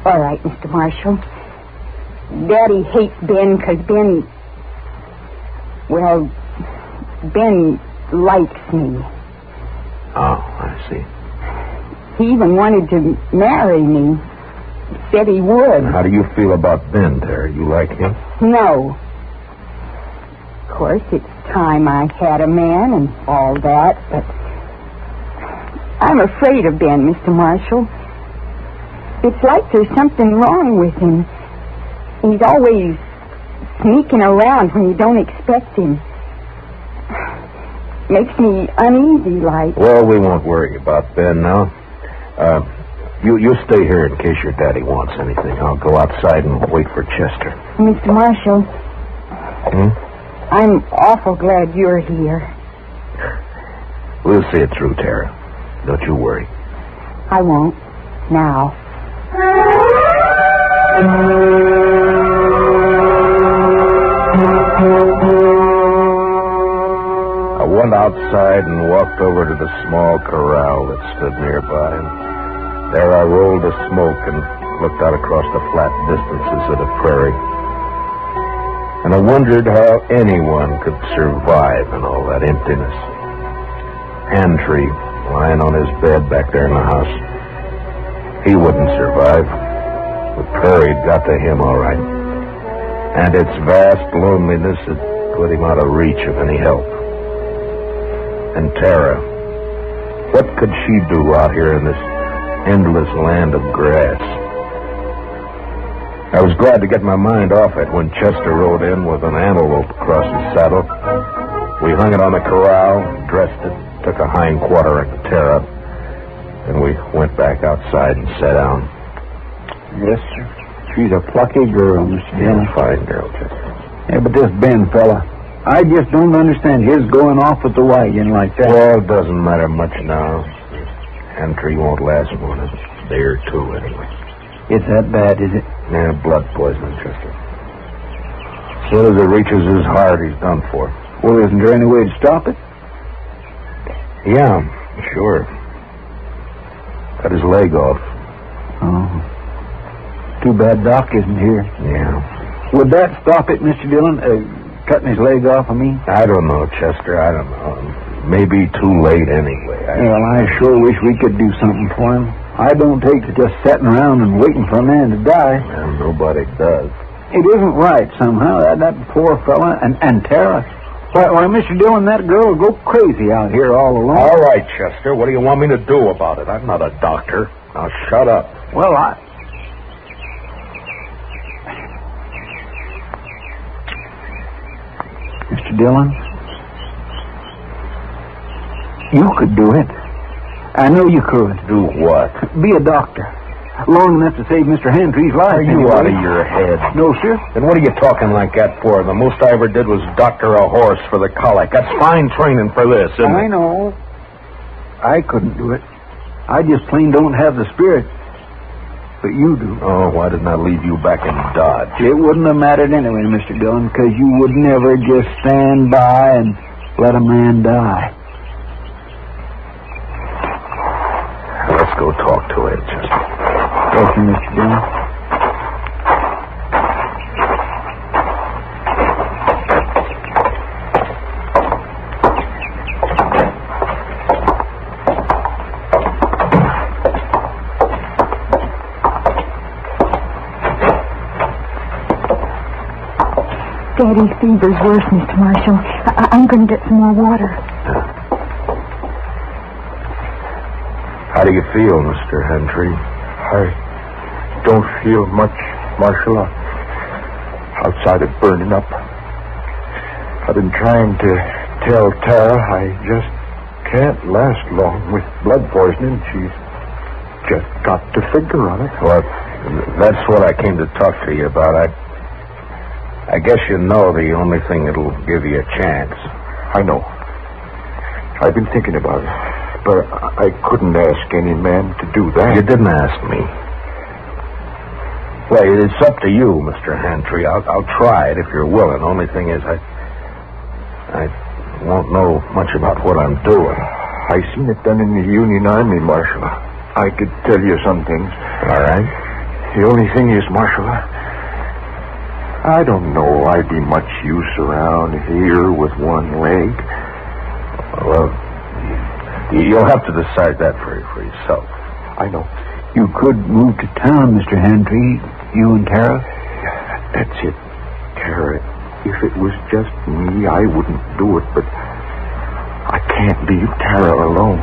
All right, Mr. Marshall. Daddy hates Ben because Ben... well, Ben likes me. Oh, I see. He even wanted to marry me. Said he would. How do you feel about Ben, Tara? You like him? No. Of course, it's time I had a man and all that, but... I'm afraid of Ben, Mr. Marshall. It's like there's something wrong with him. He's always sneaking around when you don't expect him. Makes me uneasy, like. Well, we won't worry about Ben now. You stay here in case your daddy wants anything. I'll go outside and wait for Chester. Mr. Marshall, I'm awful glad you're here. We'll see it through, Tara. Don't you worry. I won't. Now. I went outside and walked over to the small corral that stood nearby. There I rolled a smoke and looked out across the flat distances of the prairie. And I wondered how anyone could survive in all that emptiness. Hantry, lying on his bed back there in the house. He wouldn't survive. The prairie'd got to him all right. And its vast loneliness had put him out of reach of any help. And Tara, what could she do out here in this endless land of grass? I was glad to get my mind off it when Chester rode in with an antelope across his saddle. We hung it on the corral, dressed it, took a hind quarter at the Tara, and we went back outside and sat down. Yes, sir. She's a plucky girl, Mr. Dillon. Fine girl, Chester. Yeah, but this Ben fella, I just don't understand his going off with the wagon like that. Well, it doesn't matter much now. Hantry won't last more than a day or two anyway. It's that bad, is it? Yeah, blood poisoning, Chester. As soon as it reaches his heart, he's done for. Well, isn't there any way to stop it? Yeah, sure. Cut his leg off. Oh. Too bad Doc isn't here. Yeah. Would that stop it, Mr. Dillon? Cutting his leg off, I mean? I don't know, Chester. I don't know. Maybe too late anyway. Well, I sure wish we could do something for him. I don't take to just sitting around and waiting for a man to die. Well, nobody does. It isn't right somehow. That poor fella and Tara. Why, Mr. Dillon, that girl will go crazy out here all alone. All right, Chester. What do you want me to do about it? I'm not a doctor. Now, shut up. Well, Mr. Dillon, you could do it. I know you could. Do what? Be a doctor. Long enough to save Mr. Hantry's life. Are you out of your head? No, sir. Then what are you talking like that for? The most I ever did was doctor a horse for the colic. That's fine training for this, isn't it? I know. I couldn't do it. I just plain don't have the spirit. But you do. Oh, why didn't I leave you back in Dodge? It wouldn't have mattered anyway, Mr. Dillon, because you would never just stand by and let a man die. Let's go talk to him, Chester. Thank you, Mr. Dillon. Daddy's fever's worse, Mr. Marshall. I'm going to get some more water. How do you feel, Mr. Gentry? I don't feel much, Marshal. Outside of burning up. I've been trying to tell Tara I just can't last long with blood poisoning. She's just got to figure on it. Well, that's what I came to talk to you about. I guess you know the only thing that'll give you a chance. I know. I've been thinking about it. But I couldn't ask any man to do that. You didn't ask me. Well, it's up to you, Mr. Gentry. I'll try it if you're willing. Only thing is, I won't know much about what I'm doing. I seen it done in the Union Army, Marshal. I could tell you some things. All right. The only thing is, Marshal, I don't know I'd be much use around here with one leg. Well, you'll have to decide that for yourself. I know. You could move to town, Mr. Gentry, you and Tara. That's it, Tara. If it was just me, I wouldn't do it, but I can't leave Tara alone.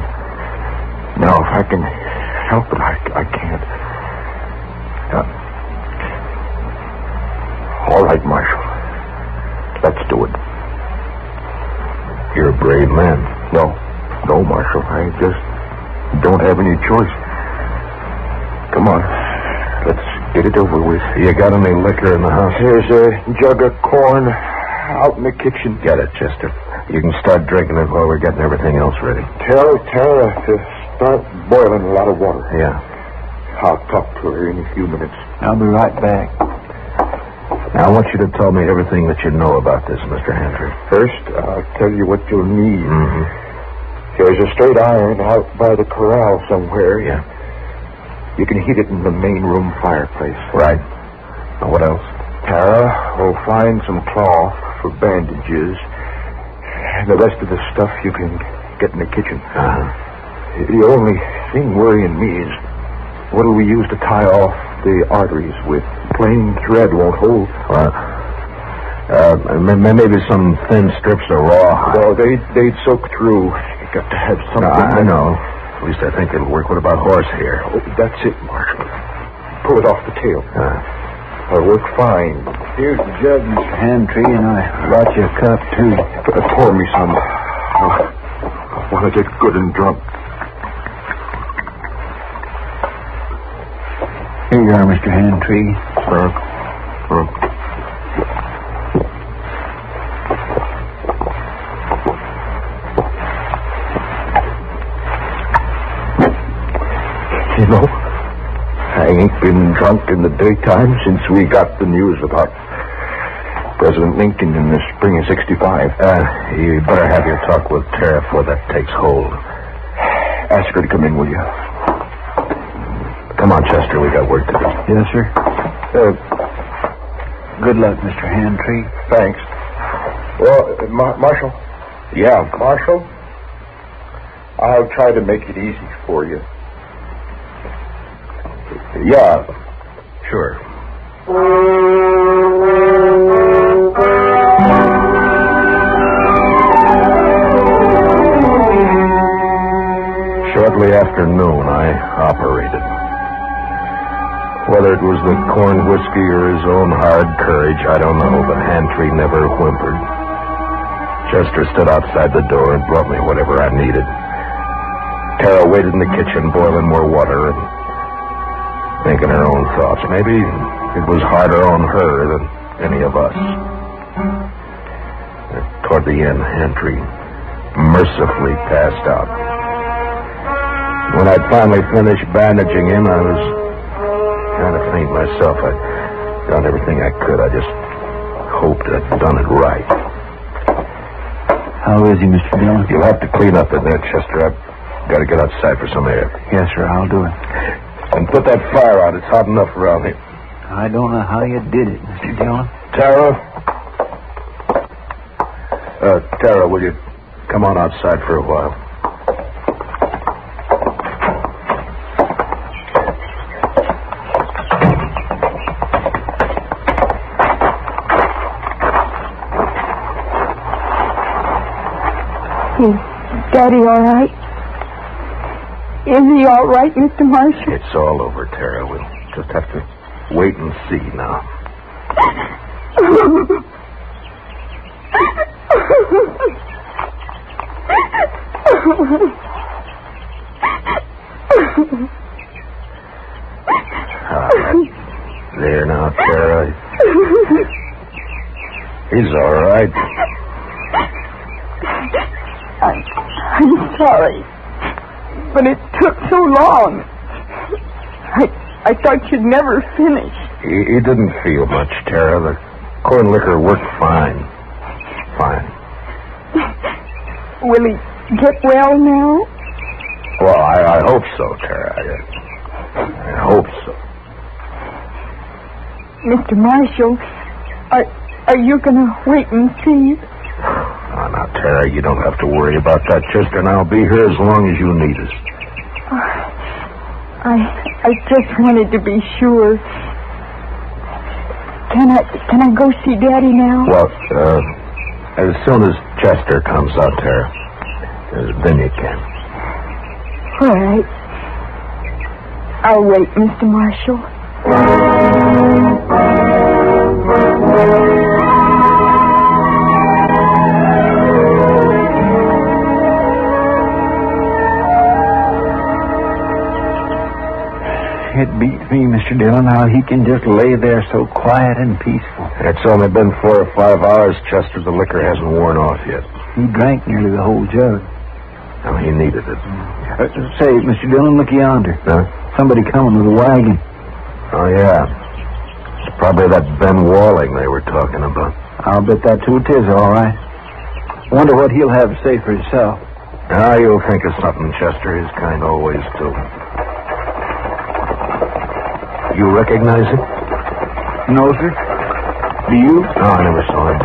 Now, if I can help it, I can't. All right, Marshal. Let's do it. You're a brave man. No, Marshal. I just don't have any choice. Come on. Let's get it over with. You got any liquor in the house? There's a jug of corn out in the kitchen. Get it, Chester. You can start drinking it while we're getting everything else ready. Tell Tara to start boiling a lot of water. Yeah. I'll talk to her in a few minutes. I'll be right back. Now, I want you to tell me everything that you know about this, Mr. Gentry. First, I'll tell you what you'll need. Mm-hmm. There's a straight iron out by the corral somewhere. Yeah. You can heat it in the main room fireplace. Right. Now, what else? Tara will find some cloth for bandages. And the rest of the stuff you can get in the kitchen. Uh-huh. The only thing worrying me is what'll we use to tie off the arteries with? Plain thread won't hold. Maybe some thin strips of rawhide. No, they'd soak through. You got to have something. I know. At least I think it'll work. What about horsehair? Oh, that's it, Marshal. Pull it off the tail. It'll work fine. Here's the jug, Mr. Gentry, and I brought you a cup, too. Pour me some. I want to get good and drunk. Here you are, Mr. Gentry. You know, I ain't been drunk in the daytime since we got the news about President Lincoln in the spring of '65. You better have your talk with Tara before that takes hold. Ask her to come in, will you? Come on, Chester, we got work to do. Yes, sir. Good luck, Mr. Gentry. Thanks. Well, Marshal? Yeah? Marshal? I'll try to make it easy for you. Yeah, sure. Shortly after noon, I operated. Whether it was the corn whiskey or his own hard courage, I don't know, but Gentry never whimpered. Chester stood outside the door and brought me whatever I needed. Tara waited in the kitchen, boiling more water and thinking her own thoughts. Maybe it was harder on her than any of us. Toward the end, Gentry mercifully passed out. When I'd finally finished bandaging him, I was kind of faint myself. I'd done everything I could. I just hoped I'd done it right. How is he, Mr. Dillon? You'll have to clean up in there, Chester. I've got to get outside for some air. Yes, sir, I'll do it. And put that fire out. It's hot enough around here. I don't know how you did it, Mr. Dillon. Tara? Tara, will you come on outside for a while? Is Daddy all right? Is he all right, Mr. Marshall? It's all over, Tara. We'll just have to wait and see now. There now, Tara. He's all right. I'm sorry, but it took so long. I thought you'd never finish. He didn't feel much, Tara. The corn liquor worked fine. Fine. Will he get well now? Well, I hope so, Tara. I hope so. Mr. Marshall, are you going to wait and see? Oh, now, Tara, you don't have to worry about that, Chester, and I'll be here as long as you need us. I just wanted to be sure. Can I go see Daddy now? Well, as soon as Chester comes out, Tara, then you can. All right. I'll wait, Mr. Marshall. It beats me, Mr. Dillon, how he can just lay there so quiet and peaceful. It's only been 4 or 5 hours, Chester. The liquor hasn't worn off yet. He drank nearly the whole jug. Oh, he needed it. Say, Mr. Dillon, look yonder. Huh? Somebody coming with a wagon. Oh, yeah. It's probably that Ben Walling they were talking about. I'll bet that's who it is, all right. Wonder what he'll have to say for himself. Ah, you'll think of something, Chester. His kind always do. You recognize him? No, sir. Do you? No, I never saw him.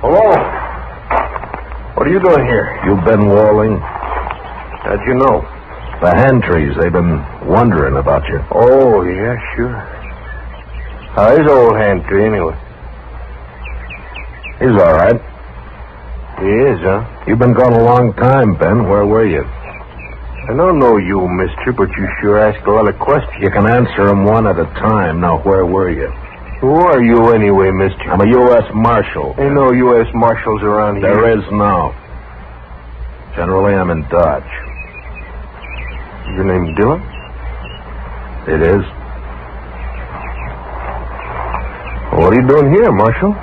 Hello? What are you doing here? You Ben Walling? How'd you know? The Hantrees, they've been wondering about you. Oh, yeah, sure. How's old Hantree, anyway? He's all right. He is, huh? You've been gone a long time, Ben. Where were you? I don't know you, mister, but you sure ask a lot of questions. You can answer them one at a time. Now, where were you? Who are you anyway, mister? I'm a U.S. Marshal. Ain't no U.S. Marshals around here. There is now. Generally, I'm in Dodge. Your name Dillon? It is. What are you doing here, Marshal?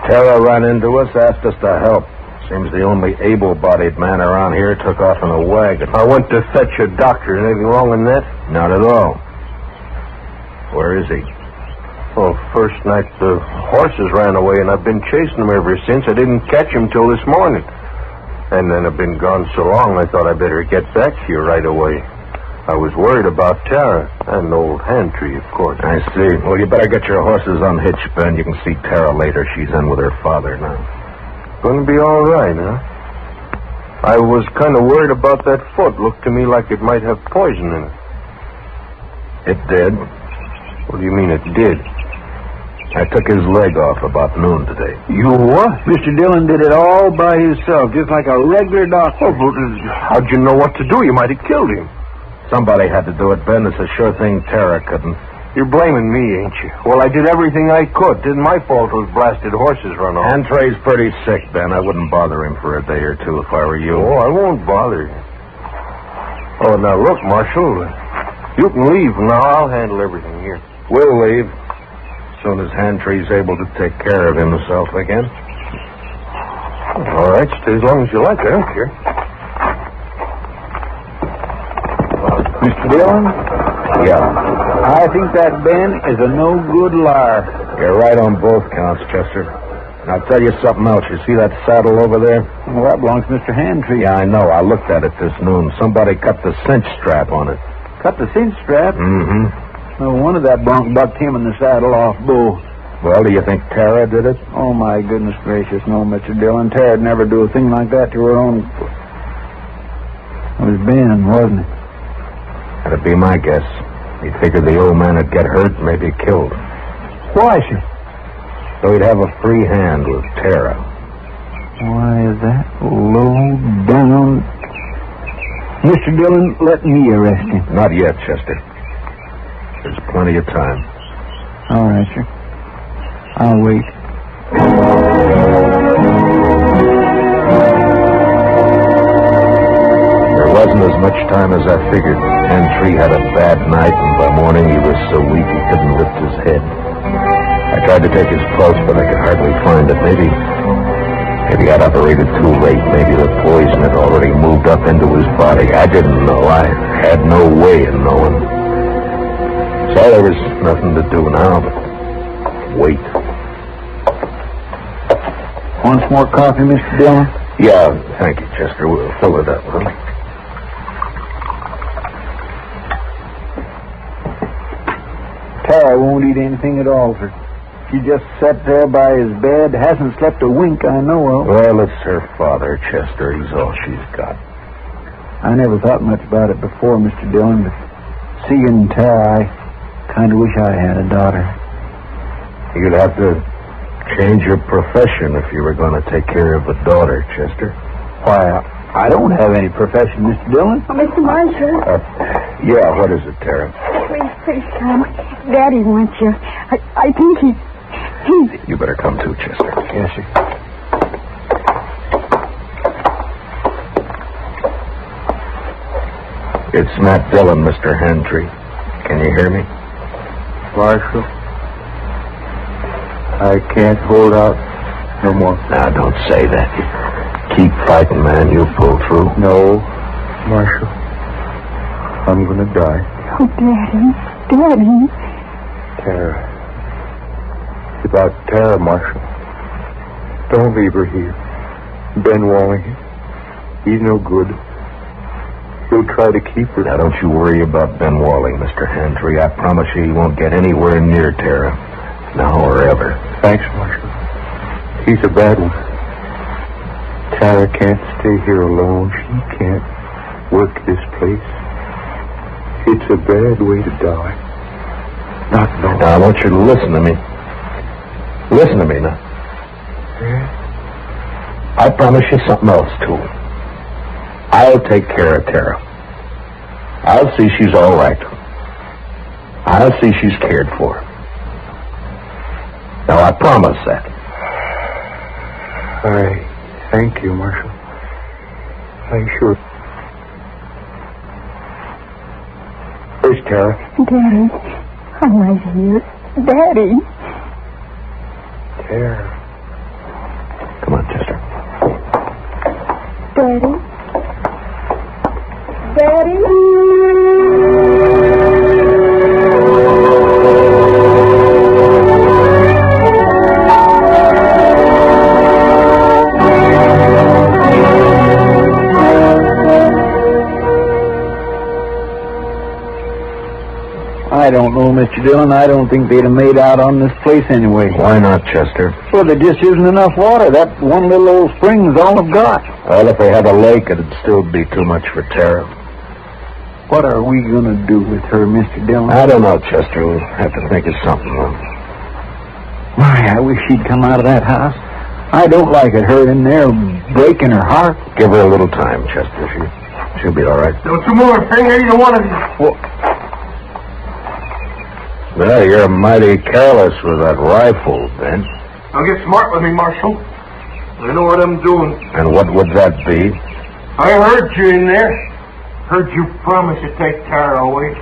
Tara ran into us, asked us to help. Seems the only able-bodied man around here took off in a wagon. I went to fetch a doctor. Anything wrong with that? Not at all. Where is he? Well, first night the horses ran away, and I've been chasing them ever since. I didn't catch him till this morning. And then I've been gone so long, I thought I'd better get back here right away. I was worried about Tara and old Hantree, of course. I see. Well, you better get your horses unhitched, Ben. You can see Tara later. She's in with her father now. Gonna be all right, huh? I was kind of worried about that foot. Looked to me like it might have poison in it. It did. What do you mean it did? I took his leg off about noon today. You what? Mr. Dillon did it all by himself, just like a regular doctor. Oh, but how'd you know what to do? You might have killed him. Somebody had to do it, Ben. It's a sure thing Tara couldn't. You're blaming me, ain't you? Well, I did everything I could. It isn't my fault those blasted horses run off. Hantree's pretty sick, Ben. I wouldn't bother him for a day or two if I were you. Oh, I won't bother you. Oh, now look, Marshal. You can leave now. I'll handle everything here. We'll leave. As soon as Hantree's able to take care of himself again. All right, stay as long as you like. I don't care. Mr. Dillon? Yeah. I think that Ben is a no-good liar. You're right on both counts, Chester. And I'll tell you something else. You see that saddle over there? Well, that belongs to Mr. Hantree. Yeah, I know. I looked at it this noon. Somebody cut the cinch strap on it. Cut the cinch strap? Mm-hmm. No wonder that bronc bucked him in the saddle off Bull. Well, do you think Tara did it? Oh, my goodness gracious, no, Mr. Dillon. Tara'd never do a thing like that to her own. It was Ben, wasn't it? That'd be my guess. He figured the old man would get hurt, maybe killed. Why, sir? so he'd have a free hand with Tara. Why, that low down... Mr. Dillon, let me arrest him. Not yet, Chester. There's plenty of time. All right, sir. I'll wait. There wasn't as much time as I figured. Gentry had a bad night, and by morning he was so weak he couldn't lift his head. I tried to take his pulse, but I could hardly find it. Maybe I'd operated too late. Maybe the poison had already moved up into his body. I didn't know. I had no way of knowing. So there was nothing to do now but wait. Want some more coffee, Mr. Dillon? Yeah, thank you, Chester. We'll fill it up, huh? Tara won't eat anything at all, sir. She just sat there by his bed, hasn't slept a wink I know of. Well, it's her father, Chester. He's all she's got. I never thought much about it before, Mr. Dillon, but seeing Tara, I kind of wish I had a daughter. You'd have to change your profession if you were going to take care of a daughter, Chester. Why, I don't have any profession, Mr. Dillon. Oh, Mr. Marshall. Yeah, what is it, Tara? Please come. Daddy wants you. I think he's... You better come too, Chester. Yes, sir. It's Matt Dillon, Mr. Gentry. Can you hear me? Marshal, I can't hold out no more. Now, don't say that. Keep fighting, man. You'll pull through. No, Marshal. I'm gonna die. Oh, Daddy. Daddy. Tara. It's about Tara, Marshal. Don't leave her here. Ben Walling, he's no good. He'll try to keep her. Now, don't you worry about Ben Walling, Mr. Gentry. I promise you he won't get anywhere near Tara. Now or ever. Thanks, Marshal. He's a bad one. Tara can't stay here alone. She can't work this place. It's a bad way to die. Not knowing. Now, I want you to listen to me. Listen to me now. Yeah? I promise you something else, too. I'll take care of Tara. I'll see she's all right. I'll see she's cared for. Now, I promise that. I thank you, Marshal. I sure... Where's Tara? Daddy. I'm right here. Daddy. Tara. Come on, Chester. Daddy. Daddy. I don't know, Mr. Dillon. I don't think they'd have made out on this place anyway. Why not, Chester? Well, there just isn't enough water. That one little old spring is all I've got. Well, if they had a lake, it'd still be too much for Tara. What are we going to do with her, Mr. Dillon? I don't know, Chester. We'll have to think of something. My, I wish she'd come out of that house. I don't like it, her in there breaking her heart. Give her a little time, Chester. She'll be all right. Don't you move a finger, either one of you. Well, you're mighty careless with that rifle, Ben. Now get smart with me, Marshal. I know what I'm doing. And what would that be? I heard you in there. Heard you promise to take Tara away.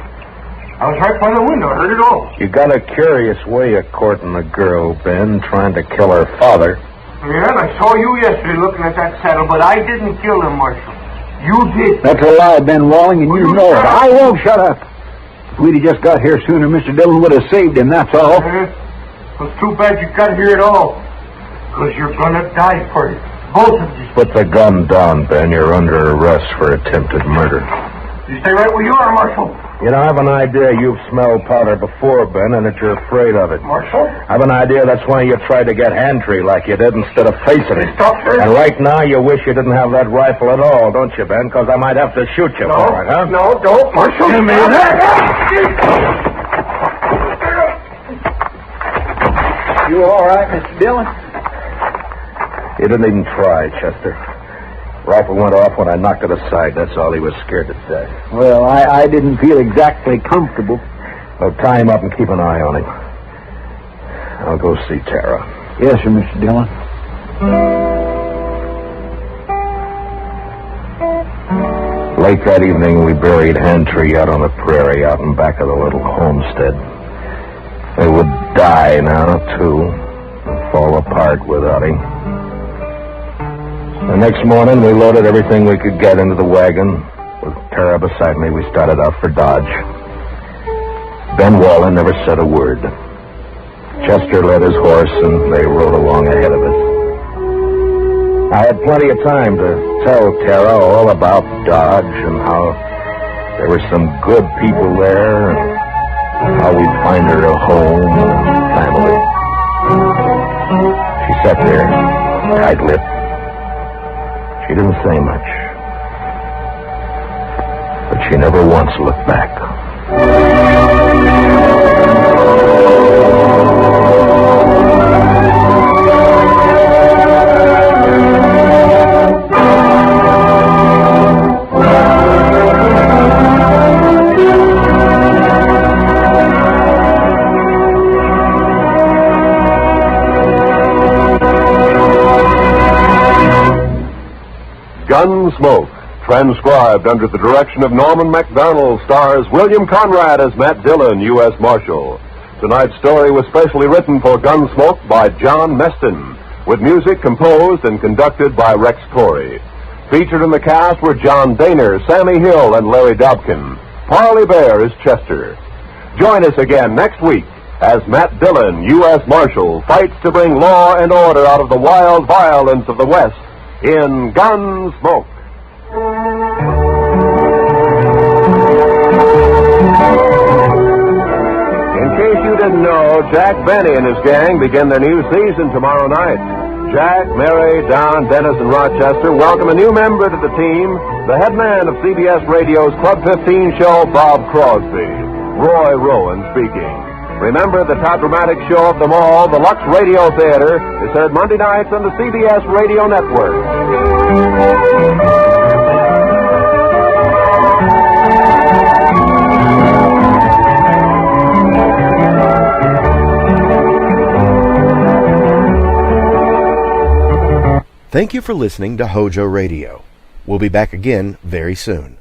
I was right by the window. I heard it all. You got a curious way of courting a girl, Ben, trying to kill her father. Yeah, and I saw you yesterday looking at that saddle, but I didn't kill him, Marshal. You did. That's a lie, Ben Walling, and you know it. I won't shut up. If we'd have just got here sooner, Mr. Dillon would have saved him, that's all. Well, it's too bad you got here at all. Because you're going to die for it. Both of you. Put the gun down, Ben. You're under arrest for attempted murder. You stay right where you are, Marshal. You know, I have an idea you've smelled powder before, Ben, and that you're afraid of it. Marshal? I have an idea that's why you tried to get Gentry like you did instead of facing it. Stop there. And right now you wish you didn't have that rifle at all, don't you, Ben? Because I might have to shoot you for it, huh? No, don't, Marshal. Give me that. You you all right, Mr. Dillon? You didn't even try, Chester. Rifle went off when I knocked it aside. That's all. He was scared to death. Well, I didn't feel exactly comfortable. Well, tie him up and keep an eye on him. I'll go see Tara. Yes, sir, Mr. Dillon. Late that evening, we buried Hand-Tree out on the prairie out in back of the little homestead. They would die now, too, and fall apart without him. The next morning, we loaded everything we could get into the wagon. With Tara beside me, we started out for Dodge. Ben Wallen never said a word. Chester led his horse, and they rode along ahead of us. I had plenty of time to tell Tara all about Dodge and how there were some good people there and how we'd find her a home and family. She sat there, tight-lipped. She didn't say much, but she never once looked back. Gunsmoke, transcribed under the direction of Norman MacDonald, stars William Conrad as Matt Dillon, U.S. Marshal. Tonight's story was specially written for Gunsmoke by John Meston, with music composed and conducted by Rex Corey. Featured in the cast were John Daner, Sammy Hill, and Larry Dobkin. Parley Bear is Chester. Join us again next week as Matt Dillon, U.S. Marshal, fights to bring law and order out of the wild violence of the West in Gunsmoke. In case you didn't know, Jack Benny and his gang begin their new season tomorrow night. Jack, Mary, Don, Dennis, and Rochester welcome a new member to the team, the head man of CBS Radio's Club 15 show, Bob Crosby. Roy Rowan speaking. Remember, the top dramatic show of them all, the Lux Radio Theater, is heard Monday nights on the CBS Radio Network. Thank you for listening to HOJO Radio. We'll be back again very soon.